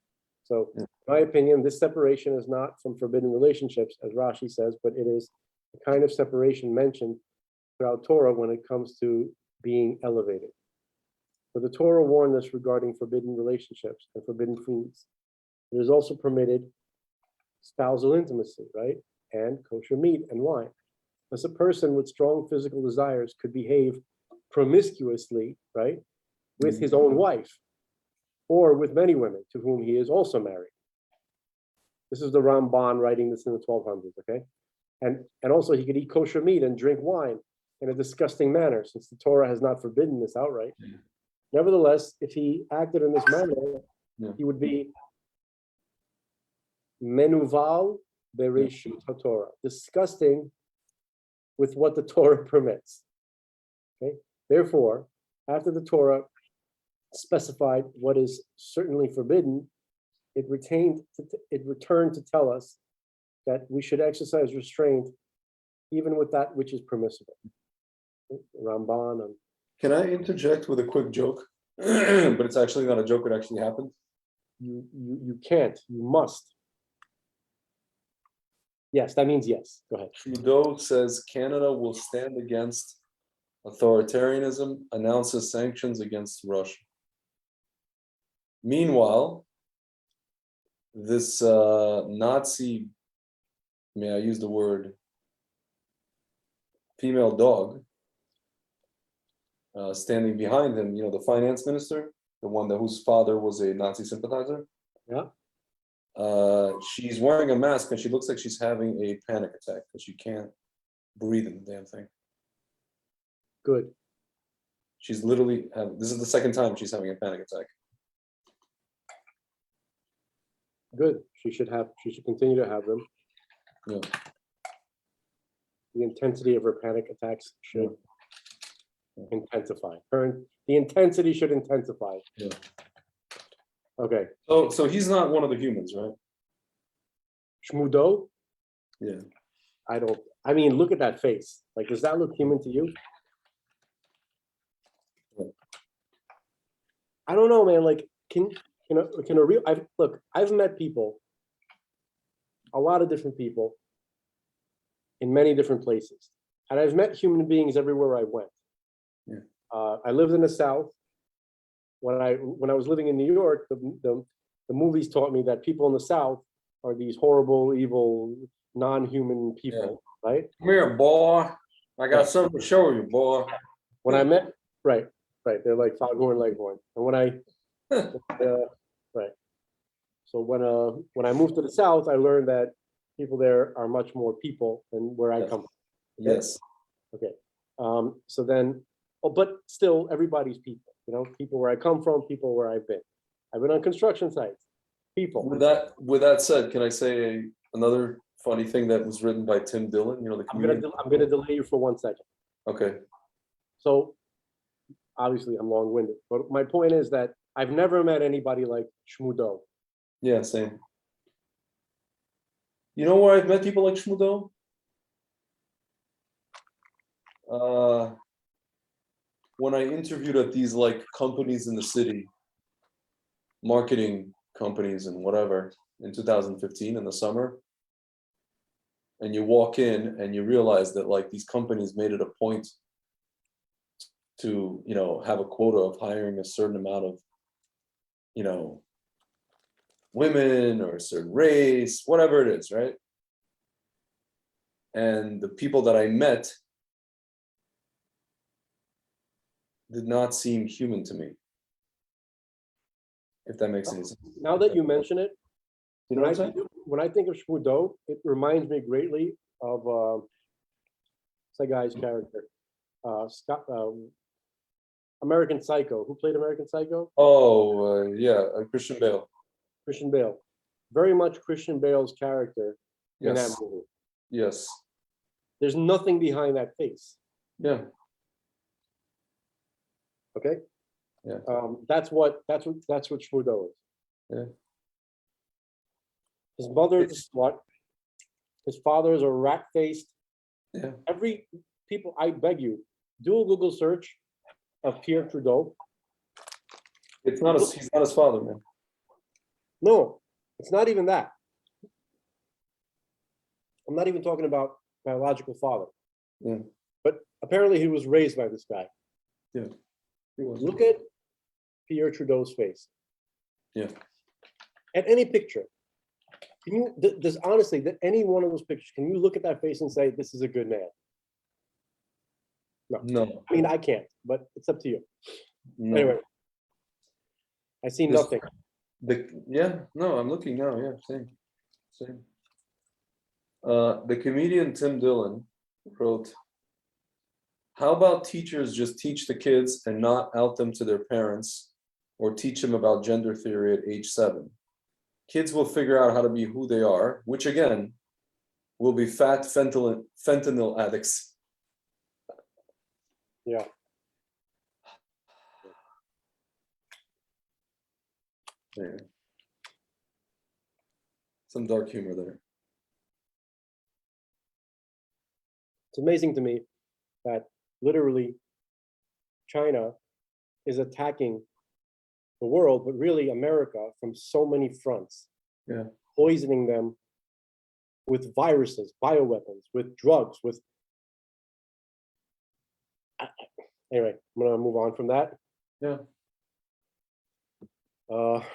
So, in my opinion, this separation is not from forbidden relationships, as Rashi says, but it is the kind of separation mentioned throughout Torah when it comes to being elevated. For the Torah warned us regarding forbidden relationships and forbidden foods. It is also permitted spousal intimacy, right? And kosher meat and wine. Thus, a person with strong physical desires could behave promiscuously, right, with his own wife, or with many women to whom he is also married. This is the Ramban writing this in the 1200s, okay? And also he could eat kosher meat and drink wine in a disgusting manner, since the Torah has not forbidden this outright. Nevertheless, if he acted in this manner, he would be menuval bereshit haTorah, disgusting with what the Torah permits. Okay. Therefore, after the Torah specified what is certainly forbidden, it returned to tell us that we should exercise restraint even with that which is permissible. Ramban and Can I interject with a quick joke? But it's actually not a joke, it actually happened. you can't, you must. Yes, that means yes. Go ahead. Trudeau says Canada will stand against authoritarianism, announces sanctions against Russia. Meanwhile, this Nazi, may I use the word, female dog, standing behind him, the finance minister, the one whose father was a Nazi sympathizer. Yeah. She's wearing a mask and she looks like she's having a panic attack because she can't breathe in the damn thing. Good. She's literally this is the second time she's having a panic attack. Good. She should continue to have them. Yeah. The intensity of her panic attacks should intensify. The intensity should intensify. Yeah. Okay. So he's not one of the humans, right? Shmudo? Yeah. I mean, look at that face. Like, does that look human to you? Yeah. I don't know, man. Like, can a real, I've met people, a lot of different people in many different places. And I've met human beings everywhere I went. Yeah. I lived in the South. When I was living in New York, the movies taught me that people in the South are these horrible, evil, non-human people, right? Come here, boy. I got something to show you, boy. When I met, right, they're like Foghorn Leghorn. And when I, right. So when I moved to the South, I learned that people there are much more people than where I come from. Okay? Yes. Okay. So then, but still, everybody's people. People where I come from, people where I've been. I've been on construction sites. People. With that said, can I say another funny thing that was written by Tim Dillon? The comedian? I'm gonna delay you for 1 second. Okay. So obviously I'm long-winded, but my point is that I've never met anybody like Shmudo. Yeah, same. You know where I've met people like Shmudo? When I interviewed at these companies in the city, marketing companies and whatever, in 2015 in the summer, and you walk in and you realize that these companies made it a point to have a quota of hiring a certain amount of women or a certain race, whatever it is, right? And the people that I met did not seem human to me, if that makes any sense. Now that you mention it, You know what I'm saying? when I think of Shmudo, it reminds me greatly of what's that guy's character? Scott, American Psycho. Who played American Psycho? Oh, yeah, Christian Bale. Christian Bale. Very much Christian Bale's character in that Yes. movie. Yes. There's nothing behind that face. Yeah. Okay. Yeah. That's what Shmudo is. Yeah. His mother is a slut. His father is a rat-faced. Yeah. I beg you, do a Google search of Pierre Trudeau. He's not his father, man. No, it's not even that. I'm not even talking about biological father. Yeah. But apparently he was raised by this guy. Yeah. He was. Look at Pierre Trudeau's face. Yeah. At any picture. Honestly, that any one of those pictures, can you look at that face and say, this is a good man? No. I mean, I can't, but it's up to you. No. Anyway, I see nothing. No, I'm looking now. Yeah, same. The comedian Tim Dillon wrote, "How about teachers just teach the kids and not out them to their parents, or teach them about gender theory at age 7? Kids will figure out how to be who they are, which again will be fat fentanyl addicts." Yeah. Yeah. Some dark humor there. It's amazing to me that literally China is attacking the world, but really America from so many fronts, poisoning them with viruses, bioweapons, with drugs, with. Anyway, I'm gonna move on from that. Yeah. Okay.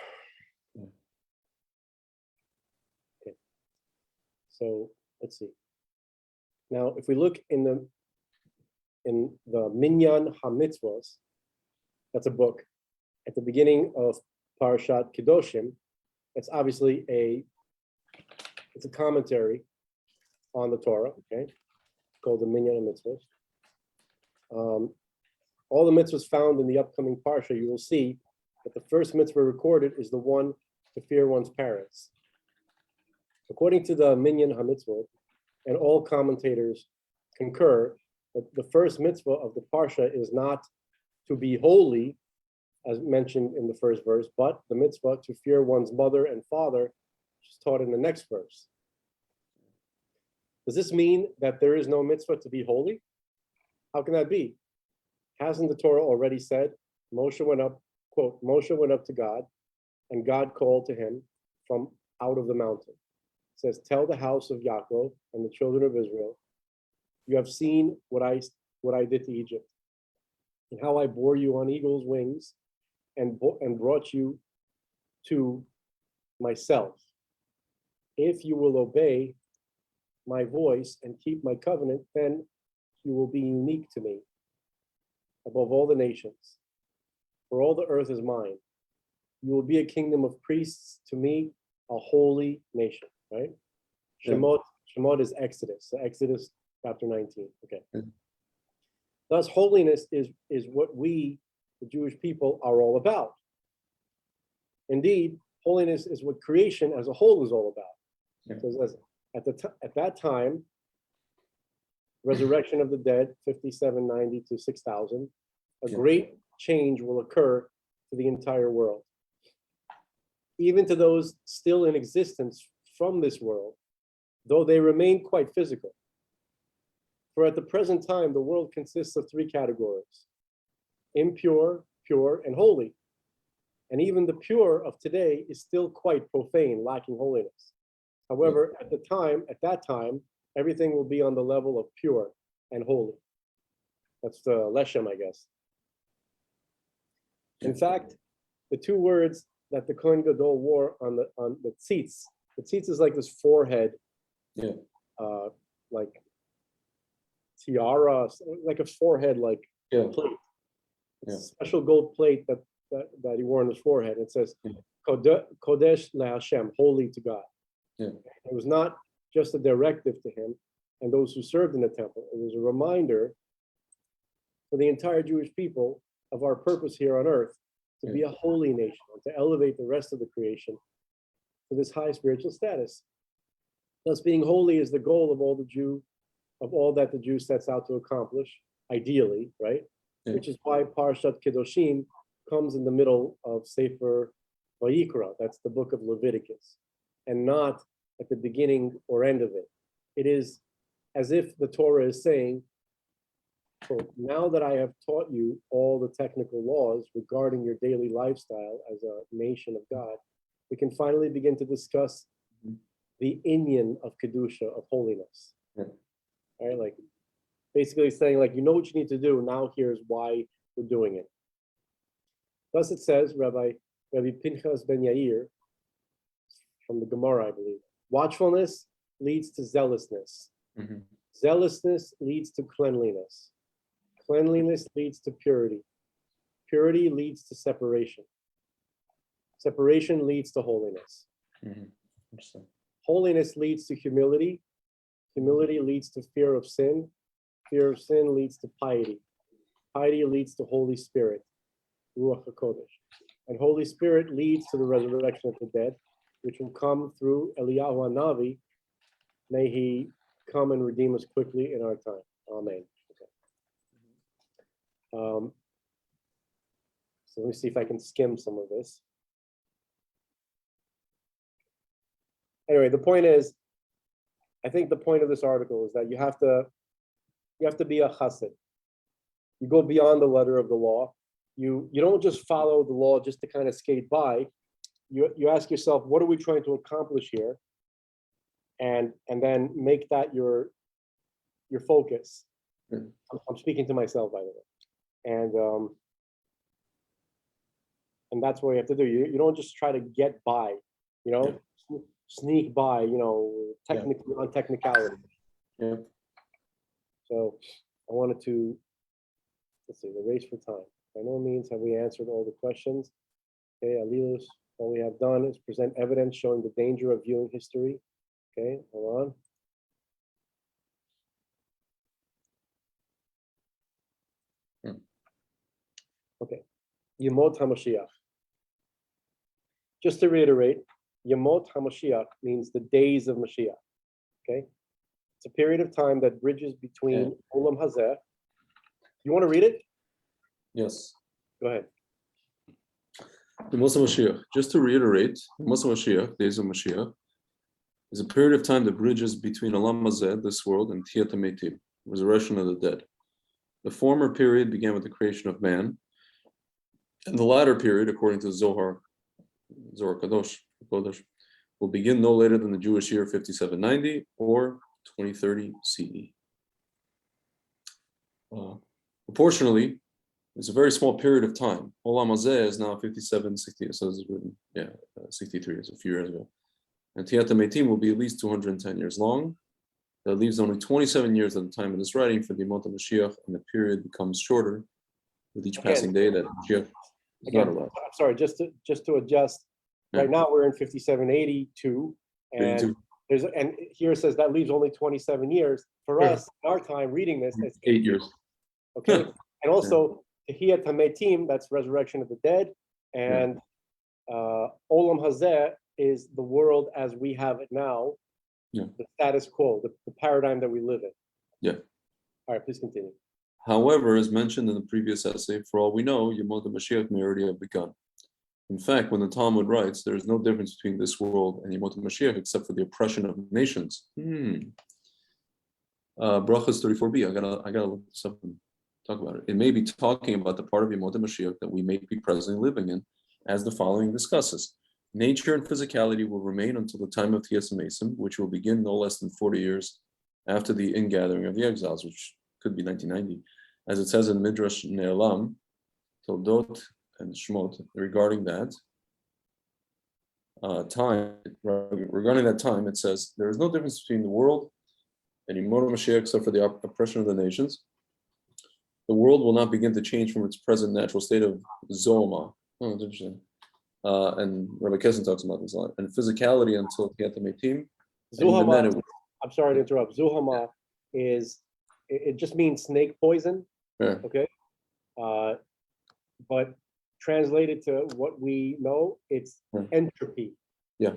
So let's see. Now, if we look in the Minyan HaMitzvos, that's a book at the beginning of Parashat Kedoshim. It's obviously it's a commentary on the Torah, okay, called the Minyan HaMitzvos. All the mitzvahs found in the upcoming parsha, you will see that the first mitzvah recorded is the one to fear one's parents. According to the Minyan HaMitzvot, and all commentators concur, that the first mitzvah of the parsha is not to be holy, as mentioned in the first verse, but the mitzvah to fear one's mother and father, which is taught in the next verse. Does this mean that there is no mitzvah to be holy? How can that be? Hasn't the Torah already said, Moshe went up, quote, Moshe went up to God, and God called to him from out of the mountain. It says, tell the house of Yaakov and the children of Israel, you have seen what I did to Egypt, and how I bore you on eagle's wings and brought you to myself. If you will obey my voice and keep my covenant, then you will be unique to me above all the nations, for all the earth is mine. You will be a kingdom of priests to me, a holy nation, right? Shemot is Exodus, so Exodus chapter 19, okay. Thus, holiness is what we, the Jewish people, are all about. Indeed, holiness is what creation as a whole is all about. So at that time, resurrection of the dead, 5790 to 6000, a great change will occur to the entire world. Even to those still in existence from this world, though they remain quite physical. For at the present time, the world consists of three categories: impure, pure, and holy. And even the pure of today is still quite profane, lacking holiness. However, at that time, everything will be on the level of pure and holy. That's the Leshem, I guess. In fact, the two words that the Kohen Gadol wore on the tzitz, the tzitz is like this forehead, like tiara, like a forehead, like plate. Special gold plate that he wore on his forehead. It says, Kodesh leHashem, holy to God. It was not just a directive to him and those who served in the temple. It was a reminder for the entire Jewish people of our purpose here on earth, to be a holy nation, and to elevate the rest of the creation to this high spiritual status. Thus, being holy is the goal of all that the Jew sets out to accomplish, ideally, right? Which is why Parshat Kedoshim comes in the middle of Sefer Vayikra, that's the book of Leviticus, and not at the beginning or end of it. It is as if the Torah is saying, so now that I have taught you all the technical laws regarding your daily lifestyle as a nation of God, we can finally begin to discuss the inyan of Kedusha, of holiness. Right? Like basically saying, like, you know what you need to do, now here's why we're doing it. Thus it says, Rabbi Pinchas ben Yair, from the Gemara, I believe, watchfulness leads to zealousness. Zealousness leads to cleanliness. Cleanliness leads to purity. Purity leads to separation. Separation leads to holiness. Holiness leads to humility. Humility leads to fear of sin. Fear of sin leads to piety. Piety leads to Holy Spirit, Ruach HaKodesh. And Holy Spirit leads to the resurrection of the dead, which will come through Eliyahu HaNavi. May he come and redeem us quickly in our time. Amen. So let me see if I can skim some of this. Anyway, the point is, I think the point of this article is that you have to You have to be a chassid. You go beyond the letter of the law. You don't just follow the law just to kind of skate by. You ask yourself, what are we trying to accomplish here? And then make that your focus. Mm. I'm speaking to myself, by the way. And that's what you have to do. You don't just try to get by, sneak by, technically on technicality. Yeah. So I wanted to, let's see, the race for time. By no means have we answered all the questions. Okay, Alilus, all we have done is present evidence showing the danger of viewing history. Okay, hold on. Okay, Yemot HaMashiach. Just to reiterate, Yemot HaMashiach means the days of Mashiach. Okay, it's a period of time that bridges between Olam Hazeh. You want to read it? Yes. Go ahead. The Muslim Mashiach. Just to reiterate, Muslim Mashiach, days of Mashiach, is a period of time that bridges between Olam Hazeh, this world, and Tiyat HaMeitim, resurrection of the dead. The former period began with the creation of man, and the latter period, according to Zohar Kodesh, will begin no later than the Jewish year 5790 or 2030 CE. Proportionally, it's a very small period of time. Olam Hazeh is now 57, 60, so it's written, 63 years, a few years ago. And Tiyat HaMeitim will be at least 210 years long. That leaves only 27 years at the time of this writing for the Yemot HaMashiach, and the period becomes shorter with each passing day that Mashiach is not alive. I'm sorry, just to adjust. Right now we're in 5782, and here it says that leaves only 27 years. For us, in our time reading this, it's 8 years. Okay, and also Tiyat HaMeitim, that's resurrection of the dead, and Olam Hazeh is the world as we have it now, the status quo, the paradigm that we live in. Yeah. All right, please continue. However, as mentioned in the previous essay, for all we know, Yemot HaMashiach may already have begun. In fact, when the Talmud writes, there is no difference between this world and Yemot HaMashiach except for the oppression of nations. Brachas 34b, I gotta look this up and talk about it. It may be talking about the part of Yemot HaMashiach that we may be presently living in, as the following discusses. Nature and physicality will remain until the time of Tiyas HaMeisim, which will begin no less than 40 years after the ingathering of the exiles, which could be 1990, as it says in Midrash Ne'elam, Toldot and Shmot, regarding that time. Regarding that time, it says there is no difference between the world and Yemot HaMashiach except for the oppression of the nations. The world will not begin to change from its present natural state of Zoma. Oh, that's interesting. And Rabbi Kessin talks about this a lot. And physicality until Tiyat HaMeitim. Zuhama, I'm sorry to interrupt. Zuhama it just means snake poison. Yeah. Okay. But translated to what we know, it's entropy. Yeah.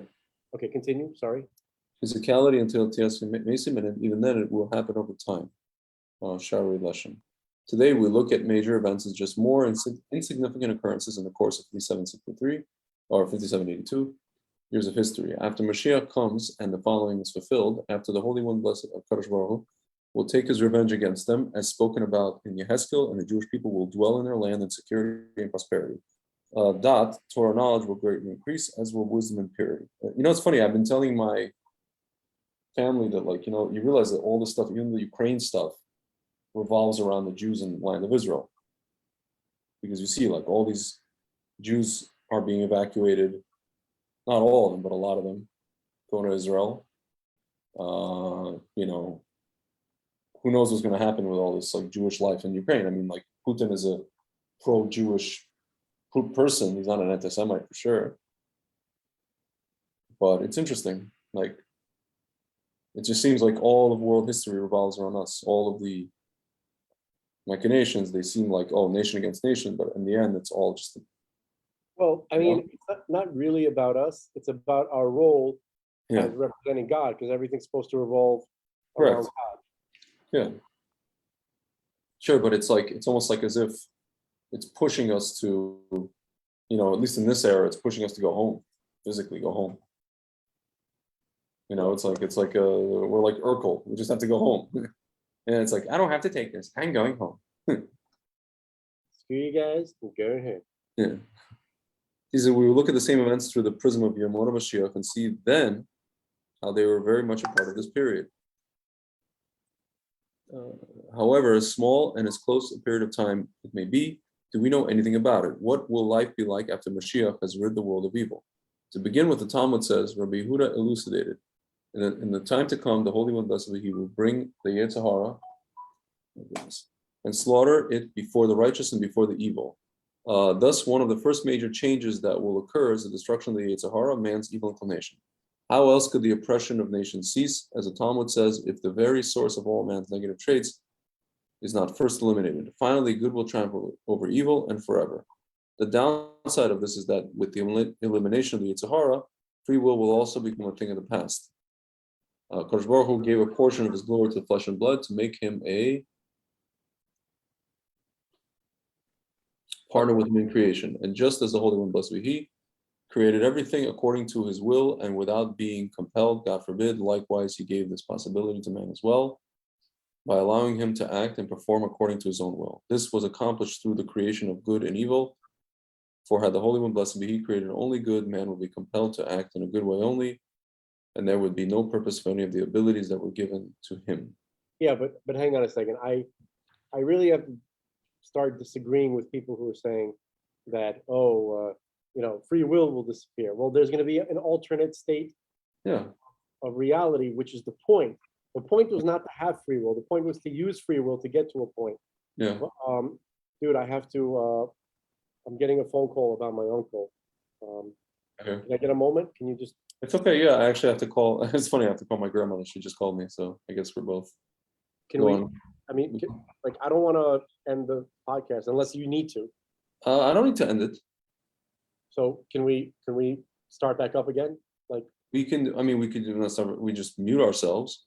Okay, continue. Sorry. Physicality until Tiyat HaMeisim, and even then it will happen over time. Shari Leshem. Today we look at major events as just more insignificant occurrences in the course of 5763 or 5782 years of history. After Mashiach comes and the following is fulfilled, after the Holy One, blessed Kadosh Baruch Hu, will take his revenge against them, as spoken about in Yehezkel, and the Jewish people will dwell in their land in security and prosperity. Torah knowledge will greatly increase, as will wisdom and purity. It's funny, I've been telling my family that, you realize that all this stuff, even the Ukraine stuff, revolves around the Jews in the land of Israel. Because you see, all these Jews are being evacuated, not all of them, but a lot of them, going to Israel. Who knows what's going to happen with all this Jewish life in Ukraine? I mean, Putin is a pro-Jewish person. He's not an anti-Semite for sure. But it's interesting. It just seems like all of world history revolves around us. All of the machinations, they seem like, nation against nation, but in the end, it's all just. Well, I mean, it's not really about us. It's about our role as representing God, because everything's supposed to revolve around God. Yeah. Sure, but it's almost like as if it's pushing us to, at least in this era, it's pushing us to go home, physically go home. It's like we're like Urkel. We just have to go home. And it's like, I don't have to take this. I'm going home. Screw you guys, and go ahead. Yeah. He said, we will look at the same events through the prism of Yemot Mashiach and see then how they were very much a part of this period. However, as small and as close a period of time it may be, do we know anything about it? What will life be like after Mashiach has rid the world of evil? To begin with, the Talmud says, Rabbi Yehuda elucidated, in the time to come, the Holy One, blessed be He, will bring the Yetzer Hara and slaughter it before the righteous and before the evil. Thus, one of the first major changes that will occur is the destruction of the Yetzer Hara, man's evil inclination. How else could the oppression of nations cease? As the Talmud says, if the very source of all man's negative traits is not first eliminated. Finally, good will triumph over evil and forever. The downside of this is that with the elimination of the Yetzer Hara, free will also become a thing of the past. Kadosh Baruch Hu gave a portion of his glory to flesh and blood to make him a partner with him in creation. And just as the Holy One, blessed be He, created everything according to his will and without being compelled, God forbid, likewise he gave this possibility to man as well, by allowing him to act and perform according to his own will. This was accomplished through the creation of good and evil. For had the Holy One, blessed be He, created only good, man would be compelled to act in a good way only, and there would be no purpose for any of the abilities that were given to him. Yeah, but hang on a second. I really have to start disagreeing with people who are saying that, free will disappear. Well, there's going to be an alternate state Yeah. of reality, which is the point. The point was not to have free will. The point was to use free will to get to a point. Yeah. Dude, I have to. I'm getting a phone call about my uncle. Okay. Can I get a moment? Can you just? It's okay. Yeah, I actually have to call. It's funny. I have to call my grandmother. She just called me, so I guess we're both. Can we? I mean, I don't want to end the podcast unless you need to. I don't need to end it. So can we start back up again? Like we can. I mean, we could do this. We just mute ourselves.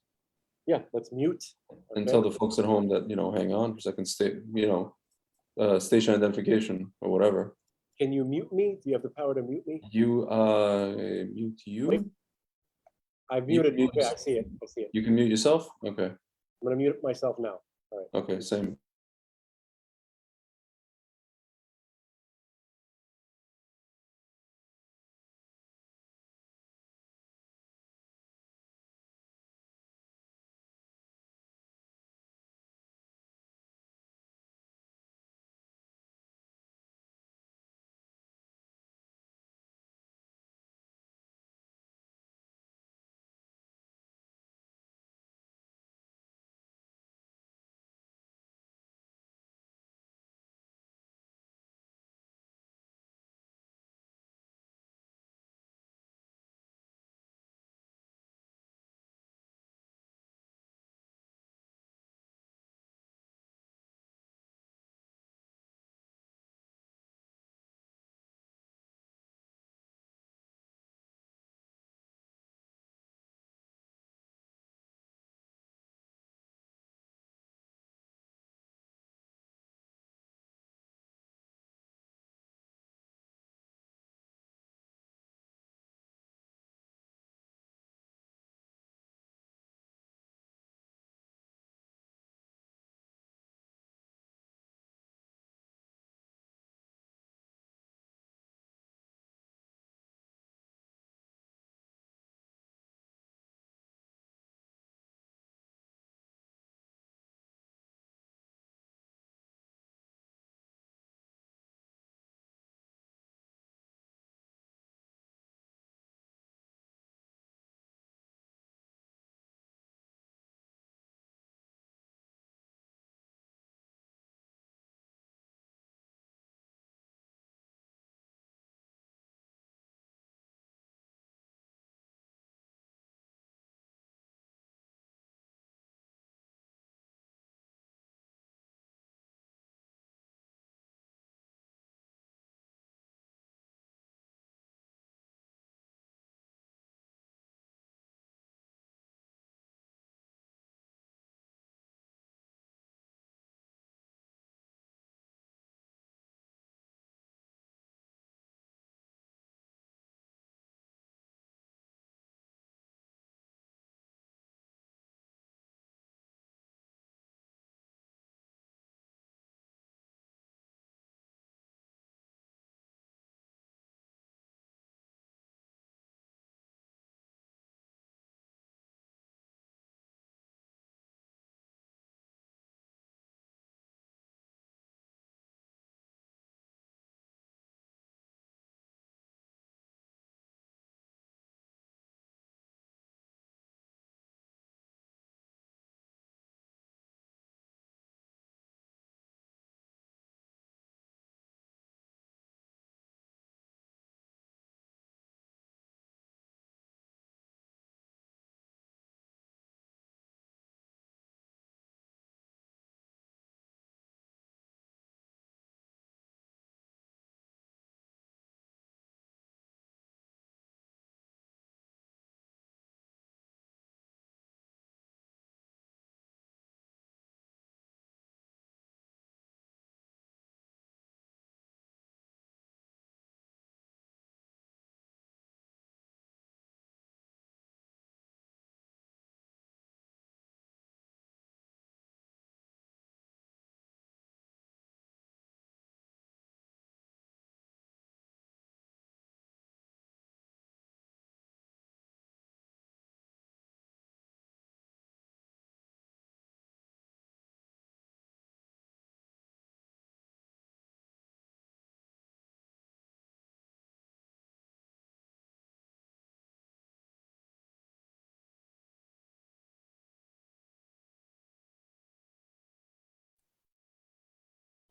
Yeah, let's mute. And tell the folks at home that hang on for a second. Station identification or whatever. Can you mute me? Do you have the power to mute me? You mute you. Wait. I've muted. Okay, I see it. You can mute yourself. Okay. I'm gonna mute myself now. All right. Okay. Same.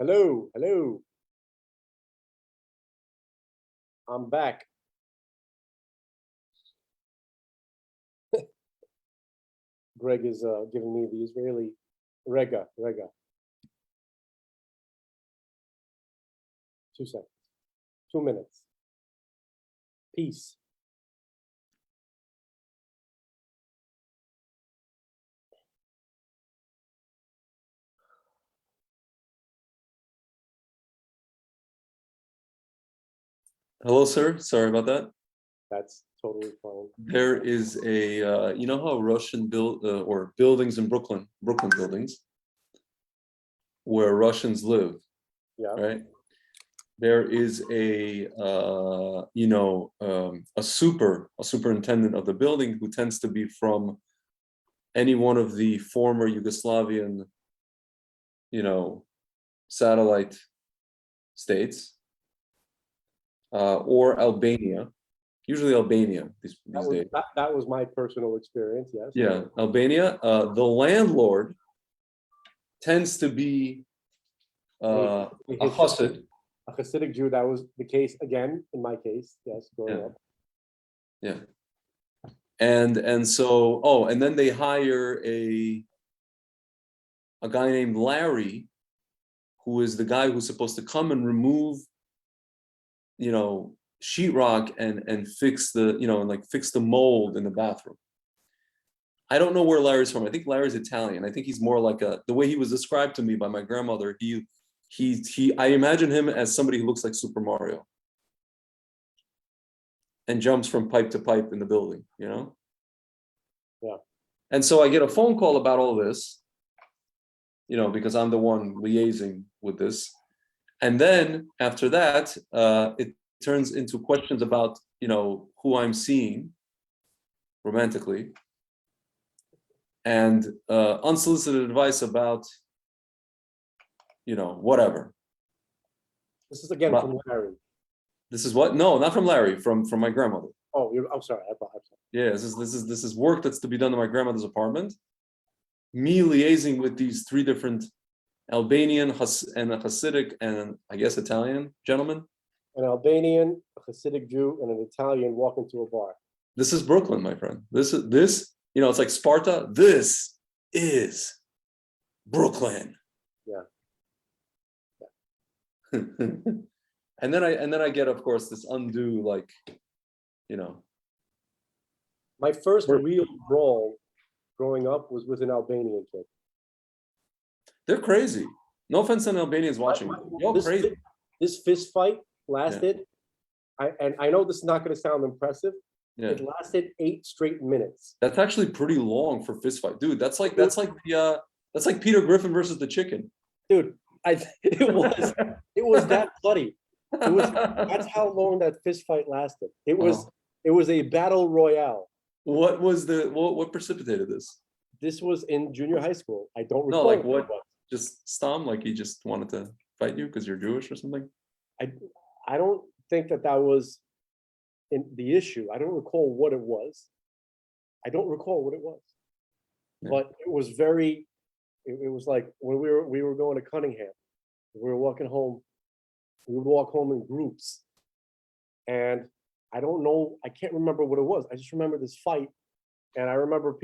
Hello, hello. I'm back. Greg is giving me the Israeli rega. 2 seconds. 2 minutes. Peace. Hello, sir. Sorry about that. That's totally fine. There is a, you know how Russian or buildings in Brooklyn buildings, where Russians live, Yeah. right? There is a, a superintendent of the building who tends to be from any one of the former Yugoslavian, satellite states, or Albania, usually Albania these days. That was my personal experience, yes. Yeah, Albania. The landlord tends to be a Chassid. A Hasidic Jew. That was the case again in my case, yes, growing up. Yeah. And so, and then they hire a guy named Larry, who is the guy who's supposed to come and remove, sheetrock and fix the, fix the mold in the bathroom. I don't know where Larry's from. I think Larry's Italian. I think he's more like the way he was described to me by my grandmother. I imagine him as somebody who looks like Super Mario and jumps from pipe to pipe in the building, Yeah. And so I get a phone call about all this, because I'm the one liaising with this. And then after that, it turns into questions about, who I'm seeing romantically, and unsolicited advice about, whatever. This is again from Larry. This is what? No, not from Larry, from my grandmother. Oh, I'm sorry. I'm sorry. Yeah, this is work that's to be done in my grandmother's apartment. Me liaising with these 3 different Albanian and a Hasidic and I guess Italian gentlemen. An Albanian, a Hasidic Jew, and an Italian walk into a bar. This is Brooklyn, my friend. This, it's like Sparta. This is Brooklyn. Yeah. And then I get, of course, this undue, My first real brawl growing up was with an Albanian kid. They're crazy. No offense to Albanians watching. You're crazy. This fist fight lasted, I know this is not going to sound impressive. Yeah. It lasted 8 straight minutes. That's actually pretty long for fist fight, dude. That's like Peter Griffin versus the chicken. Dude, it was that bloody. That's how long that fist fight lasted. It was a battle royale. What precipitated this? This was in junior high school. I don't recall. No, like what? Just Stom? Like he just wanted to fight you because you're Jewish or something? I don't think that was in the issue. I don't recall what it was. Yeah. But it was very. It was like when we were going to Cunningham. We were walking home. We would walk home in groups, and I don't know. I can't remember what it was. I just remember this fight, and I remember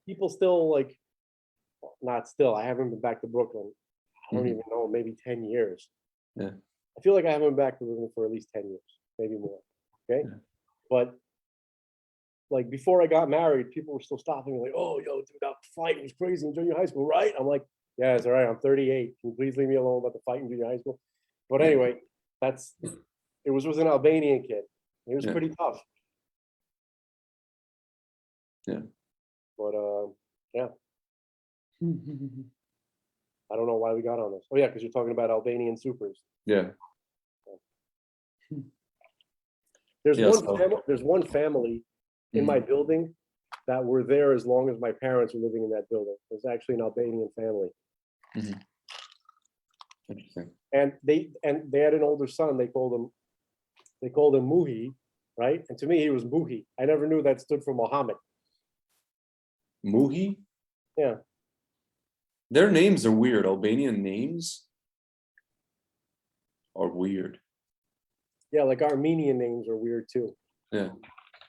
people still like. Not still. I haven't been back to Brooklyn. I don't even know. Maybe 10 years. Yeah. I feel like I haven't been back to Brooklyn for at least 10 years, maybe more. Okay. Yeah. But like before I got married, people were still stopping me like, "Oh, yo, dude, that fight was crazy in junior high school, right?" I'm like, "Yeah, it's all right. I'm 38. Can you please leave me alone about the fight in junior high school?" But anyway, it was with an Albanian kid. It was pretty tough. Yeah. But yeah. I don't know why we got on this. Oh yeah, because you're talking about Albanian supers. Yeah. There's one family in my building that were there as long as my parents were living in that building. It was actually an Albanian family. Interesting. And they had an older son. They called him Muhi, right? And to me, he was Muhi. I never knew that stood for Muhammad. Muhi? Yeah. Their names are weird. Albanian names. are weird. Yeah, like Armenian names are weird too. Yeah.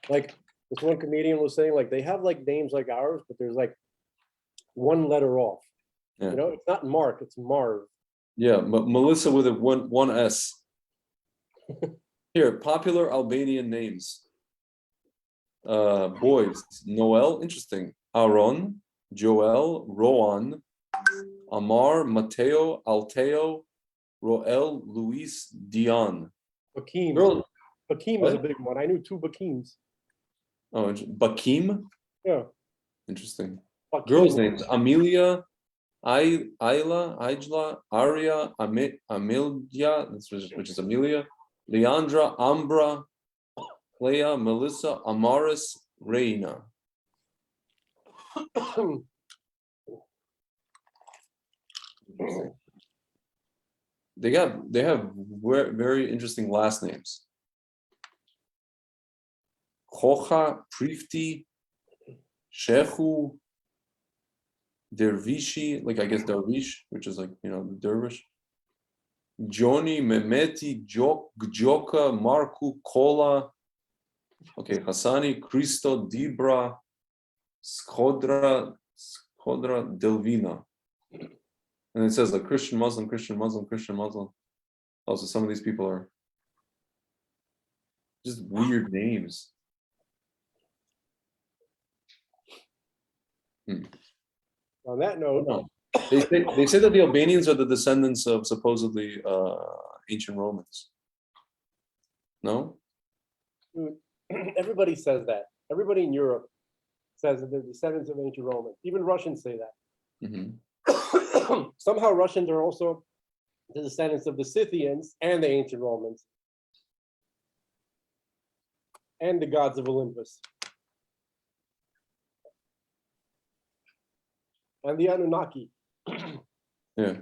Like this one comedian was saying, like they have like names like ours, but there's like one letter off. Yeah. You know, it's not Mark, it's Marv. Yeah, Melissa with a one S. Here, popular Albanian names. Boys, Noel, interesting. Aaron, Joel, Roan, Amar, Mateo, Alteo, Roel, Luis, Dion. Bakim. Girl, Bakim is a big one. I knew 2 Bakims. oh, Bakim. Yeah. Interesting. Bakim. Girls' names: Amelia, Ayla, Aijla, Aria, Amelia, which is Amelia, Leandra, Ambra, Clea, Melissa, Amaris, Reina. They have very interesting last names. Chocha, Prifti, Shehu, Dervishi, like I guess Dervish, which is like, you know, the dervish. Joni, Mehmeti, Gjoka, Marku, Kola, okay, Hassani, Christo, Dibra, Skodra, Delvina. And it says like Christian, Muslim, Christian, Muslim, Christian, Muslim. Also, some of these people are just weird names. On that note, they say that the Albanians are the descendants of supposedly ancient Romans. No? everybody says that. Everybody in Europe says that they're descendants of ancient Romans. Even Russians say that. Mm-hmm. Somehow Russians are also the descendants of the Scythians and the ancient Romans and the gods of Olympus and the Anunnaki. Yeah.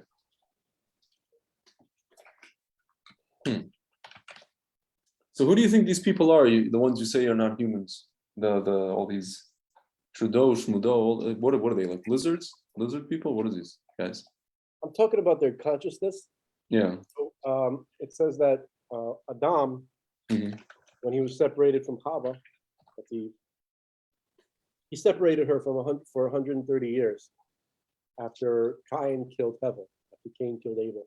So who do you think these people are? The ones you say are not humans? The all these Trudeau, Schmudeau, what are they, like lizards? Lizard people? What are these guys? I'm talking about their consciousness. Yeah. So, it says that Adam, when he was separated from Hava, that he separated her from for 130 years after Cain killed Hevel, after Cain killed Abel.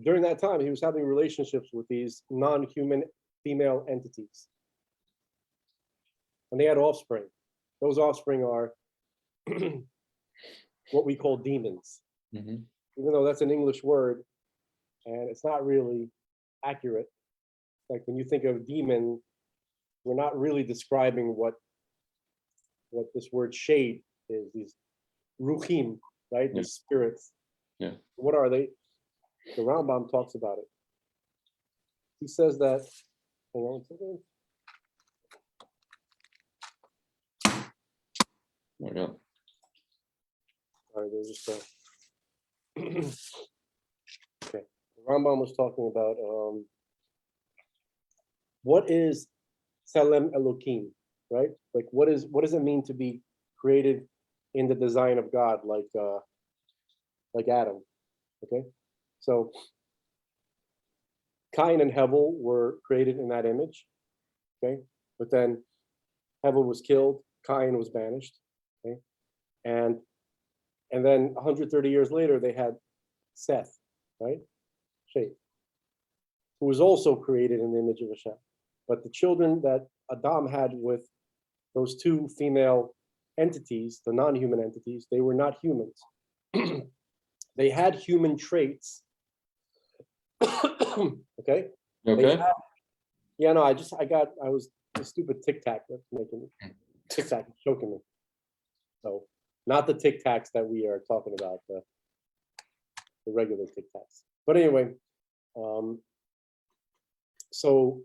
During that time, he was having relationships with these non-human female entities. And they had offspring. Those offspring are what we call demons. Even though that's an English word, and it's not really accurate. Like when you think of demon, we're not really describing what this word shade is, these ruchim, right? These spirits. Yeah. What are they? The Rambam talks about it. He says that, hang on a second. Oh, yeah. Sorry, there's just okay. The Rambam was talking about what is Tselem Elokim, right? Like what does it mean to be created in the design of God, like Adam? Okay, so Cain and Hevel were created in that image. Okay, but then Hevel was killed, Cain was banished. Okay, and then 130 years later they had Seth, right? Seth, who was also created in the image of Hashem. But the children that Adam had with those 2 female entities, the non-human entities, they were not humans. They had human traits. Okay? Okay. Yeah, no, I was the stupid Tic Tac that's making me. Tic Tac is choking me. So, not the Tic Tacs that we are talking about, the regular Tic Tacs. But anyway, so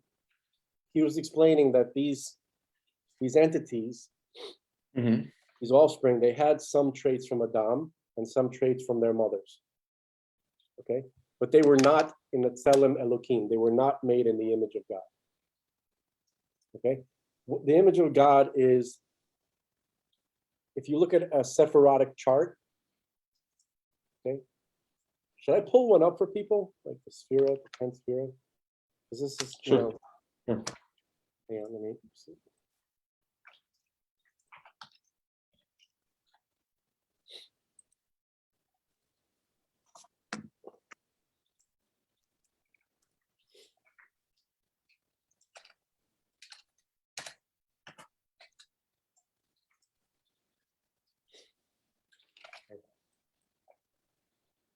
he was explaining that these entities, these offspring, they had some traits from Adam and some traits from their mothers. Okay, but they were not in the Tselem Elokim. They were not made in the image of God. Okay, the image of God is, if you look at a Sephirotic chart, okay, should I pull one up for people, like the Sphera, the 10th Sphera? Because this is, you Sure. know, Sure. hang on, let me see.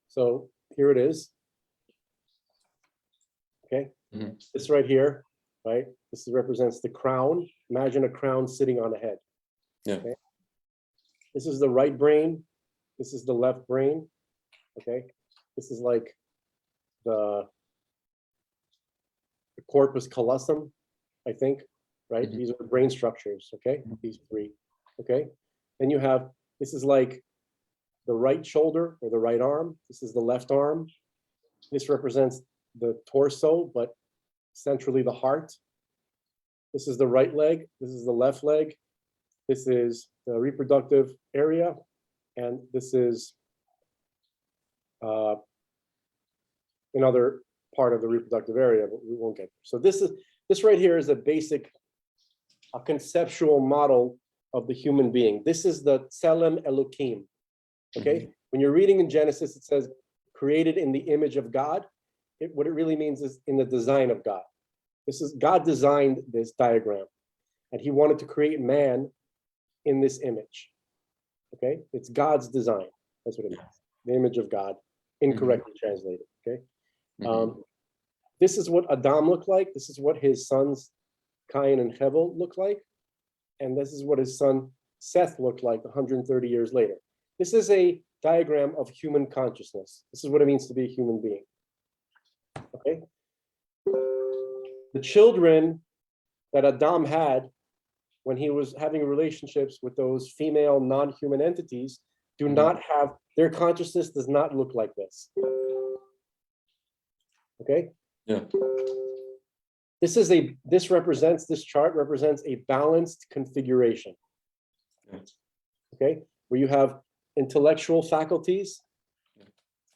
So here it is. Okay, Mhm. this right here, right? This represents the crown. Imagine a crown sitting on a head. Yeah. Okay. This is the right brain. This is the left brain. Okay. This is like the corpus callosum, I think, right? Mhm. These are the brain structures. Okay, these three. Okay. Then you have, this is like the right shoulder or the right arm. This is the left arm. This represents the torso, but centrally the heart. This is the right leg. This is the left leg. This is the reproductive area. And this is another part of the reproductive area, but we won't get there. So this right here is a conceptual model of the human being. This is the Tselem Elohim. Okay, when you're reading in Genesis, it says created in the image of God. What it really means is in the design of God. This is God designed this diagram, and He wanted to create man in this image. Okay, it's God's design. That's what it means. The image of God, incorrectly translated. Okay, this is what Adam looked like. This is what his sons Cain and Hevel looked like, and this is what his son Seth looked like 130 years later. This is a diagram of human consciousness. This is what it means to be a human being. Okay. The children that Adam had when he was having relationships with those female non-human entities do not have, their consciousness does not look like this. Okay. Yeah. This chart represents a balanced configuration. Yeah. Okay. Where you have intellectual faculties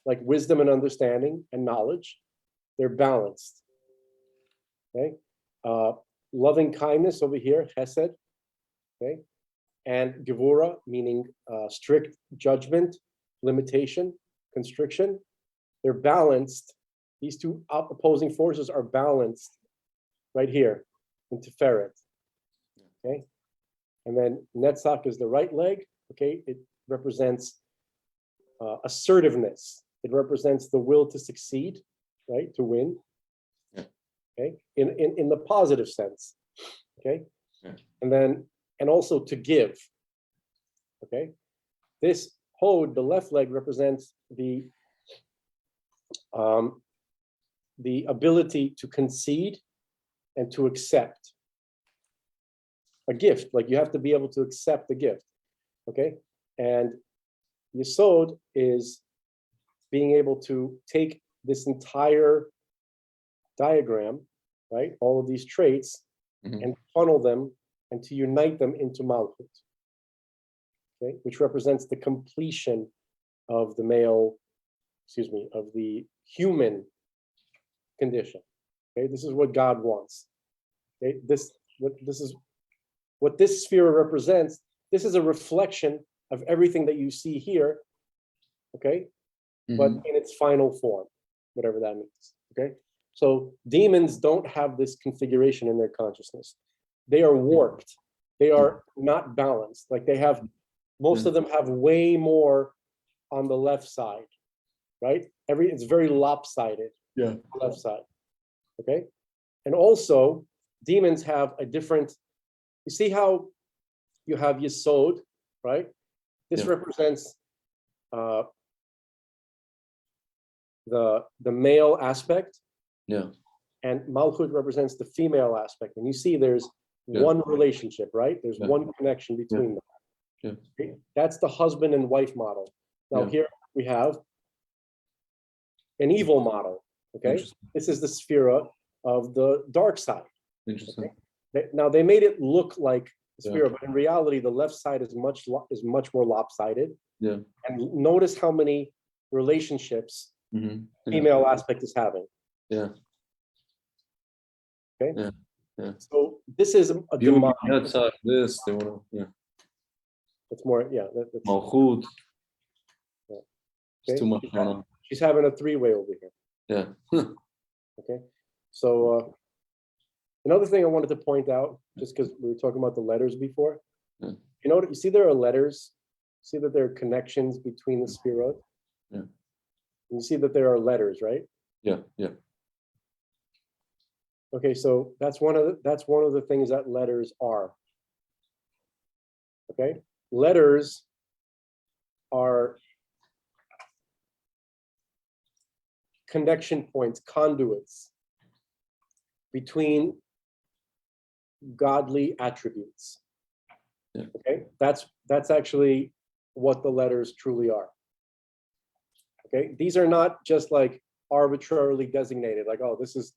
like wisdom and understanding and knowledge. They're balanced. Okay. Loving kindness over here, chesed. Okay. And gevura, meaning strict judgment, limitation, constriction. They're balanced. These two opposing forces are balanced right here in Tiferet. Okay. And then Netzach is the right leg. Okay. It represents assertiveness. It represents the will to succeed, right? To win. Yeah. Okay. In the positive sense. Okay. Yeah. And also to give. Okay. This Hod, the left leg, represents the ability to concede and to accept a gift. Like you have to be able to accept the gift. Okay. And Yesod is being able to take this entire diagram, right? All of these traits, and funnel them and to unite them into Malchut, okay? Which represents the completion of the of the human condition. Okay, this is what God wants. Okay, this is what this sphere represents. This is a reflection of everything that you see here, okay? But in its final form, whatever that means, okay? So demons don't have this configuration in their consciousness. They are warped. They are not balanced. Like they have, most of them have way more on the left side, right? It's very lopsided, left side, okay? And also, demons have a different, you see how you have Yesod, right? This represents the male aspect. Yeah. And Malchut represents the female aspect. And you see there's one relationship, right? There's one connection between them. Yeah. Okay? That's the husband and wife model. Now here we have an evil model, okay? This is the sphere of the dark side. Interesting. Okay? Now they made it look like the sphere, but in reality, the left side is much more lopsided. Yeah. And notice how many relationships Mhm. Yeah. female aspect is having. Yeah. Okay. Yeah. Yeah. So this is a Beauty, demonic. Netzach, this, they want to, yeah. It's more, yeah. That's, Malchut. okay. It's too much going on. She's having a three-way over here. Yeah. Okay. So another thing I wanted to point out, just because we were talking about the letters before, Yeah. you see there are letters, see that there are connections between the spirot. Yeah. You see that there are letters, right? Yeah. Yeah. Okay, so that's one of the things that letters are. Okay, letters are connection points, conduits between godly attributes. Yeah. Okay, that's actually what the letters truly are. Okay, these are not just like arbitrarily designated, like, oh, this is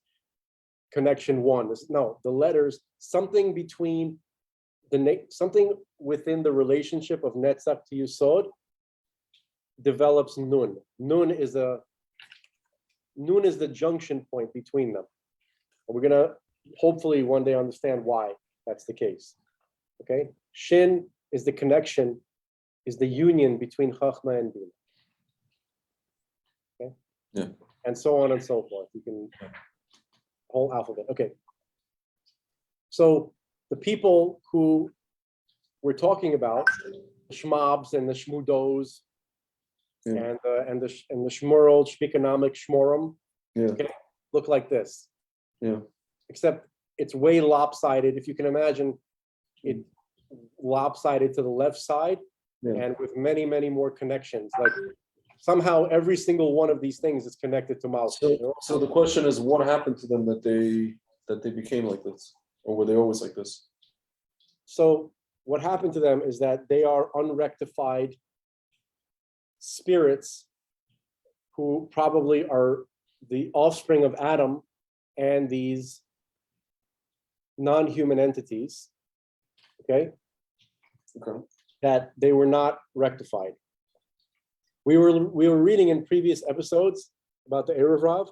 connection one. No, the letters, something between something within the relationship of Netzach to Yesod develops Nun. Nun is the junction point between them. And we're gonna hopefully one day understand why that's the case. Okay, Shin is the connection, is the union between Chachma and Bina. Okay, Yeah. And so on and so forth. You can whole alphabet. Okay. So the people who we're talking about, the Schmabs and the Shmudos, Yeah. and the Shmurl, Shmikonomic, Shmorum, Yeah. okay, look like this. Yeah. Except it's way lopsided. If you can imagine it lopsided to the left side, Yeah. and with many, many more connections. Like somehow every single one of these things is connected to Malchut. So the question is, what happened to them that they became like this, or were they always like this? So what happened to them is that they are unrectified spirits who probably are the offspring of Adam and these non-human entities, okay, that they were not rectified. We were reading in previous episodes about the Erev Rav,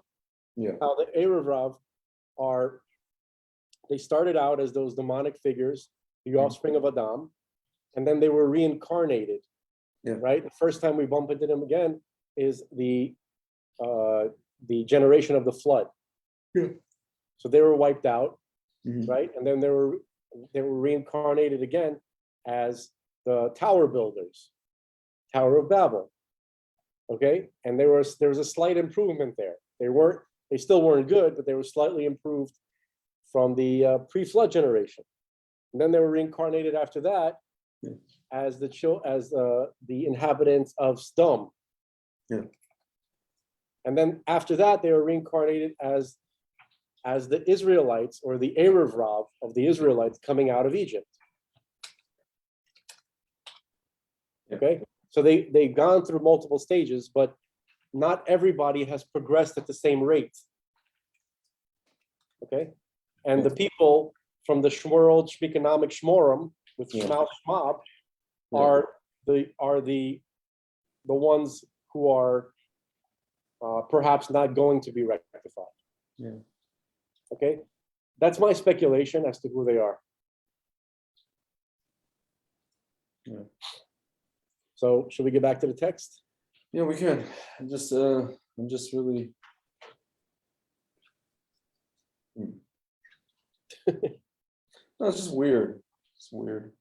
Yeah. how the Erev Rav they started out as those demonic figures, the offspring of Adam, and then they were reincarnated. Yeah. Right. The first time we bump into them again is the generation of the flood. Yeah. So they were wiped out, Mhm. right? And then they were reincarnated again as the tower builders, Tower of Babel. Okay, and there was a slight improvement there. They still weren't good, but they were slightly improved from the pre-flood generation. And then they were reincarnated after that as the inhabitants of Sdom. Yeah. And then after that, they were reincarnated as the Israelites, or the Erev Rav of the Israelites coming out of Egypt. Yeah. Okay, so they've gone through multiple stages, but not everybody has progressed at the same rate. Okay, and the people from the Shmurl, Shmikonomic, Shmorum with Shmal Shmab are the ones who are perhaps not going to be rectified. Yeah. Okay, that's my speculation as to who they are. Yeah. So should we get back to the text? Yeah, we can. I'm just really. No, it's just weird. It's weird.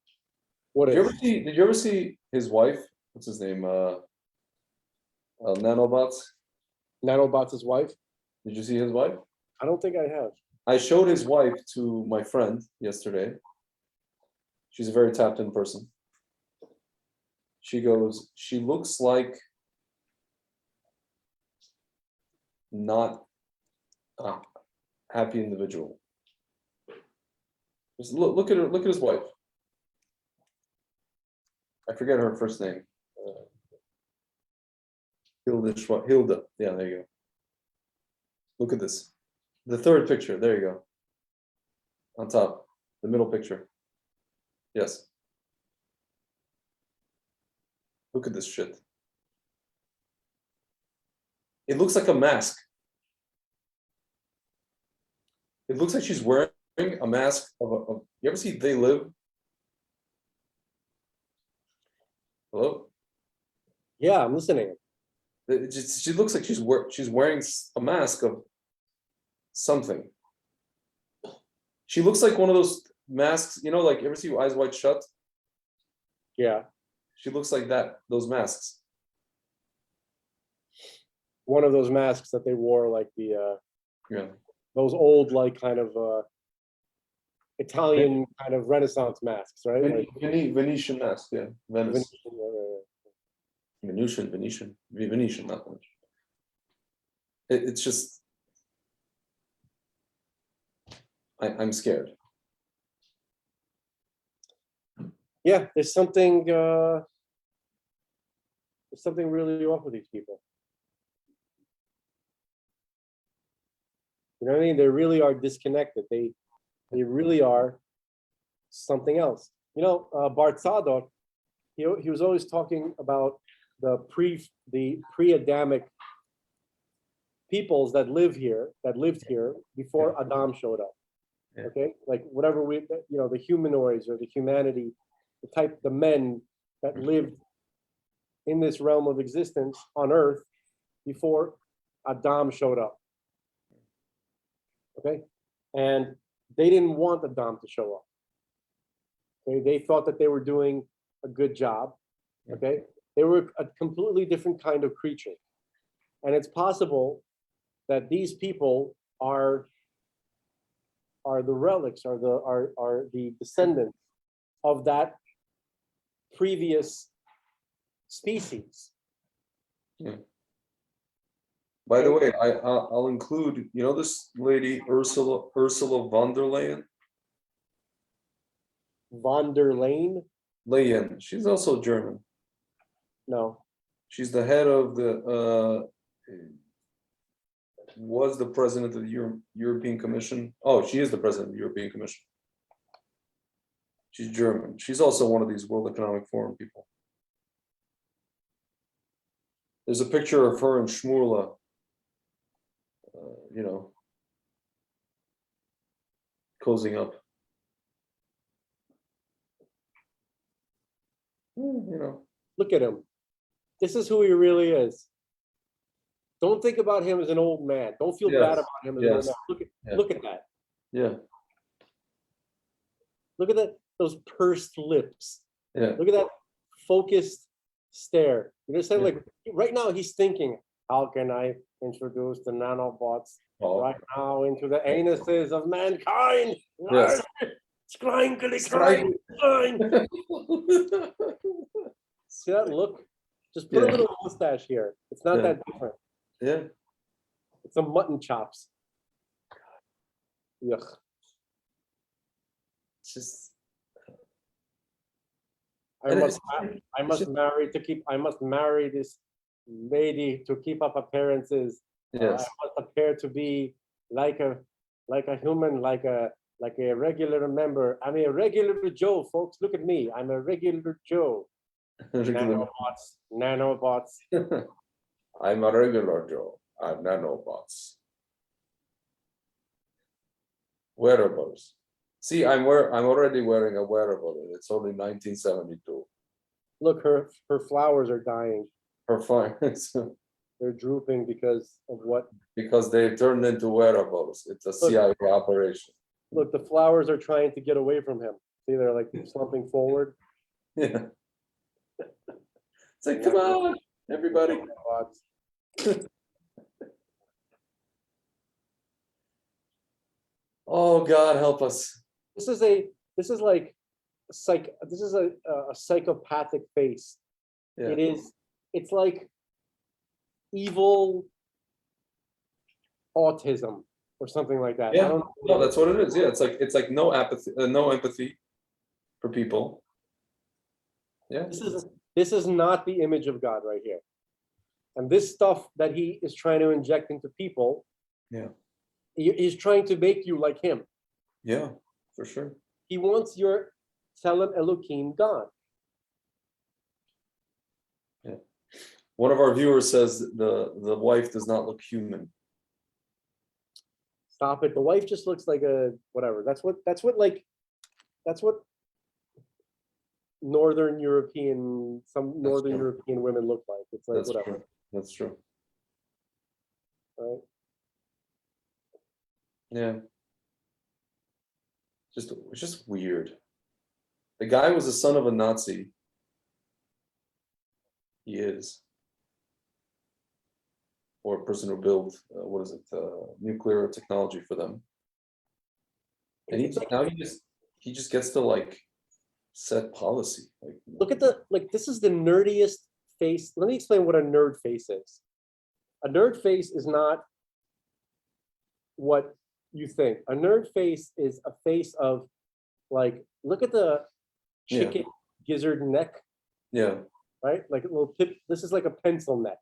What is? Did you ever see his wife? What's his name? Nanobots. Nanobots' wife? Did you see his wife? I don't think I have. I showed his wife to my friend yesterday. She's a very tapped in person. She goes, she looks like not a happy individual. Just look at her. Look at his wife. I forget her first name. Hilda. Yeah, there you go. Look at this. The third picture. There you go. On top, the middle picture. Yes. Look at this shit. It looks like a mask. It looks like she's wearing a mask of you ever see They Live? Hello? Yeah, I'm listening. She looks like she's wearing a mask of something. She looks like one of those masks, you know, like you ever see Eyes Wide Shut? Yeah, She looks like that, those masks. one of those masks that they wore, like the Yeah. those old, like kind of Italian kind of Renaissance masks, right? Like Venetian mask, yeah. Venice. Venetian, Venetian, not much. It's just I'm scared. yeah, there's something really off with these people. You know what I mean? They really are disconnected. They really are something else. You know, Bart Sadok, he was always talking about the pre-Adamic peoples that lived here before Adam showed up. Yeah. Okay, like whatever the humanoids or the humanity, the men that lived in this realm of existence on Earth before Adam showed up. Okay, and they didn't want Adam to show up. Okay, they thought that they were doing a good job. Okay, they were a completely different kind of creature, and it's possible that these people are the relics, are the descendants of that previous species. Yeah. By the way, I'll include, you know, this lady Ursula von der Leyen. Von der Leyen? Leyen. She's also German. No. She's the head of the was the president of the European Commission. Oh, she is the president of the European Commission. She's German. She's also one of these World Economic Forum people. There's a picture of her and Shmurla, you know, cozying up. You know. Look at him. This is who he really is. Don't think about him as an old man. Don't feel bad about him as an old man. Look at that. Yeah. Look at that. Those pursed lips. Yeah. Look at that focused stare. You understand? Like right now, he's thinking, how can I introduce the nanobots right now into the anuses of mankind? Yes. Scrankly, See that look? Just put a little mustache here. It's not that different. Yeah. It's some mutton chops. Yuck. It's just. I must marry this lady to keep up appearances. Yes. I must appear to be like a human, like a regular member. I'm a regular Joe, folks. Look at me. I'm a regular Joe. Nanobots. I'm a regular Joe. I'm nanobots. Wearables. See, I'm already wearing a wearable. It's only 1972. Look, her flowers are dying. Her flowers. They're drooping because of what? Because they've turned into wearables. It's a CIA operation. Look, the flowers are trying to get away from him. See, they're like slumping forward. Yeah. It's like, come on, everybody. Oh God, help us. This is a psychopathic face. Yeah. It's like evil autism or something like that. Yeah, no, that's what it is. Yeah, it's like no apathy, no empathy for people. Yeah. This is not the image of God right here. And this stuff that he is trying to inject into people, he's trying to make you like him. Yeah, for sure. He wants your Tselem Elohim God. Yeah. One of our viewers says the wife does not look human. Stop it. The wife just looks like a whatever. That's what Northern European, some Northern true. European women look like. It's like That's whatever. true. That's true. Right? Yeah. It's just weird. The guy was the son of a Nazi. He is. Or a person who built nuclear technology for them. And he just gets to like set policy. Like, Look at this is the nerdiest face. Let me explain what a nerd face is. A nerd face is not what you think. A nerd face is a face of like, look at the chicken gizzard neck, yeah, right? Like a little tip. This is like a pencil neck.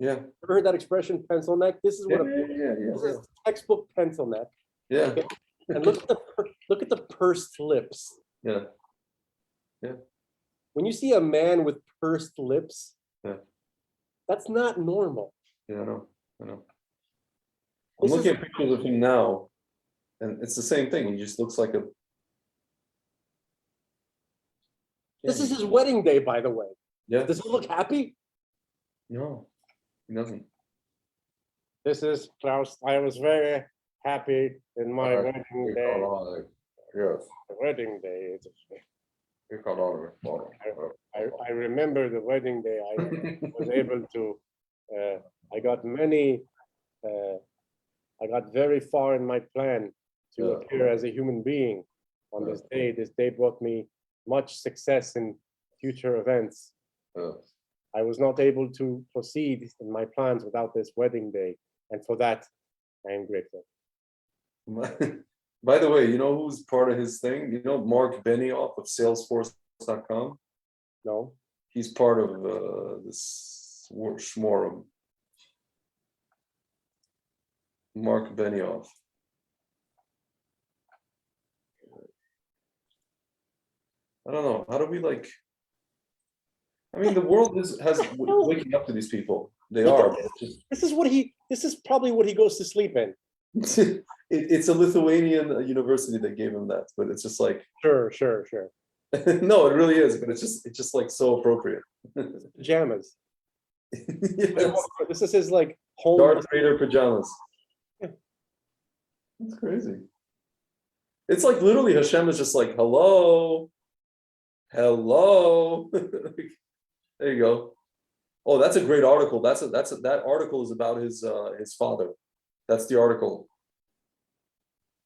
yeah. Ever heard that expression, pencil neck? This is what this is textbook pencil neck. Yeah. Okay? And look at the pursed lips. Yeah. Yeah. When you see a man with pursed lips, that's not normal. Yeah, I know. I'm looking at pictures of him now, and it's the same thing. He just looks like a. This is his wedding day, by the way. Yeah. Does he look happy? No, he doesn't. This is Klaus. I was very happy in my wedding day. Yes. The wedding day. I I remember the wedding day. I was able to. I got many. I got very far in my plan to appear as a human being on this day. This day brought me much success in future events. I was not able to proceed in my plans without this wedding day, and for that, I am grateful. By the way, you know who's part of his thing? You know Mark Benioff of Salesforce.com? No. He's part of this Schmorum. Mark Benioff. I don't know. How do we like? I mean, the world has waking up to these people. They are. This is probably what he goes to sleep in. It's a Lithuanian university that gave him that, but it's just like Sure. no, it really is, but it's just like so appropriate. Pajamas. Yes. This is his like home. Darth Vader pajamas. That's crazy. It's like literally Hashem is just like, hello. There you go. Oh, that's a great article. That article is about his father. That's the article.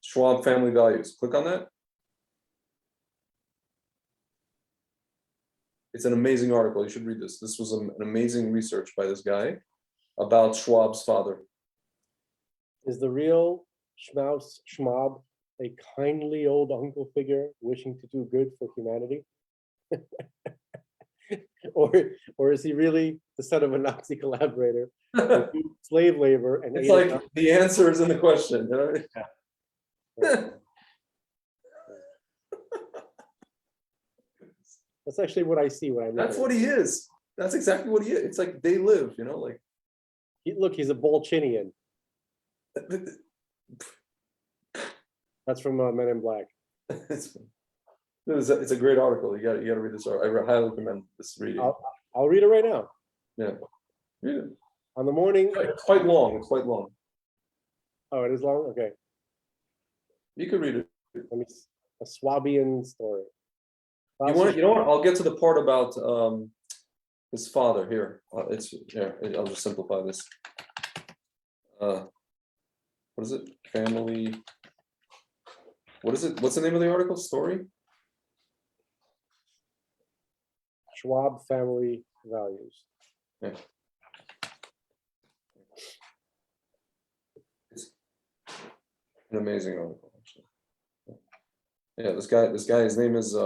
Schwab family values. Click on that. It's an amazing article. You should read this. This was an amazing research by this guy about Schwab's father. Is the real Schwab a kindly old uncle figure wishing to do good for humanity? or is he really the son of a Nazi collaborator, slave labor, and It's like the answer is in the question. You know? Yeah. That's actually what I see when I. That's what he is. That's exactly what he is. It's like they live, you know, like. Look, he's a Bolchinian. That's from Men in Black. It's a great article. You got to read this. I highly recommend this reading. I'll read it right now. Yeah, read it. On the morning. It's quite long. It's quite long. Oh, it is long. Okay. You can read it. Let me. A Swabian story. You know what? I'll get to the part about his father here. I'll just simplify this. What is it? Family. What is it? What's the name of the article? Story? Schwab family values. Yeah. It's an amazing article, actually. Yeah, this guy, his name is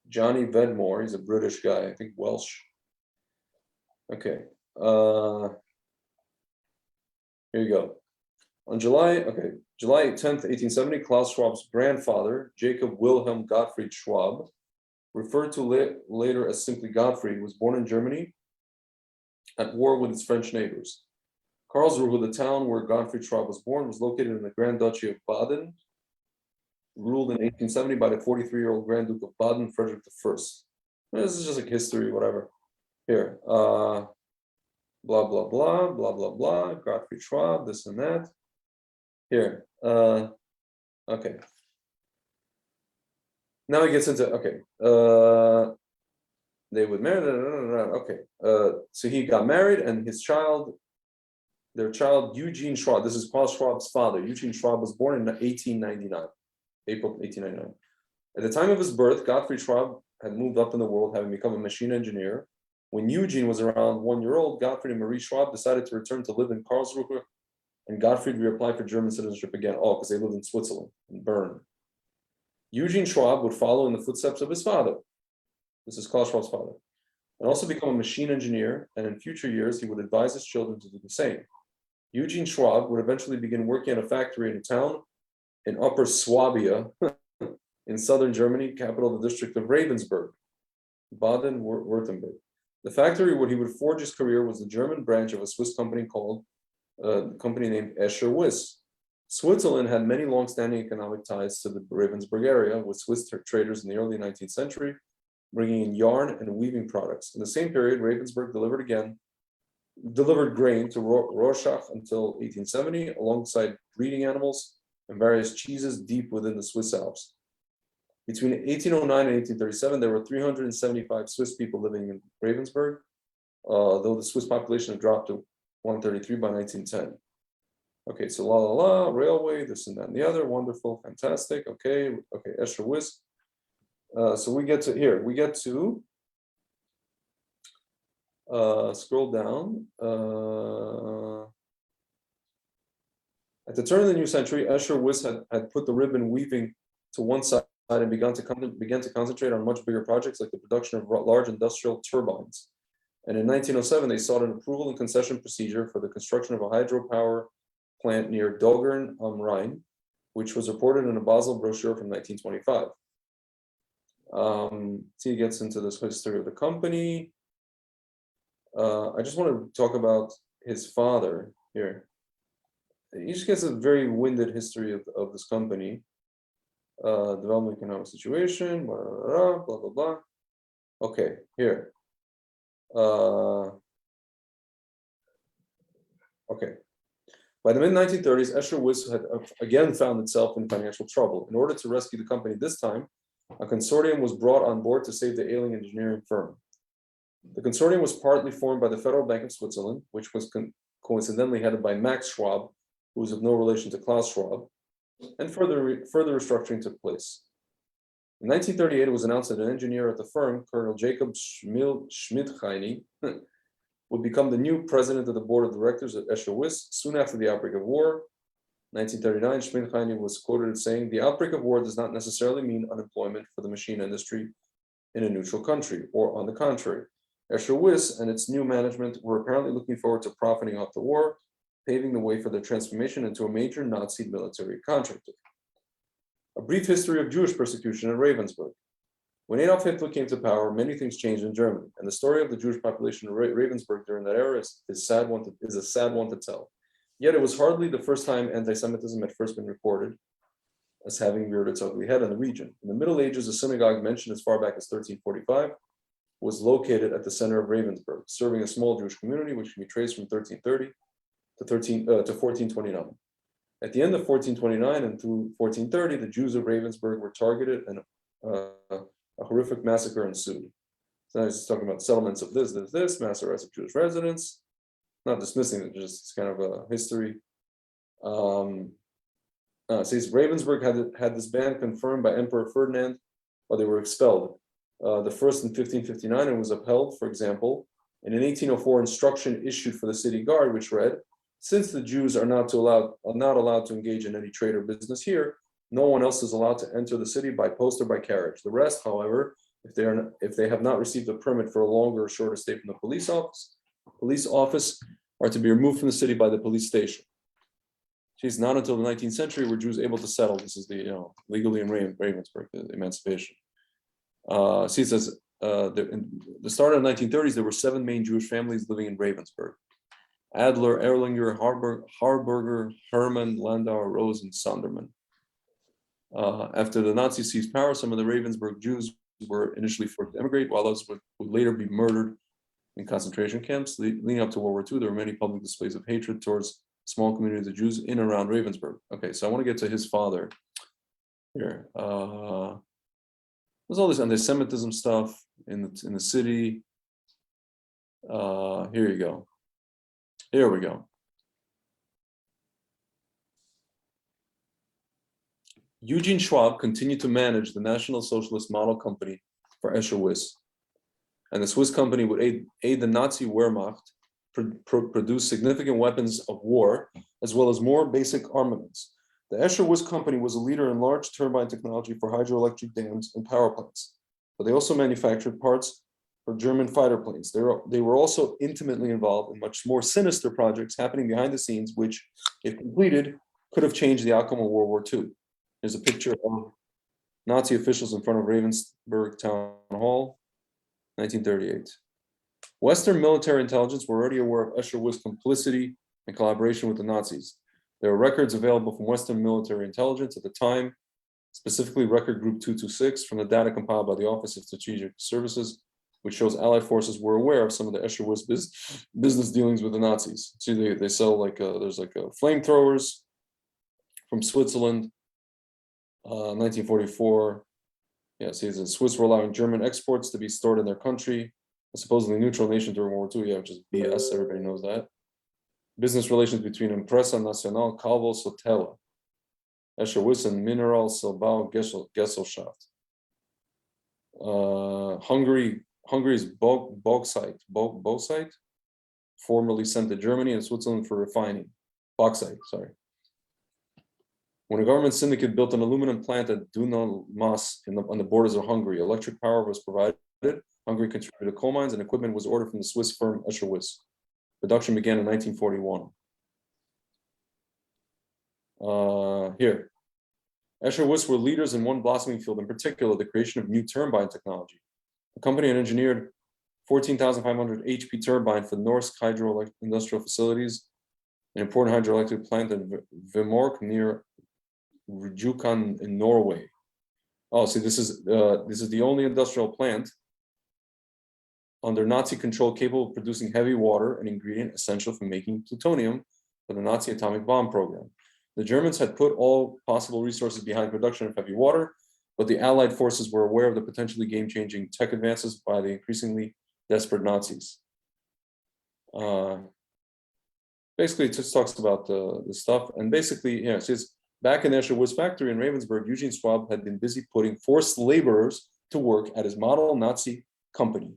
Johnny Vedmore. He's a British guy, I think Welsh. Okay. Here you go. On July 10th, 1870, Klaus Schwab's grandfather, Jacob Wilhelm Gottfried Schwab, referred to later as simply Gottfried, was born in Germany at war with its French neighbors. Karlsruhe, the town where Gottfried Schwab was born, was located in the Grand Duchy of Baden, ruled in 1870 by the 43-year-old Grand Duke of Baden, Frederick I. This is just like history, whatever. Here, blah, blah, blah, blah, blah, blah, Gottfried Schwab, this and that. Here, okay. Now he gets into, okay, they would marry, okay. So he got married and his child, their child, Eugene Schwab, this is Klaus Schwab's father. Eugene Schwab was born in 1899, April 1899. At the time of his birth, Gottfried Schwab had moved up in the world, having become a machine engineer. When Eugene was around 1 year old, Gottfried and Marie Schwab decided to return to live in Karlsruhe, and Gottfried reapplied for German citizenship again, because they lived in Switzerland, in Bern. Eugene Schwab would follow in the footsteps of his father. This is Klaus Schwab's father, and also become a machine engineer, and in future years, he would advise his children to do the same. Eugene Schwab would eventually begin working at a factory in a town in Upper Swabia, in southern Germany, capital of the district of Ravensburg, Baden-Württemberg. The factory where he would forge his career was the German branch of a Swiss company called, company named Escher Wyss. Switzerland had many long-standing economic ties to the Ravensburg area, with Swiss traders in the early 19th century, bringing in yarn and weaving products. In the same period, Ravensburg delivered grain to Rorschach until 1870, alongside breeding animals and various cheeses deep within the Swiss Alps. Between 1809 and 1837, there were 375 Swiss people living in Ravensburg, though the Swiss population had dropped to 133 by 1910. Okay, so railway, this and that and the other, wonderful, fantastic. Okay, Escher Wyss. So we get to here, scroll down. At the turn of the new century, Escher Wyss had put the ribbon weaving to one side and began to concentrate on much bigger projects like the production of large industrial turbines. And in 1907, they sought an approval and concession procedure for the construction of a hydropower plant near Dogern am Rhein, which was reported in a Basel brochure from 1925. He gets into this history of the company. I just want to talk about his father here. He just gets a very winded history of this company. Development economic situation, blah, blah, blah, blah, blah. Okay, here. Okay. By the mid-1930s, Escher Wyss had again found itself in financial trouble. In order to rescue the company this time, a consortium was brought on board to save the ailing engineering firm. The consortium was partly formed by the Federal Bank of Switzerland, which was coincidentally headed by Max Schwab, who was of no relation to Klaus Schwab, and further restructuring took place. In 1938, it was announced that an engineer at the firm, Colonel Jacob Schmidheiny, would become the new president of the board of directors at Escher Wyss soon after the outbreak of war. 1939, Schmidheiny was quoted as saying, "The outbreak of war does not necessarily mean unemployment for the machine industry in a neutral country, or on the contrary. Escher Wyss and its new management were apparently looking forward to profiting off the war, paving the way for their transformation into a major Nazi military contractor." A brief history of Jewish persecution in Ravensburg. When Adolf Hitler came to power, many things changed in Germany, and the story of the Jewish population in Ravensburg during that era is a sad one to tell. Yet it was hardly the first time anti-Semitism had first been reported as having reared its ugly head in the region. In the Middle Ages, a synagogue mentioned as far back as 1345 was located at the center of Ravensburg, serving a small Jewish community which can be traced from 1330 to 1429. At the end of 1429 and through 1430, the Jews of Ravensburg were targeted and a horrific massacre ensued. So now he's talking about settlements of this, mass arrest of Jewish residents, not dismissing it, just kind of a history. Says Ravensburg had this ban confirmed by Emperor Ferdinand, or they were expelled. The first in 1559 and was upheld, for example, in an 1804 instruction issued for the city guard, which read, "Since the Jews are not allowed to engage in any trade or business here, no one else is allowed to enter the city by post or by carriage. The rest, however, if they have not received a permit for a longer or shorter stay from the police office are to be removed from the city by the police station." Geez, not until the 19th century were Jews able to settle. This is the legally in Ravensburg, the emancipation. See, it says in the start of the 1930s, there were 7 main Jewish families living in Ravensburg: Adler, Erlinger, Harburger, Hermann, Landau, Rose, and Sondermann. After the Nazis seized power, some of the Ravensburg Jews were initially forced to emigrate, while others would later be murdered in concentration camps. Leading up to World War II, there were many public displays of hatred towards small communities of Jews in and around Ravensburg. Okay, so I want to get to his father here. There's all this anti-Semitism stuff in the city. Here you go. Here we go. Eugene Schwab continued to manage the National Socialist Model Company for Escher Wyss, and the Swiss company would aid the Nazi Wehrmacht produce significant weapons of war, as well as more basic armaments. The Escher Wyss company was a leader in large turbine technology for hydroelectric dams and power plants, but they also manufactured parts for German fighter planes. They were also intimately involved in much more sinister projects happening behind the scenes, which, if completed, could have changed the outcome of World War II. Here's a picture of Nazi officials in front of Ravensburg Town Hall, 1938. Western military intelligence were already aware of Escher Wyss' complicity and collaboration with the Nazis. There are records available from Western military intelligence at the time, specifically Record Group 226 from the data compiled by the Office of Strategic Services, which shows Allied forces were aware of some of the Escher Wyss business dealings with the Nazis. See, they sell there's flamethrowers from Switzerland. 1944. Yeah, see, the Swiss were allowing German exports to be stored in their country, a supposedly neutral nation during World War II. Yeah, which is BS. Everybody knows that. Business relations between Impresa Nacional Calvo Sotelo, Escher Wyss, and Mineral Silbau Gesellschaft. Hungary's bauxite, formerly sent to Germany and Switzerland for refining. Bauxite, sorry. When a government syndicate built an aluminum plant at Dunajmás on the borders of Hungary, electric power was provided. Hungary contributed coal mines, and equipment was ordered from the Swiss firm Escher Wyss. Production began in 1941. Here, Escher Wyss were leaders in one blossoming field, in particular the creation of new turbine technology. The company had engineered 14,500 HP turbine for Norsk hydro industrial facilities, an important hydroelectric plant at Vemork near Rjukan in Norway. Oh, see, this is the only industrial plant under Nazi control capable of producing heavy water, an ingredient essential for making plutonium for the Nazi atomic bomb program. The Germans had put all possible resources behind production of heavy water, but the Allied forces were aware of the potentially game-changing tech advances by the increasingly desperate Nazis. Basically, it just talks about the stuff, and basically, it says, back in Escher Wyss factory in Ravensburg, Eugene Schwab had been busy putting forced laborers to work at his model Nazi company.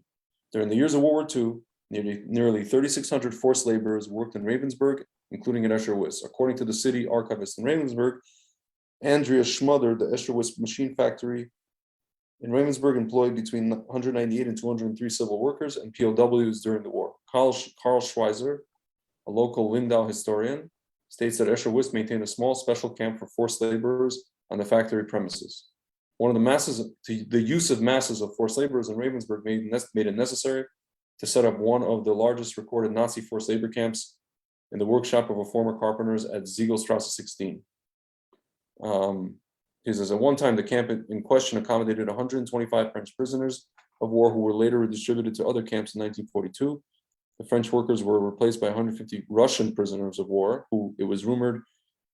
During the years of World War II, nearly 3,600 forced laborers worked in Ravensburg, including at Escher Wyss. According to the city archivist in Ravensburg, Andreas Schmudder, the Escher Wyss machine factory in Ravensburg employed between 198 and 203 civil workers and POWs during the war. Karl Schweizer, a local Lindau historian, states that Escher Wyss maintained a small special camp for forced laborers on the factory premises. The use of masses of forced laborers in Ravensburg made it necessary to set up one of the largest recorded Nazi forced labor camps in the workshop of a former carpenters at Ziegelstrasse 16. He says, at one time, the camp in question accommodated 125 French prisoners of war who were later redistributed to other camps in 1942. The French workers were replaced by 150 Russian prisoners of war, who, it was rumored,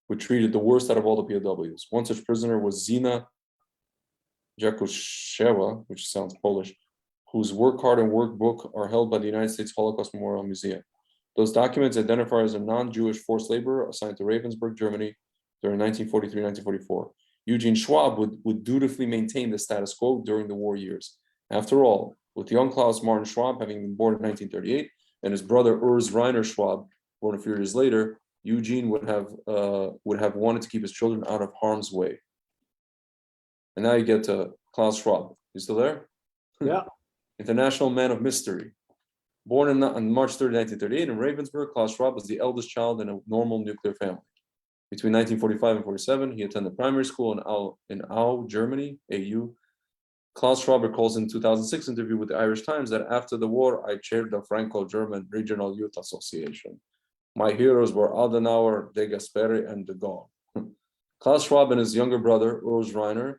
were treated the worst out of all the POWs. One such prisoner was Zina Jakushewa, which sounds Polish, whose work card and workbook are held by the United States Holocaust Memorial Museum. Those documents identify her as a non-Jewish forced laborer assigned to Ravensburg, Germany during 1943-1944. Eugene Schwab would dutifully maintain the status quo during the war years. After all, with young Klaus Martin Schwab having been born in 1938 and his brother Urs Rainer Schwab, born a few years later, Eugene would have wanted to keep his children out of harm's way. And now you get to Klaus Schwab. You still there? Yeah. International man of mystery. Born on March 3, 1938 in Ravensburg, Klaus Schwab was the eldest child in a normal nuclear family. Between 1945 and 47, he attended primary school in Au, Germany, AU, Klaus Schwab recalls in 2006 interview with the Irish Times that after the war, I chaired the Franco-German Regional Youth Association. My heroes were Adenauer, De Gasperi, and de Gaulle. Klaus Schwab and his younger brother, Urs Reiner,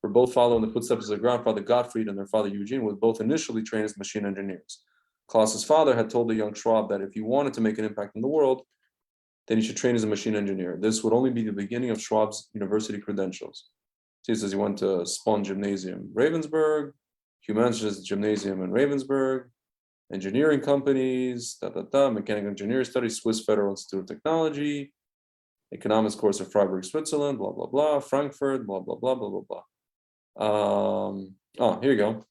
were both following the footsteps of their grandfather Gottfried and their father Eugene, were both initially trained as machine engineers. Klaus's father had told the young Schwab that if he wanted to make an impact in the world, then he should train as a machine engineer. This would only be the beginning of Schwab's university credentials. So he says he went to Spon Gymnasium, Ravensburg, Humanities Gymnasium in Ravensburg, engineering companies, mechanical engineering studies, Swiss Federal Institute of Technology, economics course at Freiburg, Switzerland, blah, blah, blah, Frankfurt, blah, blah, blah, blah, blah, blah. Here you go.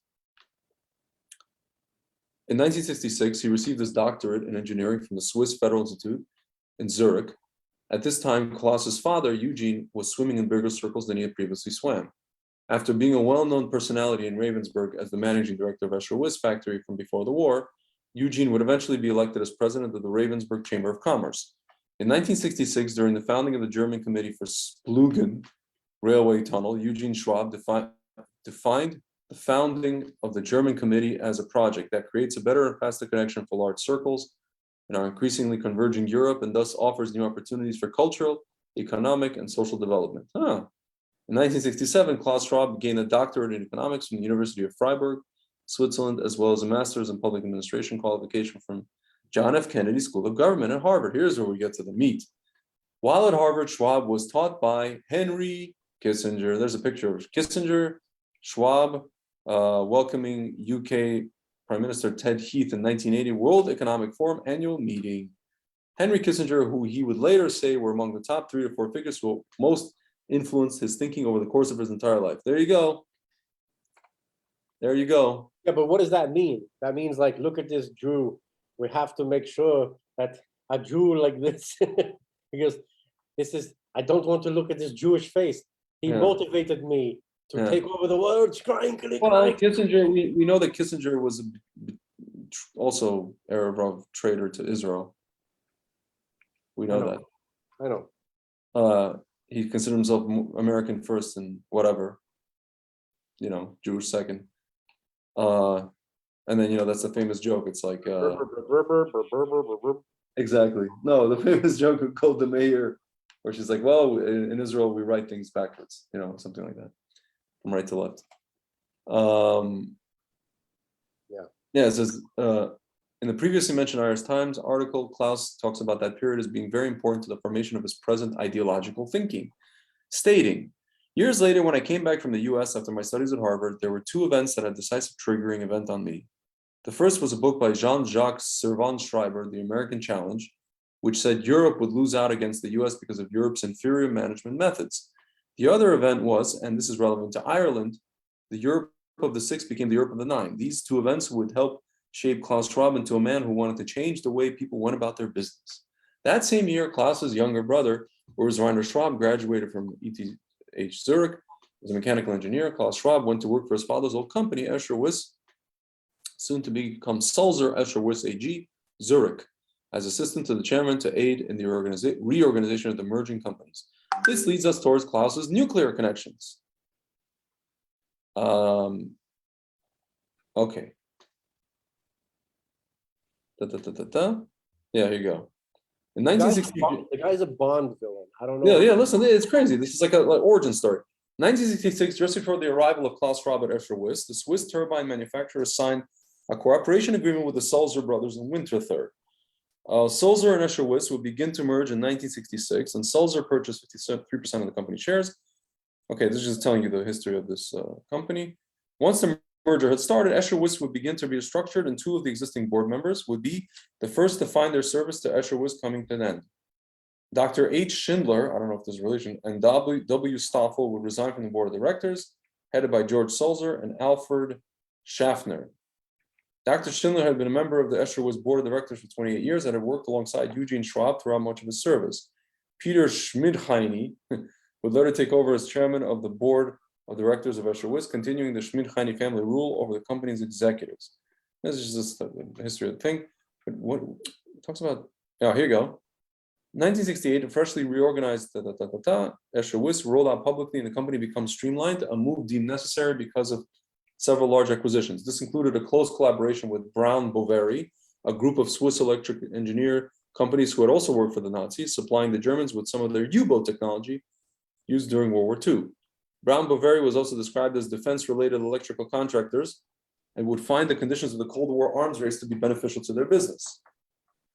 In 1966, he received his doctorate in engineering from the Swiss Federal Institute in Zurich. At this time, Klaus's father, Eugene, was swimming in bigger circles than he had previously swam. After being a well-known personality in Ravensburg as the managing director of Escher Wyss factory from before the war, Eugene would eventually be elected as president of the Ravensburg Chamber of Commerce. In 1966, during the founding of the German Committee for Splugen Railway Tunnel, Eugene Schwab defined the founding of the German Committee as a project that creates a better and faster connection for large circles in our increasingly converging Europe and thus offers new opportunities for cultural, economic, and social development. In 1967, Klaus Schwab gained a doctorate in economics from the University of Freiburg, Switzerland, as well as a master's in public administration qualification from John F. Kennedy School of Government at Harvard. Here's where we get to the meat. While at Harvard, Schwab was taught by Henry Kissinger. There's a picture of Kissinger, Schwab, welcoming UK Prime Minister Ted Heath in 1980 World Economic Forum annual meeting. Henry Kissinger, who he would later say were among the top 3 to 4 figures who most influenced his thinking over the course of his entire life. There you go. There you go. Yeah, but what does that mean? That means like, look at this Jew. We have to make sure that a Jew like this, because this is, I don't want to look at this Jewish face. He motivated me to take over the world. Well, Kissinger, we know that Kissinger was also Arab traitor to Israel. We know that. I know. He considered himself American first and whatever, Jewish second. And then, that's the famous joke. It's like, exactly. No, the famous joke of Golda Meir, where she's like, well, in Israel, we write things backwards, something like that, from right to left. It says, in the previously mentioned Irish Times article, Klaus talks about that period as being very important to the formation of his present ideological thinking, stating, years later, when I came back from the US after my studies at Harvard, there were 2 events that had a decisive triggering event on me. The first was a book by Jean-Jacques Servan-Schreiber, The American Challenge, which said Europe would lose out against the US because of Europe's inferior management methods. The other event was, and this is relevant to Ireland, the Europe of the 6 became the Europe of the 9. These 2 events would help shape Klaus Schwab into a man who wanted to change the way people went about their business. That same year, Klaus's younger brother, Urs Reiner Schwab, graduated from ETH Zurich as a mechanical engineer. Klaus Schwab went to work for his father's old company, Escher Wyss, soon to become Sulzer Escher Wyss AG, Zurich, as assistant to the chairman to aid in the reorganization of the merging companies. This leads us towards Klaus's nuclear connections. Okay. Yeah, here you go. In 1960, the guy's a Bond villain. I don't know. Yeah, listen, it's crazy. This is like an origin story. 1966, just before the arrival of Klaus Schwab at Escher Wyss, the Swiss turbine manufacturer signed a cooperation agreement with the Sulzer brothers in Winterthur. Sulzer and Escher Wyss would begin to merge in 1966, and Sulzer purchased 53% of the company shares. Okay, this is just telling you the history of this company. Once the merger had started, Escher Wyss would begin to be restructured, and 2 of the existing board members would be the first to find their service to Escher Wyss coming to an end. Dr. H. Schindler, I don't know if there's a relation, and W. Stoffel would resign from the board of directors, headed by George Sulzer and Alfred Schaffner. Dr. Schindler had been a member of the Escher Wyss board of directors for 28 years and had worked alongside Eugene Schwab throughout much of his service. Peter Schmidheiny would later take over as chairman of the board of directors of Escher Wyss, continuing the Schmidheiny family rule over the company's executives. This is just the history of the thing. But what it talks about? Oh, here you go. 1968, a freshly reorganized Escher Wyss rolled out publicly, and the company becomes streamlined, a move deemed necessary because of several large acquisitions. This included a close collaboration with Brown Boveri, a group of Swiss electric engineer companies who had also worked for the Nazis, supplying the Germans with some of their U-boat technology used during World War II. Brown Boveri was also described as defense-related electrical contractors and would find the conditions of the Cold War arms race to be beneficial to their business.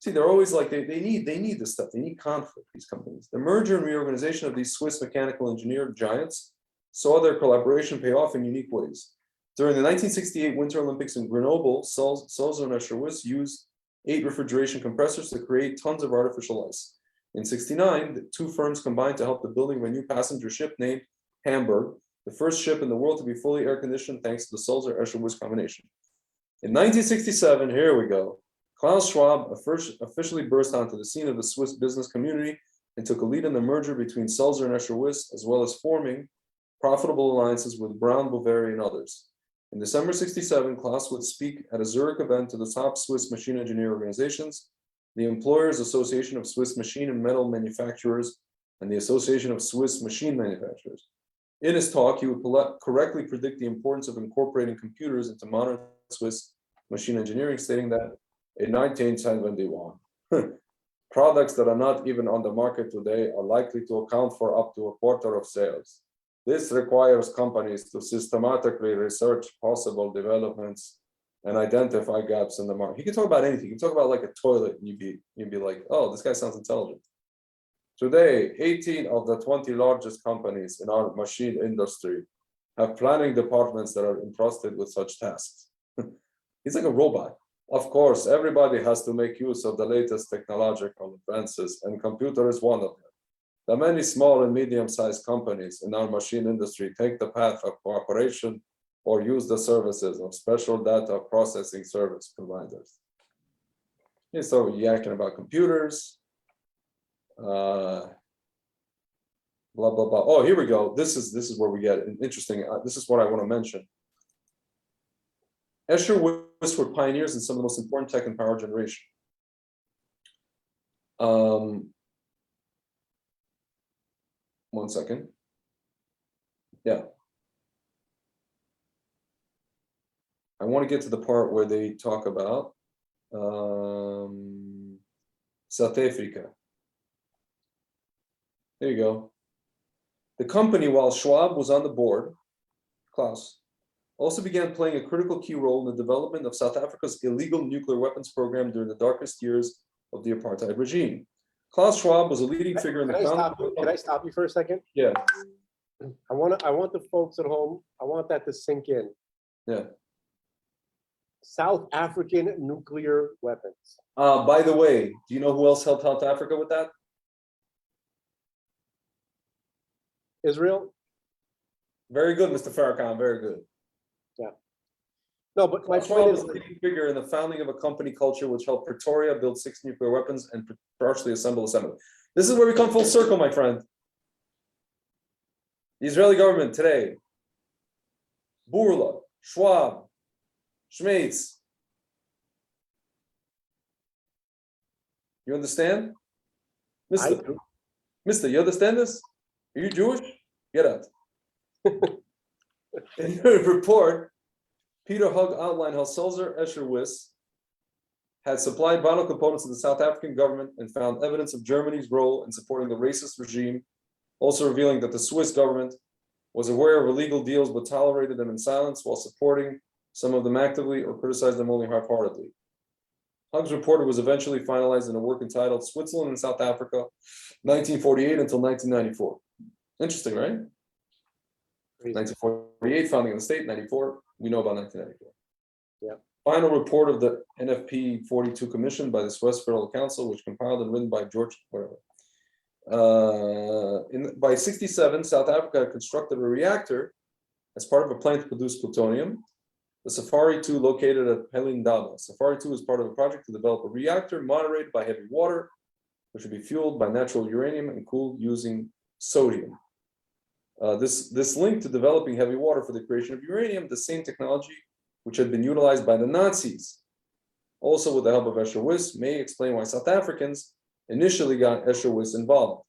See, they're always like, they need this stuff. They need conflict, these companies. The merger and reorganization of these Swiss mechanical engineer giants saw their collaboration pay off in unique ways. During the 1968 Winter Olympics in Grenoble, Sulzer and Escher Wyss used 8 refrigeration compressors to create tons of artificial ice. In 1969, the two firms combined to help the building of a new passenger ship named Hamburg, the first ship in the world to be fully air-conditioned thanks to the Sulzer-Escher Wyss combination. In 1967, here we go, Klaus Schwab officially burst onto the scene of the Swiss business community and took a lead in the merger between Sulzer and Escher Wyss, as well as forming profitable alliances with Brown, Boveri, and others. In December 1967, Klaus would speak at a Zurich event to the top Swiss machine engineer organizations, the Employers Association of Swiss Machine and Metal Manufacturers, and the Association of Swiss Machine Manufacturers. In his talk, he would correctly predict the importance of incorporating computers into modern Swiss machine engineering, stating that in 1971, products that are not even on the market today are likely to account for up to a quarter of sales. This requires companies to systematically research possible developments and identify gaps in the market. He can talk about anything. He can talk about like a toilet, and you'd be like, oh, this guy sounds intelligent. Today, 18 of the 20 largest companies in our machine industry have planning departments that are entrusted with such tasks. He's like a robot. Of course, everybody has to make use of the latest technological advances, and computer is one of them. The many small and medium-sized companies in our machine industry take the path of cooperation or use the services of special data processing service providers. He's so yakking about computers. Blah, blah, blah. Oh, here we go. This is where we get interesting. This is what I want to mention. Escher Wyss were pioneers in some of the most important tech and power generation. One second. Yeah. I want to get to the part where they talk about South Africa. There you go. The company, while Schwab was on the board, Klaus, also began playing a critical key role in the development of South Africa's illegal nuclear weapons program during the darkest years of the apartheid regime. Klaus Schwab was a leading figure in the Can I stop you for a second? Yeah. I want the folks at home, I want that to sink in. Yeah. South African nuclear weapons. By the way, do you know who else helped South Africa with that? Israel? Very good, Mr. Farrakhan, very good. Yeah. No, but my Klaus point Schwab is, was a leading figure in the founding of a company culture which helped Pretoria build 6 nuclear weapons and partially assemble assembly. This is where we come full circle, my friend. The Israeli government today, Burla, Schwab, Schmeitz. You understand? Mister, you understand this? Are you Jewish? Get out. In your report, Peter Hugg outlined how Sulzer Escher Wyss had supplied vital components to the South African government and found evidence of Germany's role in supporting the racist regime, also revealing that the Swiss government was aware of illegal deals but tolerated them in silence while supporting some of them actively or criticized them only half-heartedly. Hugg's report was eventually finalized in a work entitled Switzerland and South Africa, 1948 until 1994. Interesting, right? 1948, founding of the state, 94, we know about 1994. Yeah. Final report of the NFP 42 Commission by the Swiss Federal Council, which compiled and written by George, whatever. By 67, South Africa had constructed a reactor as part of a plan to produce plutonium. The Safari 2 located at Pelindaba. Safari 2 is part of a project to develop a reactor moderated by heavy water, which would be fueled by natural uranium and cooled using sodium. This linked to developing heavy water for the creation of uranium, the same technology which had been utilized by the Nazis. Also with the help of Escher Wyss, may explain why South Africans initially got Escher involved.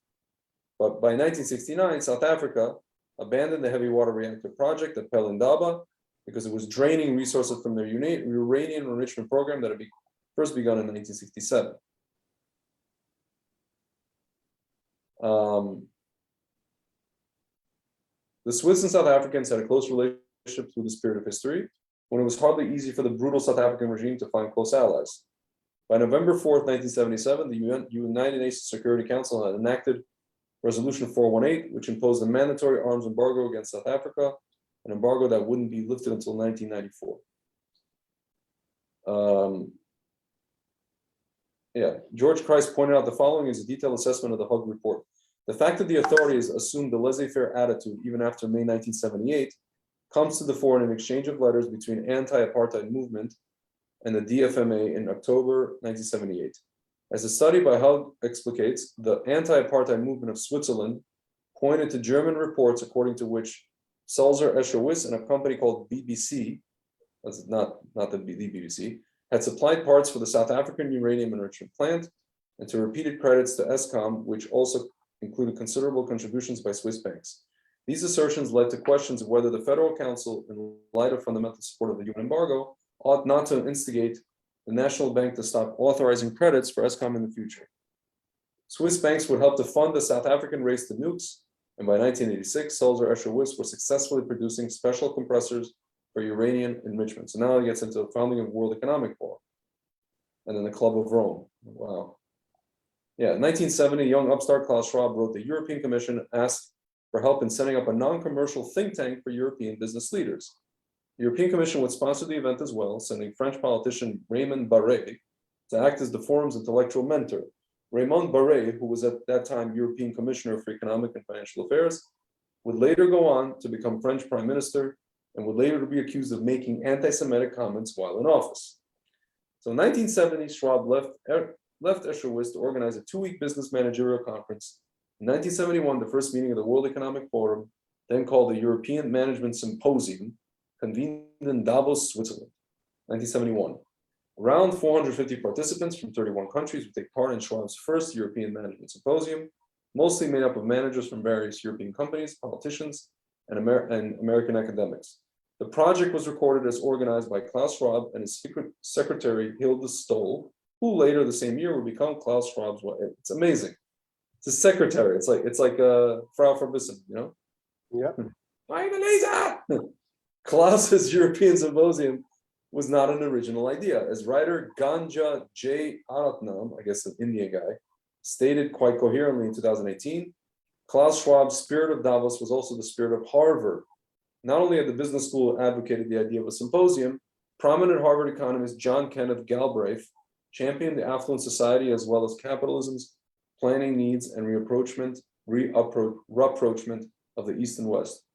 But by 1969, South Africa abandoned the heavy water reactor project at Pelindaba because it was draining resources from their uranium enrichment program that had first begun in 1967. The Swiss and South Africans had a close relationship through the spirit of history, when it was hardly easy for the brutal South African regime to find close allies. By November 4th, 1977, the United Nations Security Council had enacted Resolution 418, which imposed a mandatory arms embargo against South Africa, an embargo that wouldn't be lifted until 1994. George Christ pointed out the following is a detailed assessment of the Hug report. The fact that the authorities assumed a laissez-faire attitude even after May 1978 comes to the fore in an exchange of letters between anti-apartheid movement and the DFMA in October 1978. As a study by Hug explicates, the anti-apartheid movement of Switzerland pointed to German reports according to which Sulzer Escher and a company called BBC, that's not the BBC, had supplied parts for the South African uranium enrichment plant, and to repeated credits to Eskom, which also included considerable contributions by Swiss banks. These assertions led to questions of whether the Federal Council, in light of fundamental support of the UN embargo, ought not to instigate the National Bank to stop authorizing credits for Eskom in the future. Swiss banks would help to fund the South African race to nukes, and by 1986, Sulzer Escher were successfully producing special compressors for uranium enrichment. So now it gets into the founding of World Economic Forum, and then the Club of Rome. Wow. Yeah, in 1970, young upstart Klaus Schwab wrote the European Commission and asked for help in setting up a non-commercial think tank for European business leaders. The European Commission would sponsor the event as well, sending French politician Raymond Barre to act as the forum's intellectual mentor. Raymond Barre, who was at that time European Commissioner for Economic and Financial Affairs, would later go on to become French Prime Minister and would later be accused of making anti-Semitic comments while in office. So in 1970, Schwab left Escher to organize a 2-week business managerial conference. In 1971, the first meeting of the World Economic Forum, then called the European Management Symposium, convened in Davos, Switzerland, 1971. Around 450 participants from 31 countries would take part in Schwab's first European Management Symposium, mostly made up of managers from various European companies, politicians, and American academics. The project was recorded as organized by Klaus Schwab and his secretary, Hilde Stoll, who later the same year would become Klaus Schwab's wife. It's amazing. It's a secretary. It's like a Frau Verbissen, you know? Yeah. Klaus's European Symposium was not an original idea. As writer Ganja J. Aratnam, I guess an Indian guy, stated quite coherently in 2018, Klaus Schwab's spirit of Davos was also the spirit of Harvard. Not only had the business school advocated the idea of a symposium, prominent Harvard economist John Kenneth Galbraith championed the affluent society as well as capitalism's planning needs and rapprochement of the East and West.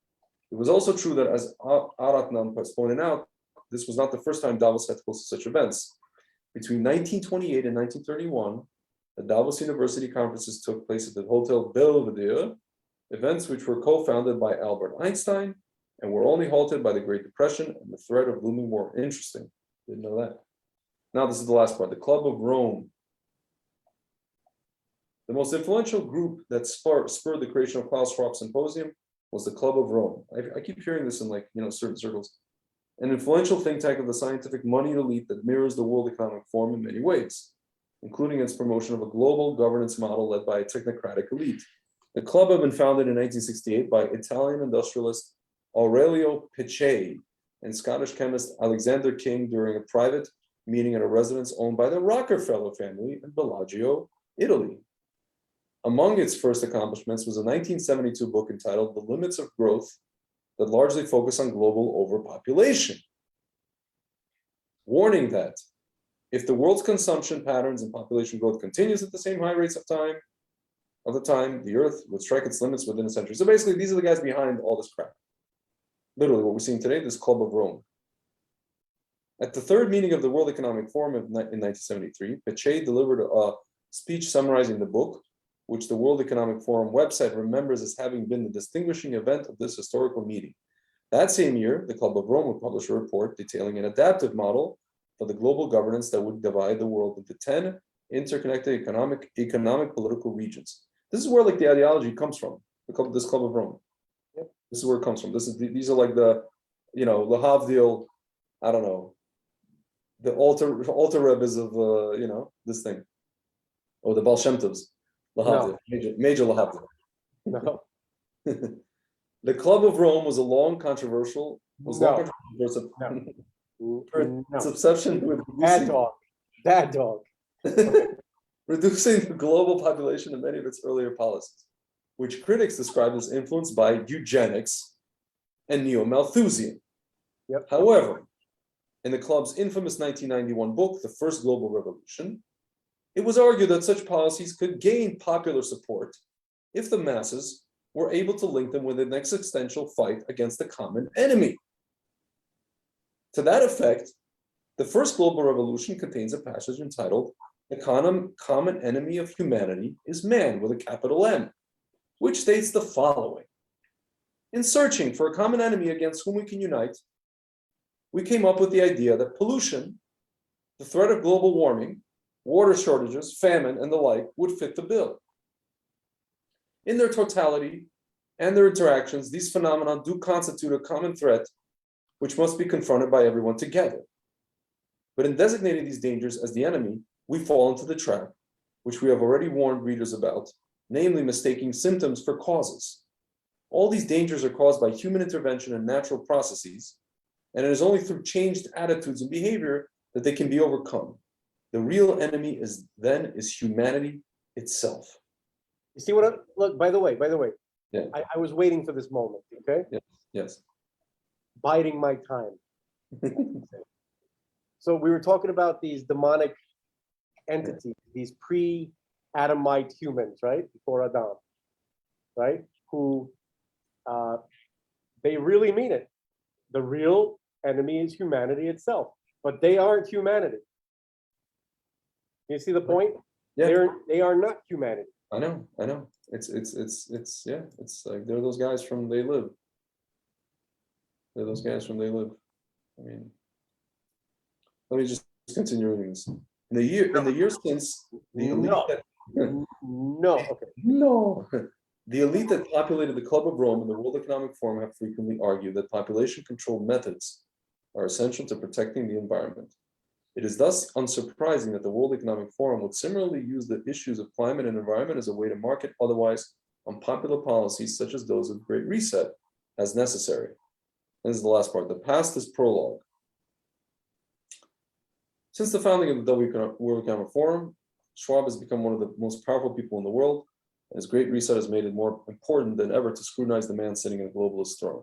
It was also true that, as Aratnam pointed out, this was not the first time Davos had hosted such events. Between 1928 and 1931, the Davos University conferences took place at the Hotel Belvedere, events which were co-founded by Albert Einstein and were only halted by the Great Depression and the threat of looming war. Interesting. Didn't know that. Now this is the last part, the Club of Rome. The most influential group that spurred the creation of Klaus Schwab Symposium was the Club of Rome. I keep hearing this in certain circles. An influential think tank of the scientific moneyed elite that mirrors the World Economic Forum in many ways, including its promotion of a global governance model led by a technocratic elite. The club had been founded in 1968 by Italian industrialist Aurelio Picei and Scottish chemist Alexander King during a private meeting at a residence owned by the Rockefeller family in Bellagio, Italy. Among its first accomplishments was a 1972 book entitled The Limits of Growth that largely focused on global overpopulation, warning that if the world's consumption patterns and population growth continues at the same high rates of the time, the Earth would strike its limits within a century. So basically, these are the guys behind all this crap. Literally, what we're seeing today, this Club of Rome. At the third meeting of the World Economic Forum in 1973, Picei delivered a speech summarizing the book, which the World Economic Forum website remembers as having been the distinguishing event of this historical meeting. That same year, the Club of Rome would publish a report detailing an adaptive model for the global governance that would divide the world into 10 interconnected economic political regions. This is where like the ideology comes from. This Club of Rome. Yep. This is where it comes from. These are like the, Lahavdil, I don't know, the alter rebbes of this thing, or the Baal Shem Tovs, Lahavdil, major Lahavdil. No. The Club of Rome was long controversial. No. Its obsession with Bad dog. reducing the global population in many of its earlier policies, which critics described as influenced by eugenics and neo-Malthusian. Yep. However, in the club's infamous 1991 book, The First Global Revolution, it was argued that such policies could gain popular support if the masses were able to link them with an existential fight against the common enemy. To that effect, the First Global Revolution contains a passage entitled, "The common enemy of humanity is man," with a capital M, which states the following: in searching for a common enemy against whom we can unite, we came up with the idea that pollution, the threat of global warming, water shortages, famine, and the like would fit the bill. In their totality and their interactions, these phenomena do constitute a common threat which must be confronted by everyone together. But in designating these dangers as the enemy, we fall into the trap, which we have already warned readers about, namely mistaking symptoms for causes. All these dangers are caused by human intervention and natural processes, and it is only through changed attitudes and behavior that they can be overcome. The real enemy is humanity itself. You see what look, by the way, Yeah. I was waiting for this moment, okay? Yes. Biding my time. So we were talking about these demonic entities, these pre-Adamite humans, right? Before Adam, right? Who they really mean it. The real enemy is humanity itself, but they aren't humanity. You see the point? Yeah. They are not humanity. I know. It's like they're those guys from They Live. They're those guys from They Live. I mean, let me just continue reading this. In the years since the elite the elite that populated the Club of Rome and the World Economic Forum have frequently argued that population control methods are essential to protecting the environment. It is thus unsurprising that the World Economic Forum would similarly use the issues of climate and environment as a way to market otherwise unpopular policies such as those of Great Reset as necessary. This is the last part. The past is prologue. Since the founding of the World Economic Forum, Schwab has become one of the most powerful people in the world, and his Great Reset has made it more important than ever to scrutinize the man sitting in a globalist throne.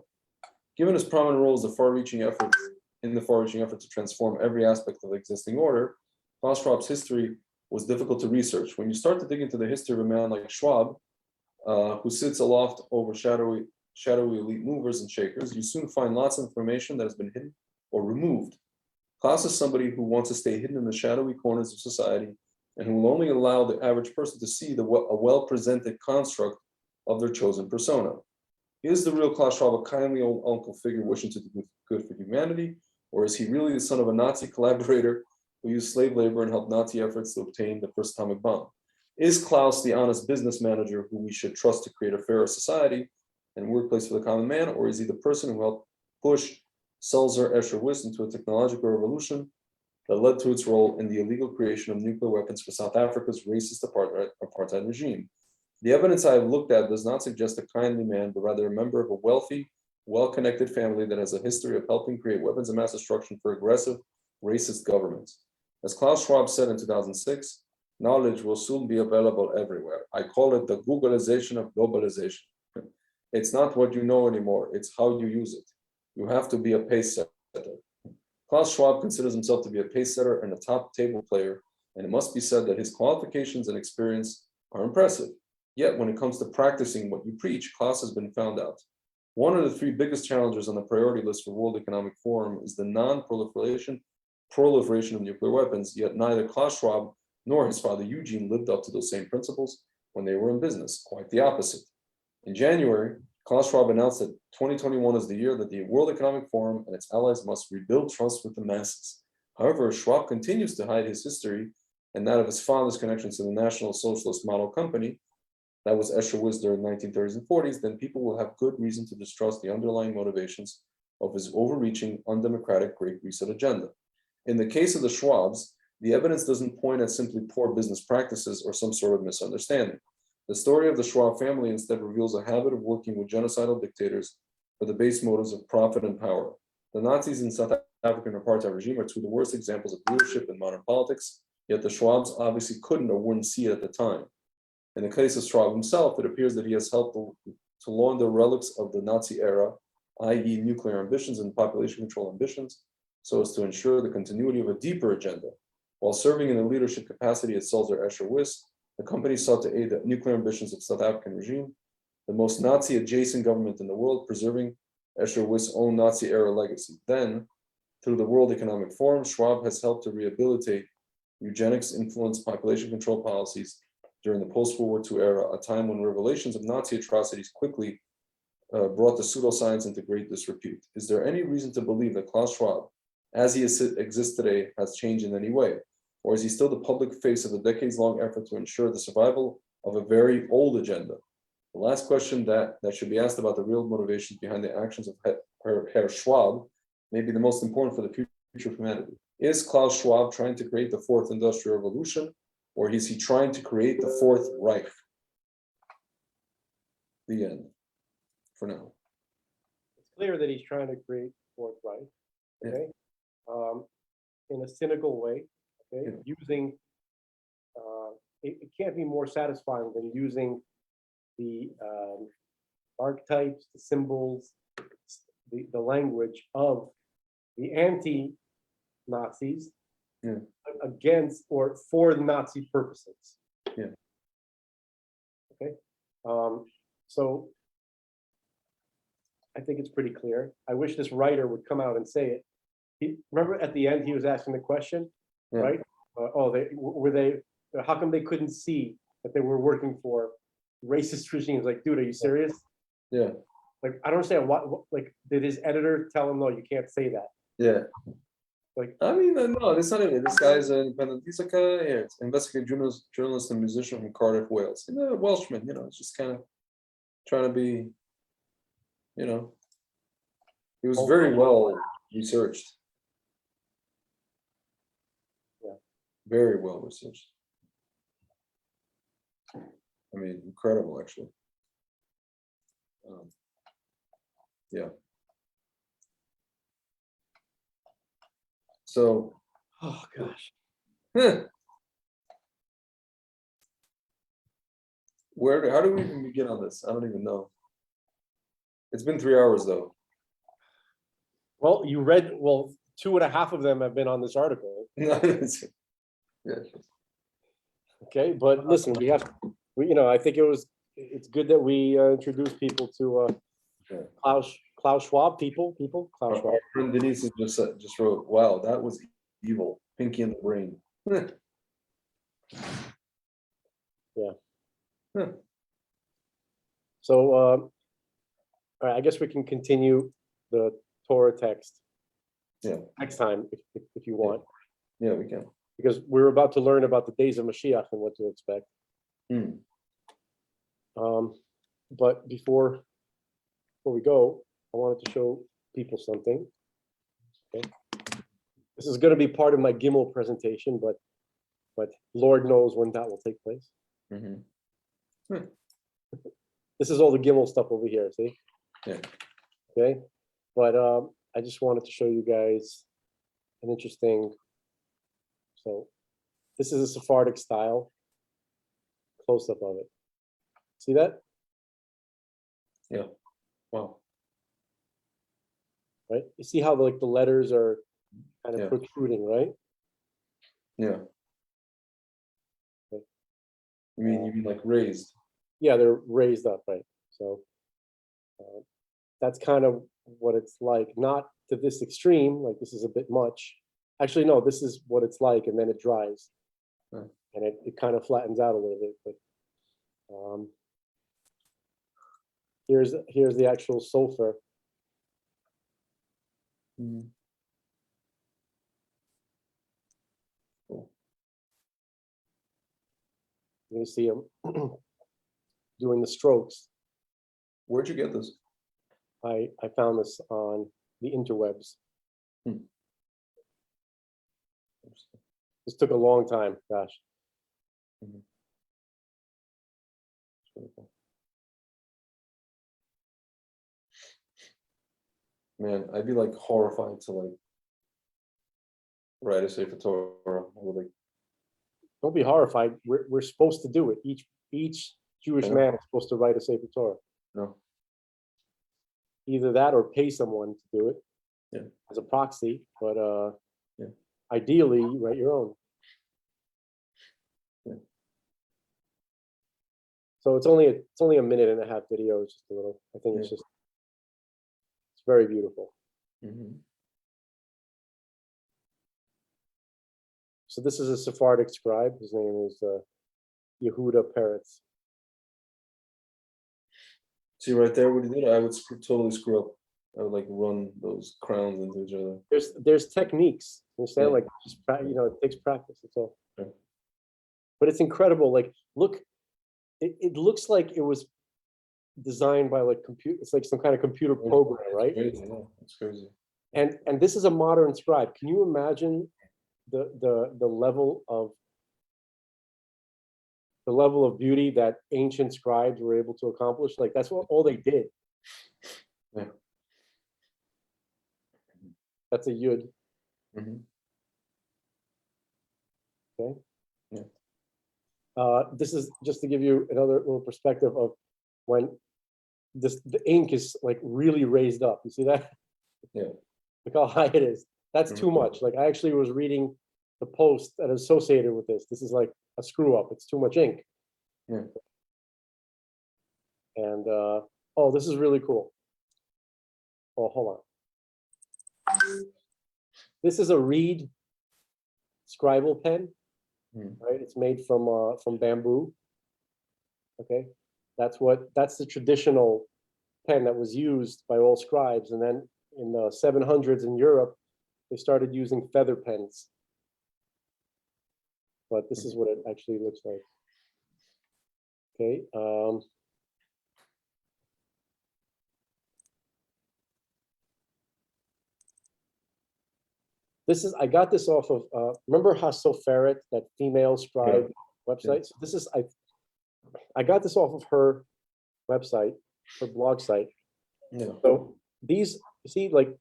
Given his prominent role as the far-reaching effort to transform every aspect of the existing order, Klaus Schwab's history was difficult to research. When you start to dig into the history of a man like Schwab, who sits aloft over shadowy elite movers and shakers, you soon find lots of information that has been hidden or removed. Klaus is somebody who wants to stay hidden in the shadowy corners of society and who will only allow the average person to see a well-presented construct of their chosen persona. Is the real Klaus Schwab a kindly old uncle figure wishing to do good for humanity, or is he really the son of a Nazi collaborator who used slave labor and helped Nazi efforts to obtain the first atomic bomb? Is Klaus the honest business manager who we should trust to create a fairer society and workplace for the common man, or is he the person who helped push Sulzer Escher Wyss into a technological revolution that led to its role in the illegal creation of nuclear weapons for South Africa's racist apartheid regime? The evidence I have looked at does not suggest a kindly man, but rather a member of a wealthy, well-connected family that has a history of helping create weapons of mass destruction for aggressive, racist governments. As Klaus Schwab said in 2006, knowledge will soon be available everywhere. I call it the Googleization of globalization. It's not what you know anymore, it's how you use it. You have to be a pace setter. Klaus Schwab considers himself to be a pace setter and a top table player, and it must be said that his qualifications and experience are impressive. Yet when it comes to practicing what you preach, Klaus has been found out. One of the three biggest challenges on the priority list for World Economic Forum is the non-proliferation of nuclear weapons, yet neither Klaus Schwab nor his father Eugene lived up to those same principles when they were in business, quite the opposite. In January, Klaus Schwab announced that 2021 is the year that the World Economic Forum and its allies must rebuild trust with the masses. However, Schwab continues to hide his history and that of his father's connections to the National Socialist Model Company, that was Escher Wyss during the 1930s and 40s, then people will have good reason to distrust the underlying motivations of his overreaching, undemocratic Great Reset agenda. In the case of the Schwabs, the evidence doesn't point at simply poor business practices or some sort of misunderstanding. The story of the Schwab family instead reveals a habit of working with genocidal dictators for the base motives of profit and power. The Nazis in South African apartheid regime are two of the worst examples of leadership in modern politics, yet the Schwabs obviously couldn't or wouldn't see it at the time. In the case of Schwab himself, it appears that he has helped to launder relics of the Nazi era, i.e. nuclear ambitions and population control ambitions, so as to ensure the continuity of a deeper agenda. While serving in a leadership capacity at Sulzer Escher Wyss, the company sought to aid the nuclear ambitions of South African regime, the most Nazi-adjacent government in the world, preserving Escher Wyss' own Nazi-era legacy. Then, through the World Economic Forum, Schwab has helped to rehabilitate eugenics-influenced population control policies during the post-World War II era, a time when revelations of Nazi atrocities quickly brought the pseudoscience into great disrepute. Is there any reason to believe that Klaus Schwab, as he exists today, has changed in any way? Or is he still the public face of a decades-long effort to ensure the survival of a very old agenda? The last question that should be asked about the real motivations behind the actions of Herr Schwab may be the most important for the future of humanity. Is Klaus Schwab trying to create the fourth industrial revolution, or is he trying to create the Fourth Reich? The end, for now. It's clear that he's trying to create Fourth Reich, okay? In a cynical way, okay? Yeah. Using, it can't be more satisfying than using the archetypes, the symbols, the language of the anti-Nazis against or for the Nazi purposes. Yeah. Okay. So I think it's pretty clear. I wish this writer would come out and say it. Remember at the end he was asking the question, right? How come they couldn't see that they were working for racist regimes? Like, dude, are you serious? Yeah. Like, I don't understand what like, did his editor tell him, no, you can't say that? Yeah. Like, I mean, no, that's not it. This guy's an independent. He's like a investigative journalist and musician from Cardiff, Wales. You know, Welshman. You know, it's just kind of trying to be. You know, he was very well researched. Yeah. Very well researched. I mean, incredible, actually. Yeah. So. oh gosh. How do we even begin on this? I don't even know. It's been 3 hours though. Well, you read, well, 2.5 of them have been on this article. Yeah. Okay, but listen, I think it's good that we introduce people to Klaus Schwab, Klaus Schwab. Our friend Denise just wrote, wow, that was evil. Pinky in the brain. Yeah. So, all right, I guess we can continue the Torah text next time if you want. Yeah, we can. Because we're about to learn about the days of Mashiach and what to expect. But before we go, I wanted to show people something. Okay. This is going to be part of my Gimel presentation, but Lord knows when that will take place. This is all the Gimel stuff over here, see? Yeah. Okay. But I just wanted to show you guys an interesting. So this is a Sephardic style close-up of it. See that? Yeah. Wow. Right? You see how like the letters are kind of protruding, right? Yeah. Okay. You mean like raised? Yeah, they're raised up, right? So that's kind of what it's like. Not to this extreme, like this is a bit much. Actually, no, this is what it's like, and then it dries. And it kind of flattens out a little bit. But here's the actual sulfur. Cool. You're gonna see him doing the strokes. Where'd you get this? I found this on the interwebs. Hmm. This took a long time, gosh. Mhm. Really cool. Man, I'd be like horrified to like write a Sefer Torah. I would like, Don't be horrified. We're supposed to do it. Each Jewish I know. man is supposed to write a Sefer Torah. no, Either that or pay someone to do it. Yeah. As a proxy, but Yeah. ideally you write your own. Yeah. So it's only a minute and a half video. It's just a little. I think it's Yeah. just it's very beautiful. Mhm. So this is a Sephardic scribe. His name is Yehuda Peretz. See right there what he did? I would totally screw up. I would like run those crowns into each other. There's techniques. You understand? Yeah. Like just it takes practice. That's all. Yeah. But it's incredible. Like look, it looks like it was designed by like computer. It's like some kind of computer program, right? Crazy, yeah. It's crazy. And this is a modern scribe. Can you imagine the level of beauty that ancient scribes were able to accomplish? Like that's what all they did. Yeah. That's a yud. Mhm. Okay. Yeah. This is just to give you another little perspective of when the ink is like really raised up. You see that? Yeah. Look how high it is. That's too much. Like I actually was reading the post that is associated with this. This is like a screw up. It's too much ink. Yeah. And oh, this is really cool. Oh, hold on. This is a reed scribal pen, right? It's made from bamboo. Okay, that's the traditional pen that was used by all scribes, and then in the 700s in Europe, they started using feather pens. But this is what it actually looks like. Okay. I got this off of, remember Hasoferet, that female scribe website? So this is, I got this off of her website, her blog site. Yeah. So these, you see, like,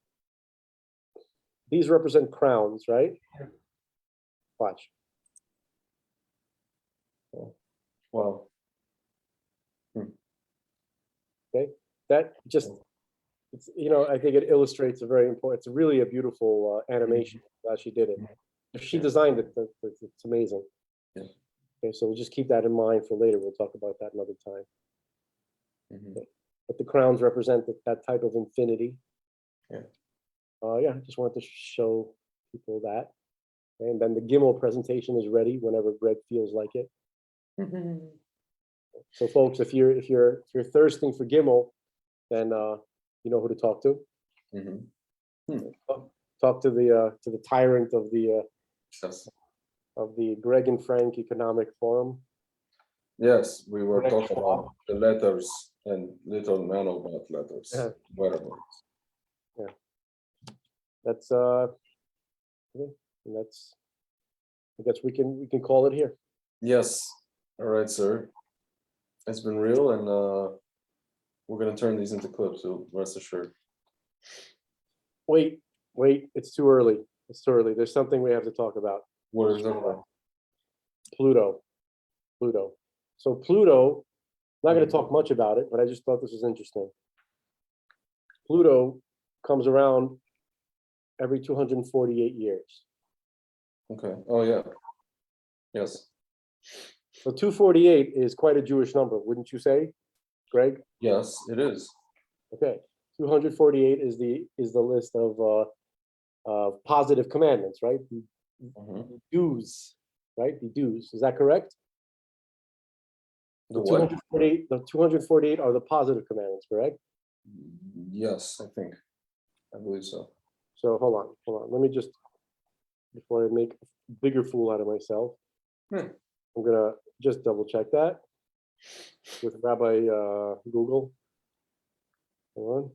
these represent crowns, right? Watch. Wow. Okay. That just, it's, I think it illustrates a very important, it's really a beautiful animation. Glad she did it. If she designed it, it's amazing. Yeah. Okay, so we'll just keep that in mind for later. We'll talk about that another time. Okay. But the crowns represent that type of infinity. Yeah. Yeah, I just wanted to show people that. And then the Gimel presentation is ready whenever Greg feels like it. So folks, if you're thirsting for Gimel, then you know who to talk to. Talk to the tyrant of the Yes. Greg and Frank Economic Forum. Yes, we were Greg talking Schwab. about the letters and little nanobot letters. Whatever. Yeah. That's okay. And that's, I guess we can call it here. Yes. All right, sir. It's been real, and we're gonna turn these into clips, so rest assured. Wait, it's too early. It's too early. There's something we have to talk about. What is that? Pluto. So Pluto, I'm not going to talk much about it, but I just thought this was interesting. Pluto comes around every 248 years. Okay. Oh yeah. Yes. So 248 is quite a Jewish number, wouldn't you say, Greg? Yes, it is. Okay. 248 is the list of positive commandments, right? The dues, right? The dues. Is that correct? The what? 248 are the positive commandments, correct? Yes, I think. I believe so. So hold on. Let me just, before I make a bigger fool out of myself. I'm gonna just double check that with Rabbi Google. Hold on.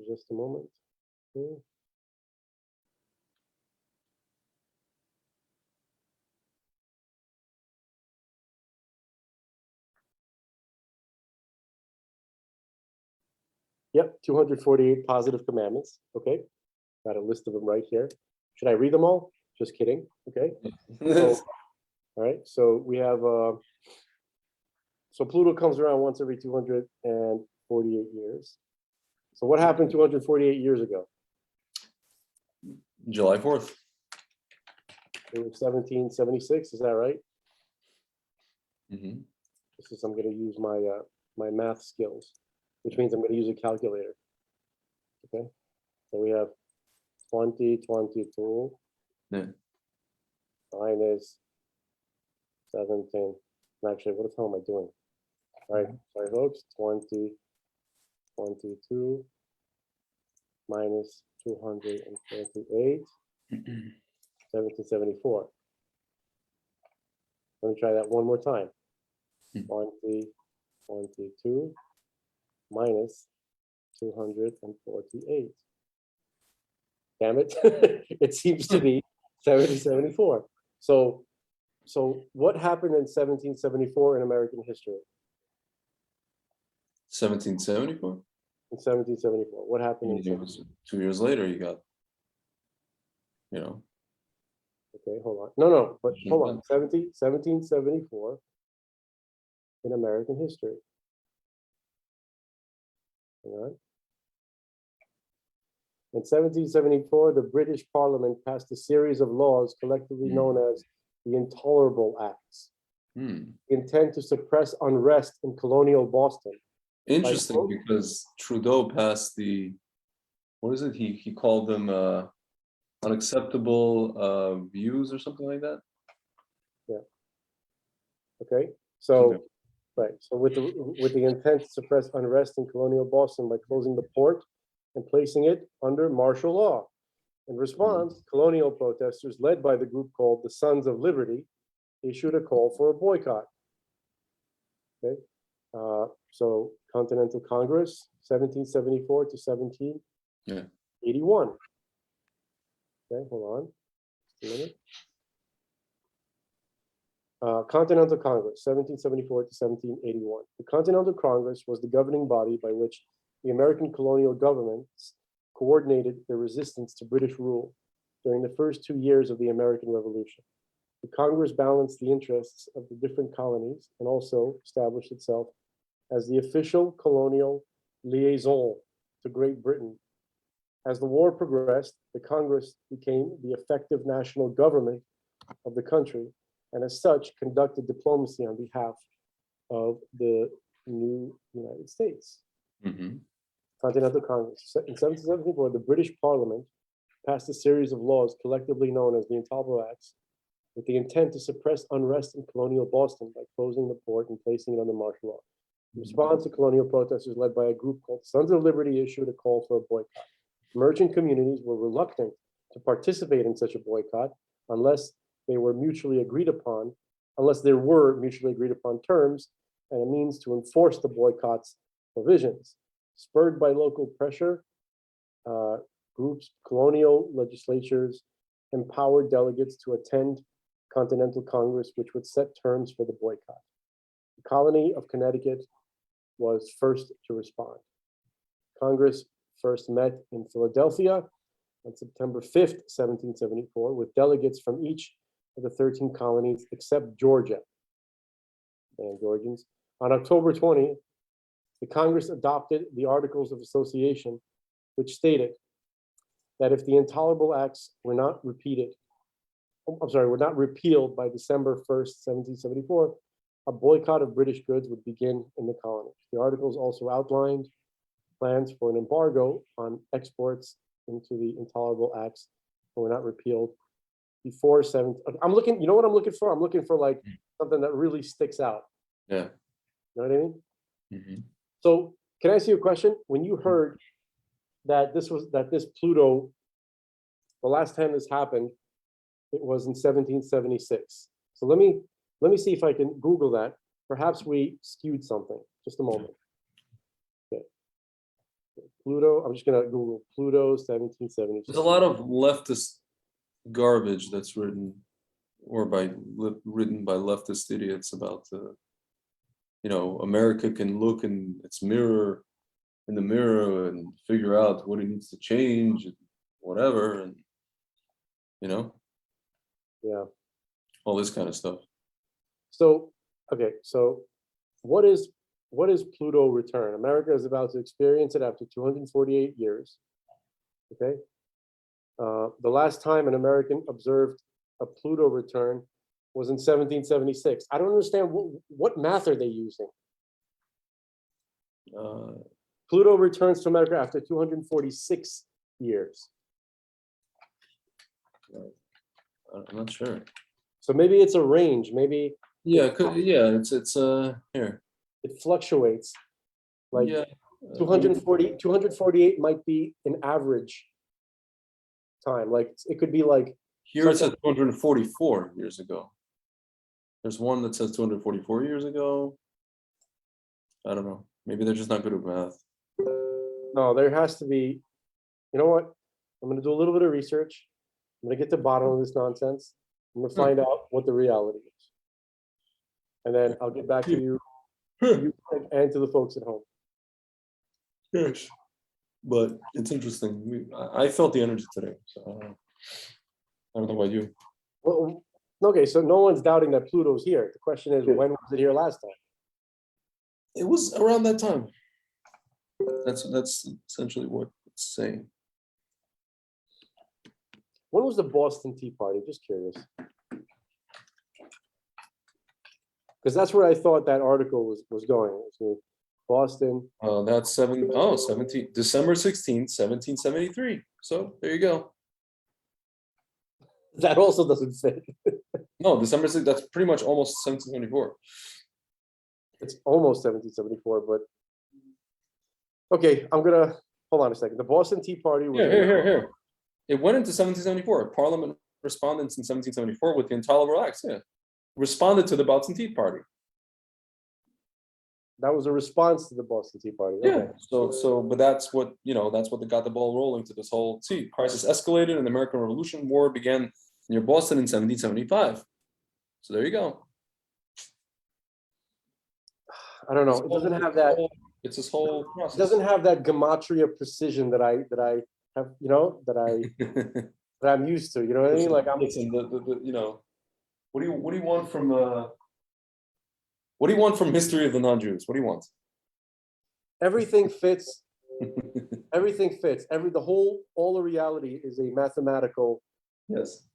Just a moment. Okay. Yep, 248 positive commandments. Okay, got a list of them right here. Should I read them all? Just kidding. Okay. So, all right. So we have. So Pluto comes around once every 248 years. So what happened 248 years ago? July 4th. It was 1776. Is that right? Mm-hmm. This is I'm going to use my my math skills, which means I'm going to use a calculator. Okay. So we have 2022 Yeah. minus 17. Actually, what the hell am I doing? All right, sorry, folks. 2022 minus 248, 1774. Let me try that one more time. 2022 minus 248. Damn it. It seems to be 1774. So what happened in 1774 in American history? 1774. In 1774, what happened in 2 years later, you got, Okay, hold on. No, but hold on. 1774 in American history. Hang on. In 1774, the British Parliament passed a series of laws collectively known as the Intolerable Acts, intent to suppress unrest in colonial Boston. Interesting, because Trudeau passed the, what is it? He called them unacceptable views or something like that. Yeah. Okay. So, right. So with the intent to suppress unrest in colonial Boston by closing the port and placing it under martial law. In response, colonial protesters led by the group called the Sons of Liberty issued a call for a boycott. Okay. So Continental Congress, 1774 to 1781. Okay, hold on. Just a minute. Continental Congress, 1774 to 1781. The Continental Congress was the governing body by which the American colonial governments coordinated their resistance to British rule during the first 2 years of the American Revolution. The Congress balanced the interests of the different colonies and also established itself as the official colonial liaison to Great Britain. As the war progressed, the Congress became the effective national government of the country, and as such, conducted diplomacy on behalf of the new United States. Continental Congress. In 1774, the British Parliament passed a series of laws collectively known as the Intolerable Acts, with the intent to suppress unrest in colonial Boston by closing the port and placing it under martial law. In response to colonial protesters led by a group called Sons of Liberty issued a call for a boycott. Merchant communities were reluctant to participate in such a boycott unless there were mutually agreed upon terms and a means to enforce the boycott's provisions. Spurred by local pressure, groups, colonial legislatures empowered delegates to attend Continental Congress, which would set terms for the boycott. The colony of Connecticut was first to respond. Congress first met in Philadelphia on September 5th, 1774, with delegates from each of the 13 colonies except Georgia and Georgians. On October 20th, the Congress adopted the Articles of Association, which stated that if the Intolerable Acts were not repealed by December 1st, 1774, a boycott of British goods would begin in the colonies. The articles also outlined plans for an embargo on exports into the Intolerable Acts that were not repealed before I'm looking, you know what I'm looking for? I'm looking for like something that really sticks out. Yeah. You know what I mean? So can I ask you a question? When you heard that this Pluto the last time this happened, it was in 1776. So let me see if I can Google that. Perhaps we skewed something. Just a moment. Okay. Pluto. I'm just gonna Google Pluto 1776. There's a lot of leftist garbage that's written by leftist idiots about America can look in the mirror and figure out what it needs to change and whatever, and Yeah. all this kind of stuff. So, okay, so what is Pluto return? America is about to experience it after 248 years. Okay. The last time an American observed a Pluto return was in 1776. I don't understand what math are they using? Pluto returns to America after 246 years. I'm not sure. So maybe it's a range. Maybe It's here. it fluctuates. Like Yeah. 248 might be an average time. Like it could be like Here it says 244 years ago. There's one that says 244 years ago. I don't know. Maybe they're just not good at math. no, there has to be. You know what? I'm going to do a little bit of research. I'm going to get to the bottom of this nonsense. I'm going to find out what the reality is, and then I'll get back to you, and to the folks at home. Yes, but it's interesting. I felt the energy today, so I don't know about you. Well, okay, so no one's doubting that Pluto's here. The question is, when was it here last time? It was around that time. That's essentially what it's saying. When was the Boston Tea Party? Just curious. Because that's where I thought that article was going. Boston. That's 17 December 16th, 1773. So there you go. That also doesn't fit. No, December 6th, that's pretty much almost 1774. It's almost 1774, but okay, I'm gonna hold on a second. The Boston Tea Party was Here. It went into 1774. Parliament responded in 1774 with the Intolerable Acts. Yeah, responded to the Boston Tea Party. That was a response to the Boston Tea Party. Yeah. Okay. But that's what got the ball rolling to this whole crisis escalated, and the American Revolution War began near Boston in 1775. So there you go. I don't know. It doesn't have that. It's this whole process. It doesn't have that gematria precision that I have. That I'm used to. You know what I mean? Like I'm. Listen, what do you want from What do you want from history of the non-Jews? What do you want? Everything fits. Everything fits. All the reality is a mathematical. Yes.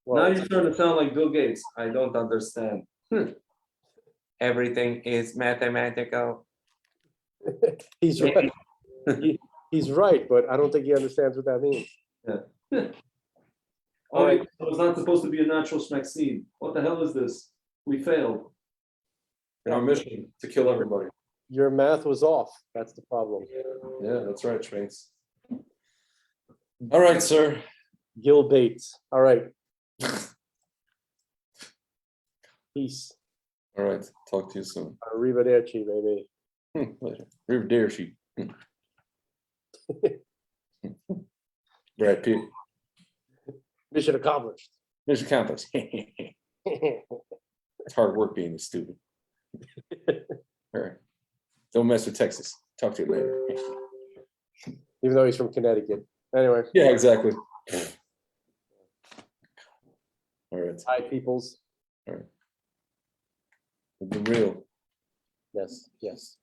Well, Now you're starting to sound like Bill Gates. I don't understand. Everything is mathematical. He's right. He's right, but I don't think he understands what that means. Yeah. All right. So it's not supposed to be a natural vaccine. What the hell is this? We failed in our mission to kill everybody. Your math was off. That's the problem. Yeah, that's right, Schwanks. All right, sir. Gil Bates. All right. Peace. All right. Talk to you soon. Arrivederci, baby. Later. Arrivederci. Brad Pitt. Mission accomplished. Mr. Campus. It's hard work being a student. All right. Don't mess with Texas. Talk to you later. Even though he's from Connecticut. Anyway. Yeah, exactly. All right. Hi, peoples. All right. The real. Yes, yes.